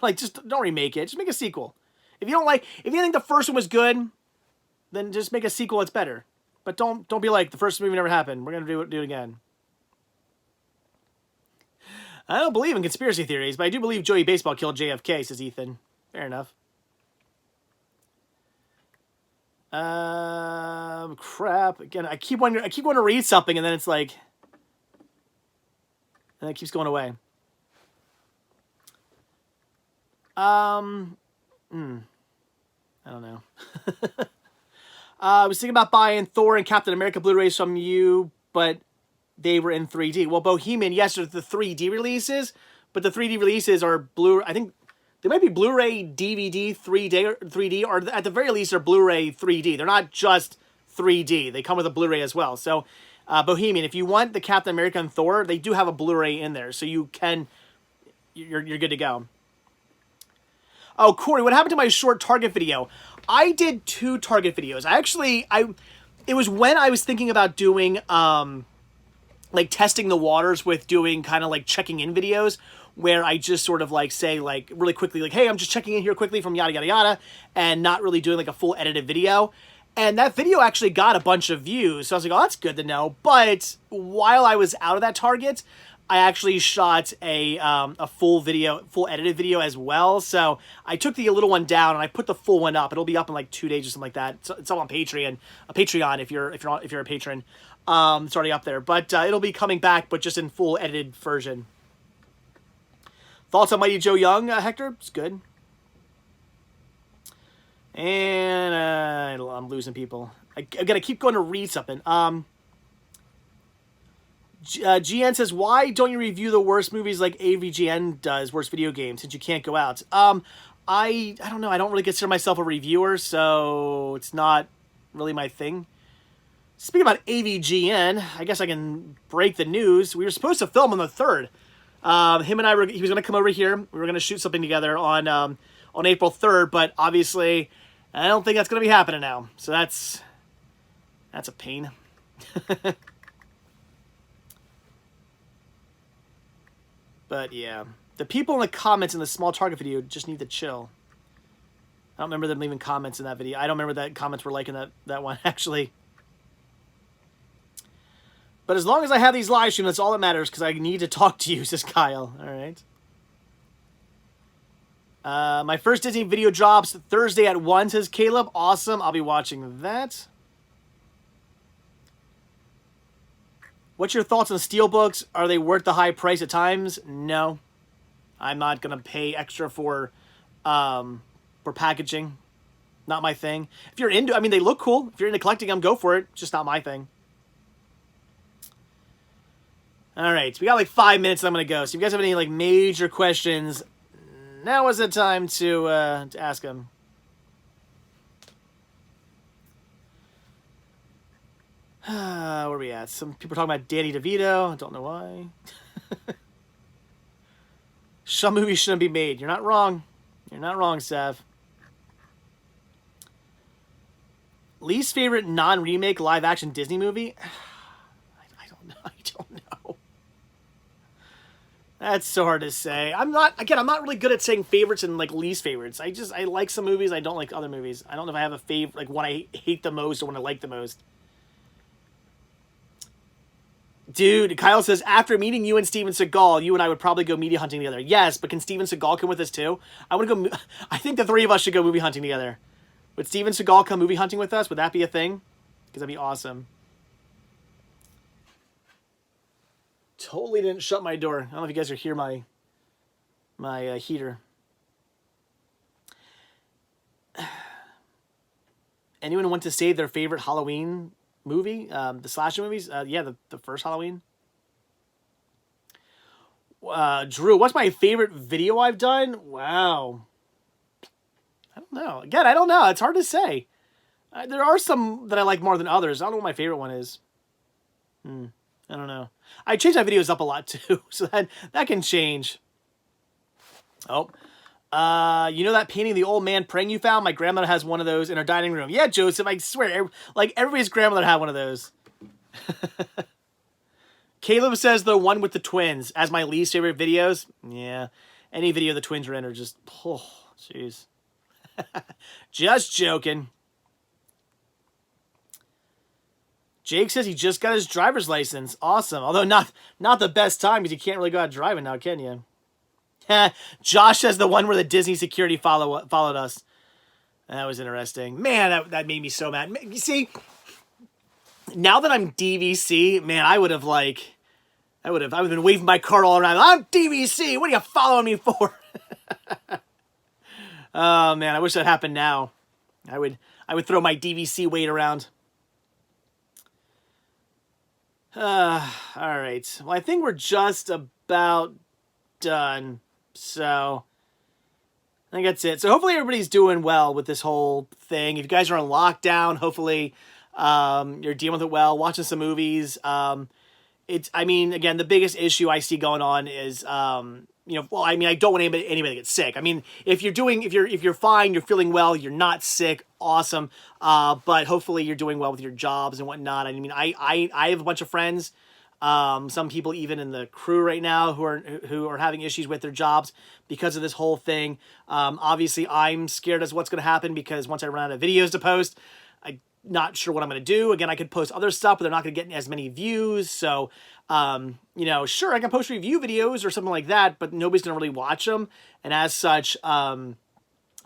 Like, just don't remake it. Just make a sequel. If you think the first one was good, then just make a sequel that's better. But don't be like, the first movie never happened. We're gonna do it again. I don't believe in conspiracy theories, but I do believe Joey Baseball killed JFK, says Ethan. Fair enough. Crap. Again, I keep wanting to read something, and then it's like, and it keeps going away. I don't know. I was thinking about buying Thor and Captain America Blu-rays from you, but they were in 3D. Well, Bohemian, yes, there's the 3D releases, but the 3D releases are I think they might be Blu-ray, DVD, 3D, or at the very least, they're Blu-ray 3D. They're not just 3D. They come with a Blu-ray as well. So, Bohemian, if you want the Captain America and Thor, they do have a Blu-ray in there, so you're good to go. Oh, Corey, what happened to my short Target video? I did 2 Target videos. It was when I was thinking about doing, like, testing the waters with doing kind of, like, checking in videos, where I just sort of, like, say, like, really quickly, like, "Hey, I'm just checking in here quickly from yada, yada, yada," and not really doing, like, a full edited video. And that video actually got a bunch of views, so I was like, "Oh, that's good to know." But while I was out of that Target, I actually shot a full edited video as well. So I took the little one down and I put the full one up. It'll be up in like 2 days or something like that. It's all on Patreon. Patreon if you're a patron. It's already up there, but it'll be coming back, but just in full edited version. Thoughts on Mighty Joe Young, Hector? It's good. And I'm losing people. I gotta keep going to read something. GN says, why don't you review the worst movies like AVGN does, worst video games, since you can't go out? I don't know. I don't really consider myself a reviewer, so it's not really my thing. Speaking about AVGN, I guess I can break the news. We were supposed to film on the 3rd. Him and he was going to come over here. We were going to shoot something together on April 3rd, but obviously I don't think that's going to be happening now. So that's a pain. But yeah, the people in the comments in the small target video just need to chill. I don't remember them leaving comments in that video. I don't remember that comments were like in that one, actually. But as long as I have these live streams, that's all that matters, because I need to talk to you, says Kyle. All right. My first Disney video drops Thursday at 1, says Caleb. Awesome. I'll be watching that. What's your thoughts on steelbooks? Are they worth the high price at times? No. I'm not going to pay extra for packaging. Not my thing. If you're into, I mean, they look cool. If you're into collecting them, go for it. Just not my thing. All right. We got like 5 minutes and I'm going to go. So if you guys have any like major questions, now is the time to ask them. Where are we at? Some people are talking about Danny DeVito. I don't know why. Some movies shouldn't be made. You're not wrong. You're not wrong, Sav. Least favorite non-remake live-action Disney movie? I don't know. I don't know. That's so hard to say. I'm not really good at saying favorites and like least favorites. I like some movies. I don't like other movies. I don't know if I have a favorite, like one I hate the most or one I like the most. Dude, Kyle says, after meeting you and Steven Seagal, you and I would probably go media hunting together. Yes, but can Steven Seagal come with us too? I think the three of us should go movie hunting together. Would Steven Seagal come movie hunting with us? Would that be a thing? Because that'd be awesome. Totally didn't shut my door. I don't know if you guys are hear my heater. Anyone want to say their favorite Halloween movie? The slasher movies? Yeah, the first Halloween. Drew, what's my favorite video I've done? Wow. I don't know. Again, I don't know. It's hard to say. There are some that I like more than others. I don't know what my favorite one is. I don't know. I change my videos up a lot too, so that can change. Oh. You know that painting of the old man praying you found? My grandmother has one of those in her dining room. Yeah, Joseph, I swear, like everybody's grandmother had one of those. Caleb says the one with the twins as my least favorite videos. Yeah, any video the twins are in are just, oh, jeez. Just joking. Jake says he just got his driver's license. Awesome. Although not the best time because you can't really go out driving now, can you? Josh says the one where the Disney security followed us. That was interesting. Man, that made me so mad. You see, now that I'm DVC, man, I would have been waving my card all around. I'm DVC. What are you following me for? Oh man, I wish that happened now. I would throw my DVC weight around. All right. Well, I think we're just about done. So I think that's it. So hopefully everybody's doing well with this whole thing. If you guys are on lockdown, hopefully you're dealing with it well, watching some movies. I mean, again, the biggest issue I see going on is, well, I mean, I don't want anybody to get sick. I mean, if you're fine, you're feeling well, you're not sick, awesome. But hopefully you're doing well with your jobs and whatnot. I mean, I have a bunch of friends, some people even in the crew right now who are having issues with their jobs because of this whole thing. Obviously I'm scared as what's going to happen because once I run out of videos to post, I'm not sure what I'm going to do. Again, I could post other stuff, but they're not going to get as many views. So, sure, I can post review videos or something like that, but nobody's going to really watch them. And as such, I'm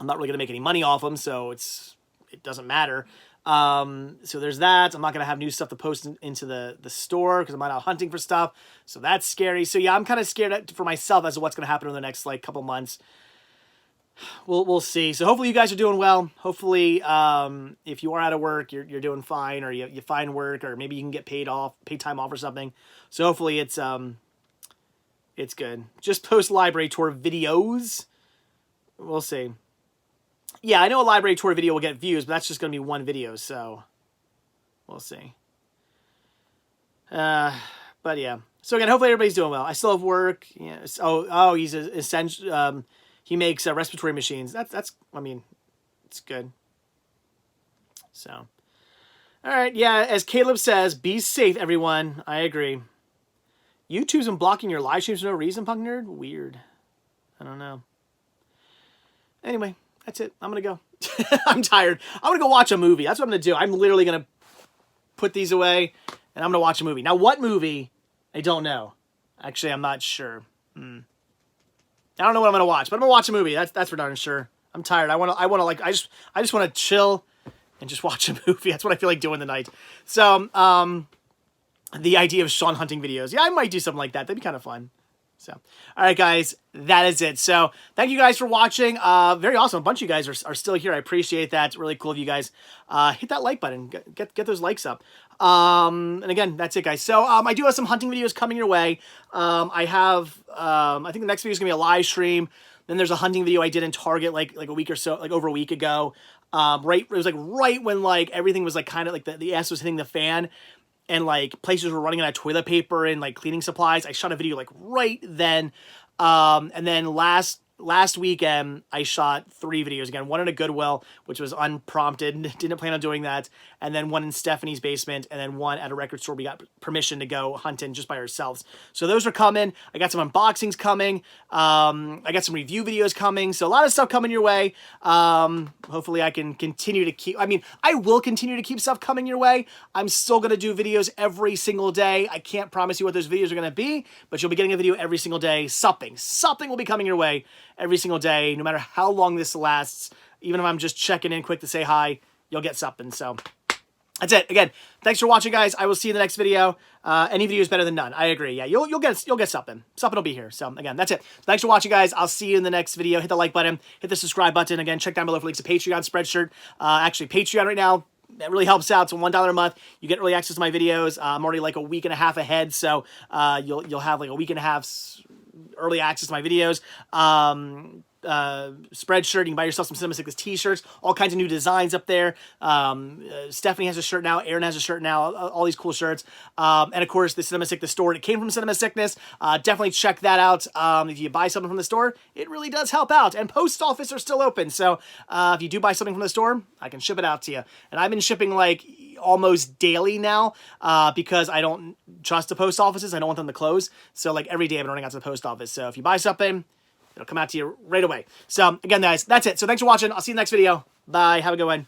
not really going to make any money off them. So it doesn't matter. So there's that. I'm not going to have new stuff to post into the store because I'm out hunting for stuff. So that's scary. So yeah, I'm kind of scared for myself as to what's going to happen in the next like couple months. We'll see. So hopefully you guys are doing well. Hopefully, if you are out of work, you're doing fine, or you find work, or maybe you can get paid time off or something. So hopefully it's good. Just post library tour videos. We'll see. Yeah, I know a library tour video will get views, but that's just going to be one video, so we'll see. But yeah. So again, hopefully everybody's doing well. I still have work. Yeah. Oh, he's essential. He makes respiratory machines. I mean, it's good. So, all right. Yeah, as Caleb says, be safe, everyone. I agree. YouTube's been blocking your live streams for no reason, Punk Nerd? Weird. I don't know. Anyway, that's it. I'm going to go. I'm tired. I'm going to go watch a movie. That's what I'm going to do. I'm literally going to put these away, and I'm going to watch a movie. Now, what movie? I don't know. Actually, I'm not sure. I don't know what I'm going to watch, but I'm going to watch a movie. That's for darn sure. I'm tired. I want to like, I just want to chill and just watch a movie. That's what I feel like doing tonight. So, the idea of Sean hunting videos. Yeah, I might do something like that. That'd be kind of fun. So, all right, guys, that is it. So, thank you guys for watching. Very awesome. A bunch of you guys are still here. I appreciate that. It's really cool of you guys. Hit that like button. Get those likes up. And again, that's it, guys. So, I do have some hunting videos coming your way. I have, I think the next video is going to be a live stream. Then there's a hunting video I did in Target like a week or so, like over a week ago. It was like right when like everything was like kind of like the ass was hitting the fan. And, like, places were running out of toilet paper and, like, cleaning supplies. I shot a video, like, right then. And then last weekend, I shot 3 videos again. One in a Goodwill, which was unprompted. Didn't plan on doing that. And then one in Stephanie's basement. And then one at a record store we got permission to go hunting just by ourselves. So those are coming. I got some unboxings coming. I got some review videos coming. So a lot of stuff coming your way. Hopefully I can continue to keep... I mean, I will continue to keep stuff coming your way. I'm still going to do videos every single day. I can't promise you what those videos are going to be, but you'll be getting a video every single day. Something will be coming your way every single day, no matter how long this lasts. Even if I'm just checking in quick to say hi, you'll get something. So that's it. Again, thanks for watching, guys. I will see you in the next video. Any video is better than none. I agree. Yeah, you'll get something. Something will be here. So again, that's it. Thanks for watching, guys. I'll see you in the next video. Hit the like button. Hit the subscribe button. Again, check down below for links to Patreon, Spreadshirt. Actually, Patreon right now, that really helps out. So $1 a month, you get early access to my videos. I'm already like a week and a half ahead, so you'll have like a week and a half early access to my videos. Spreadshirt, you can buy yourself some Cinema Sickness t-shirts, all kinds of new designs up there. Stephanie has a shirt now, Aaron has a shirt now, all these cool shirts. And of course the Cinema Sickness store, it came from Cinema Sickness. Definitely check that out. If you buy something from the store, it really does help out. And post office are still open, so if you do buy something from the store, I can ship it out to you. And I've been shipping like almost daily now, because I don't trust the post offices. I don't want them to close. So like every day I've been running out to the post office. So if you buy something, it'll come out to you right away. So again, guys, that's it. So thanks for watching. I'll see you in the next video. Bye. Have a good one.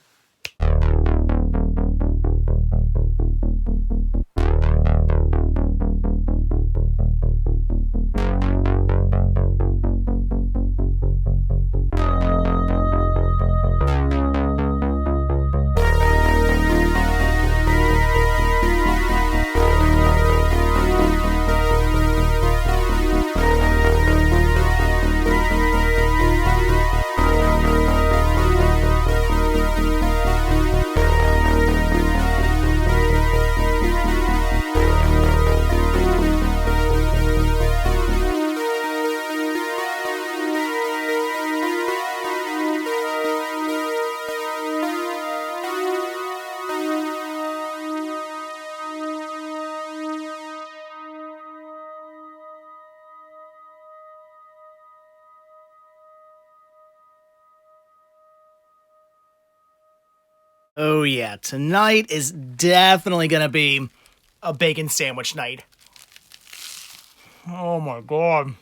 Oh yeah, tonight is definitely gonna be a bacon sandwich night. Oh my god.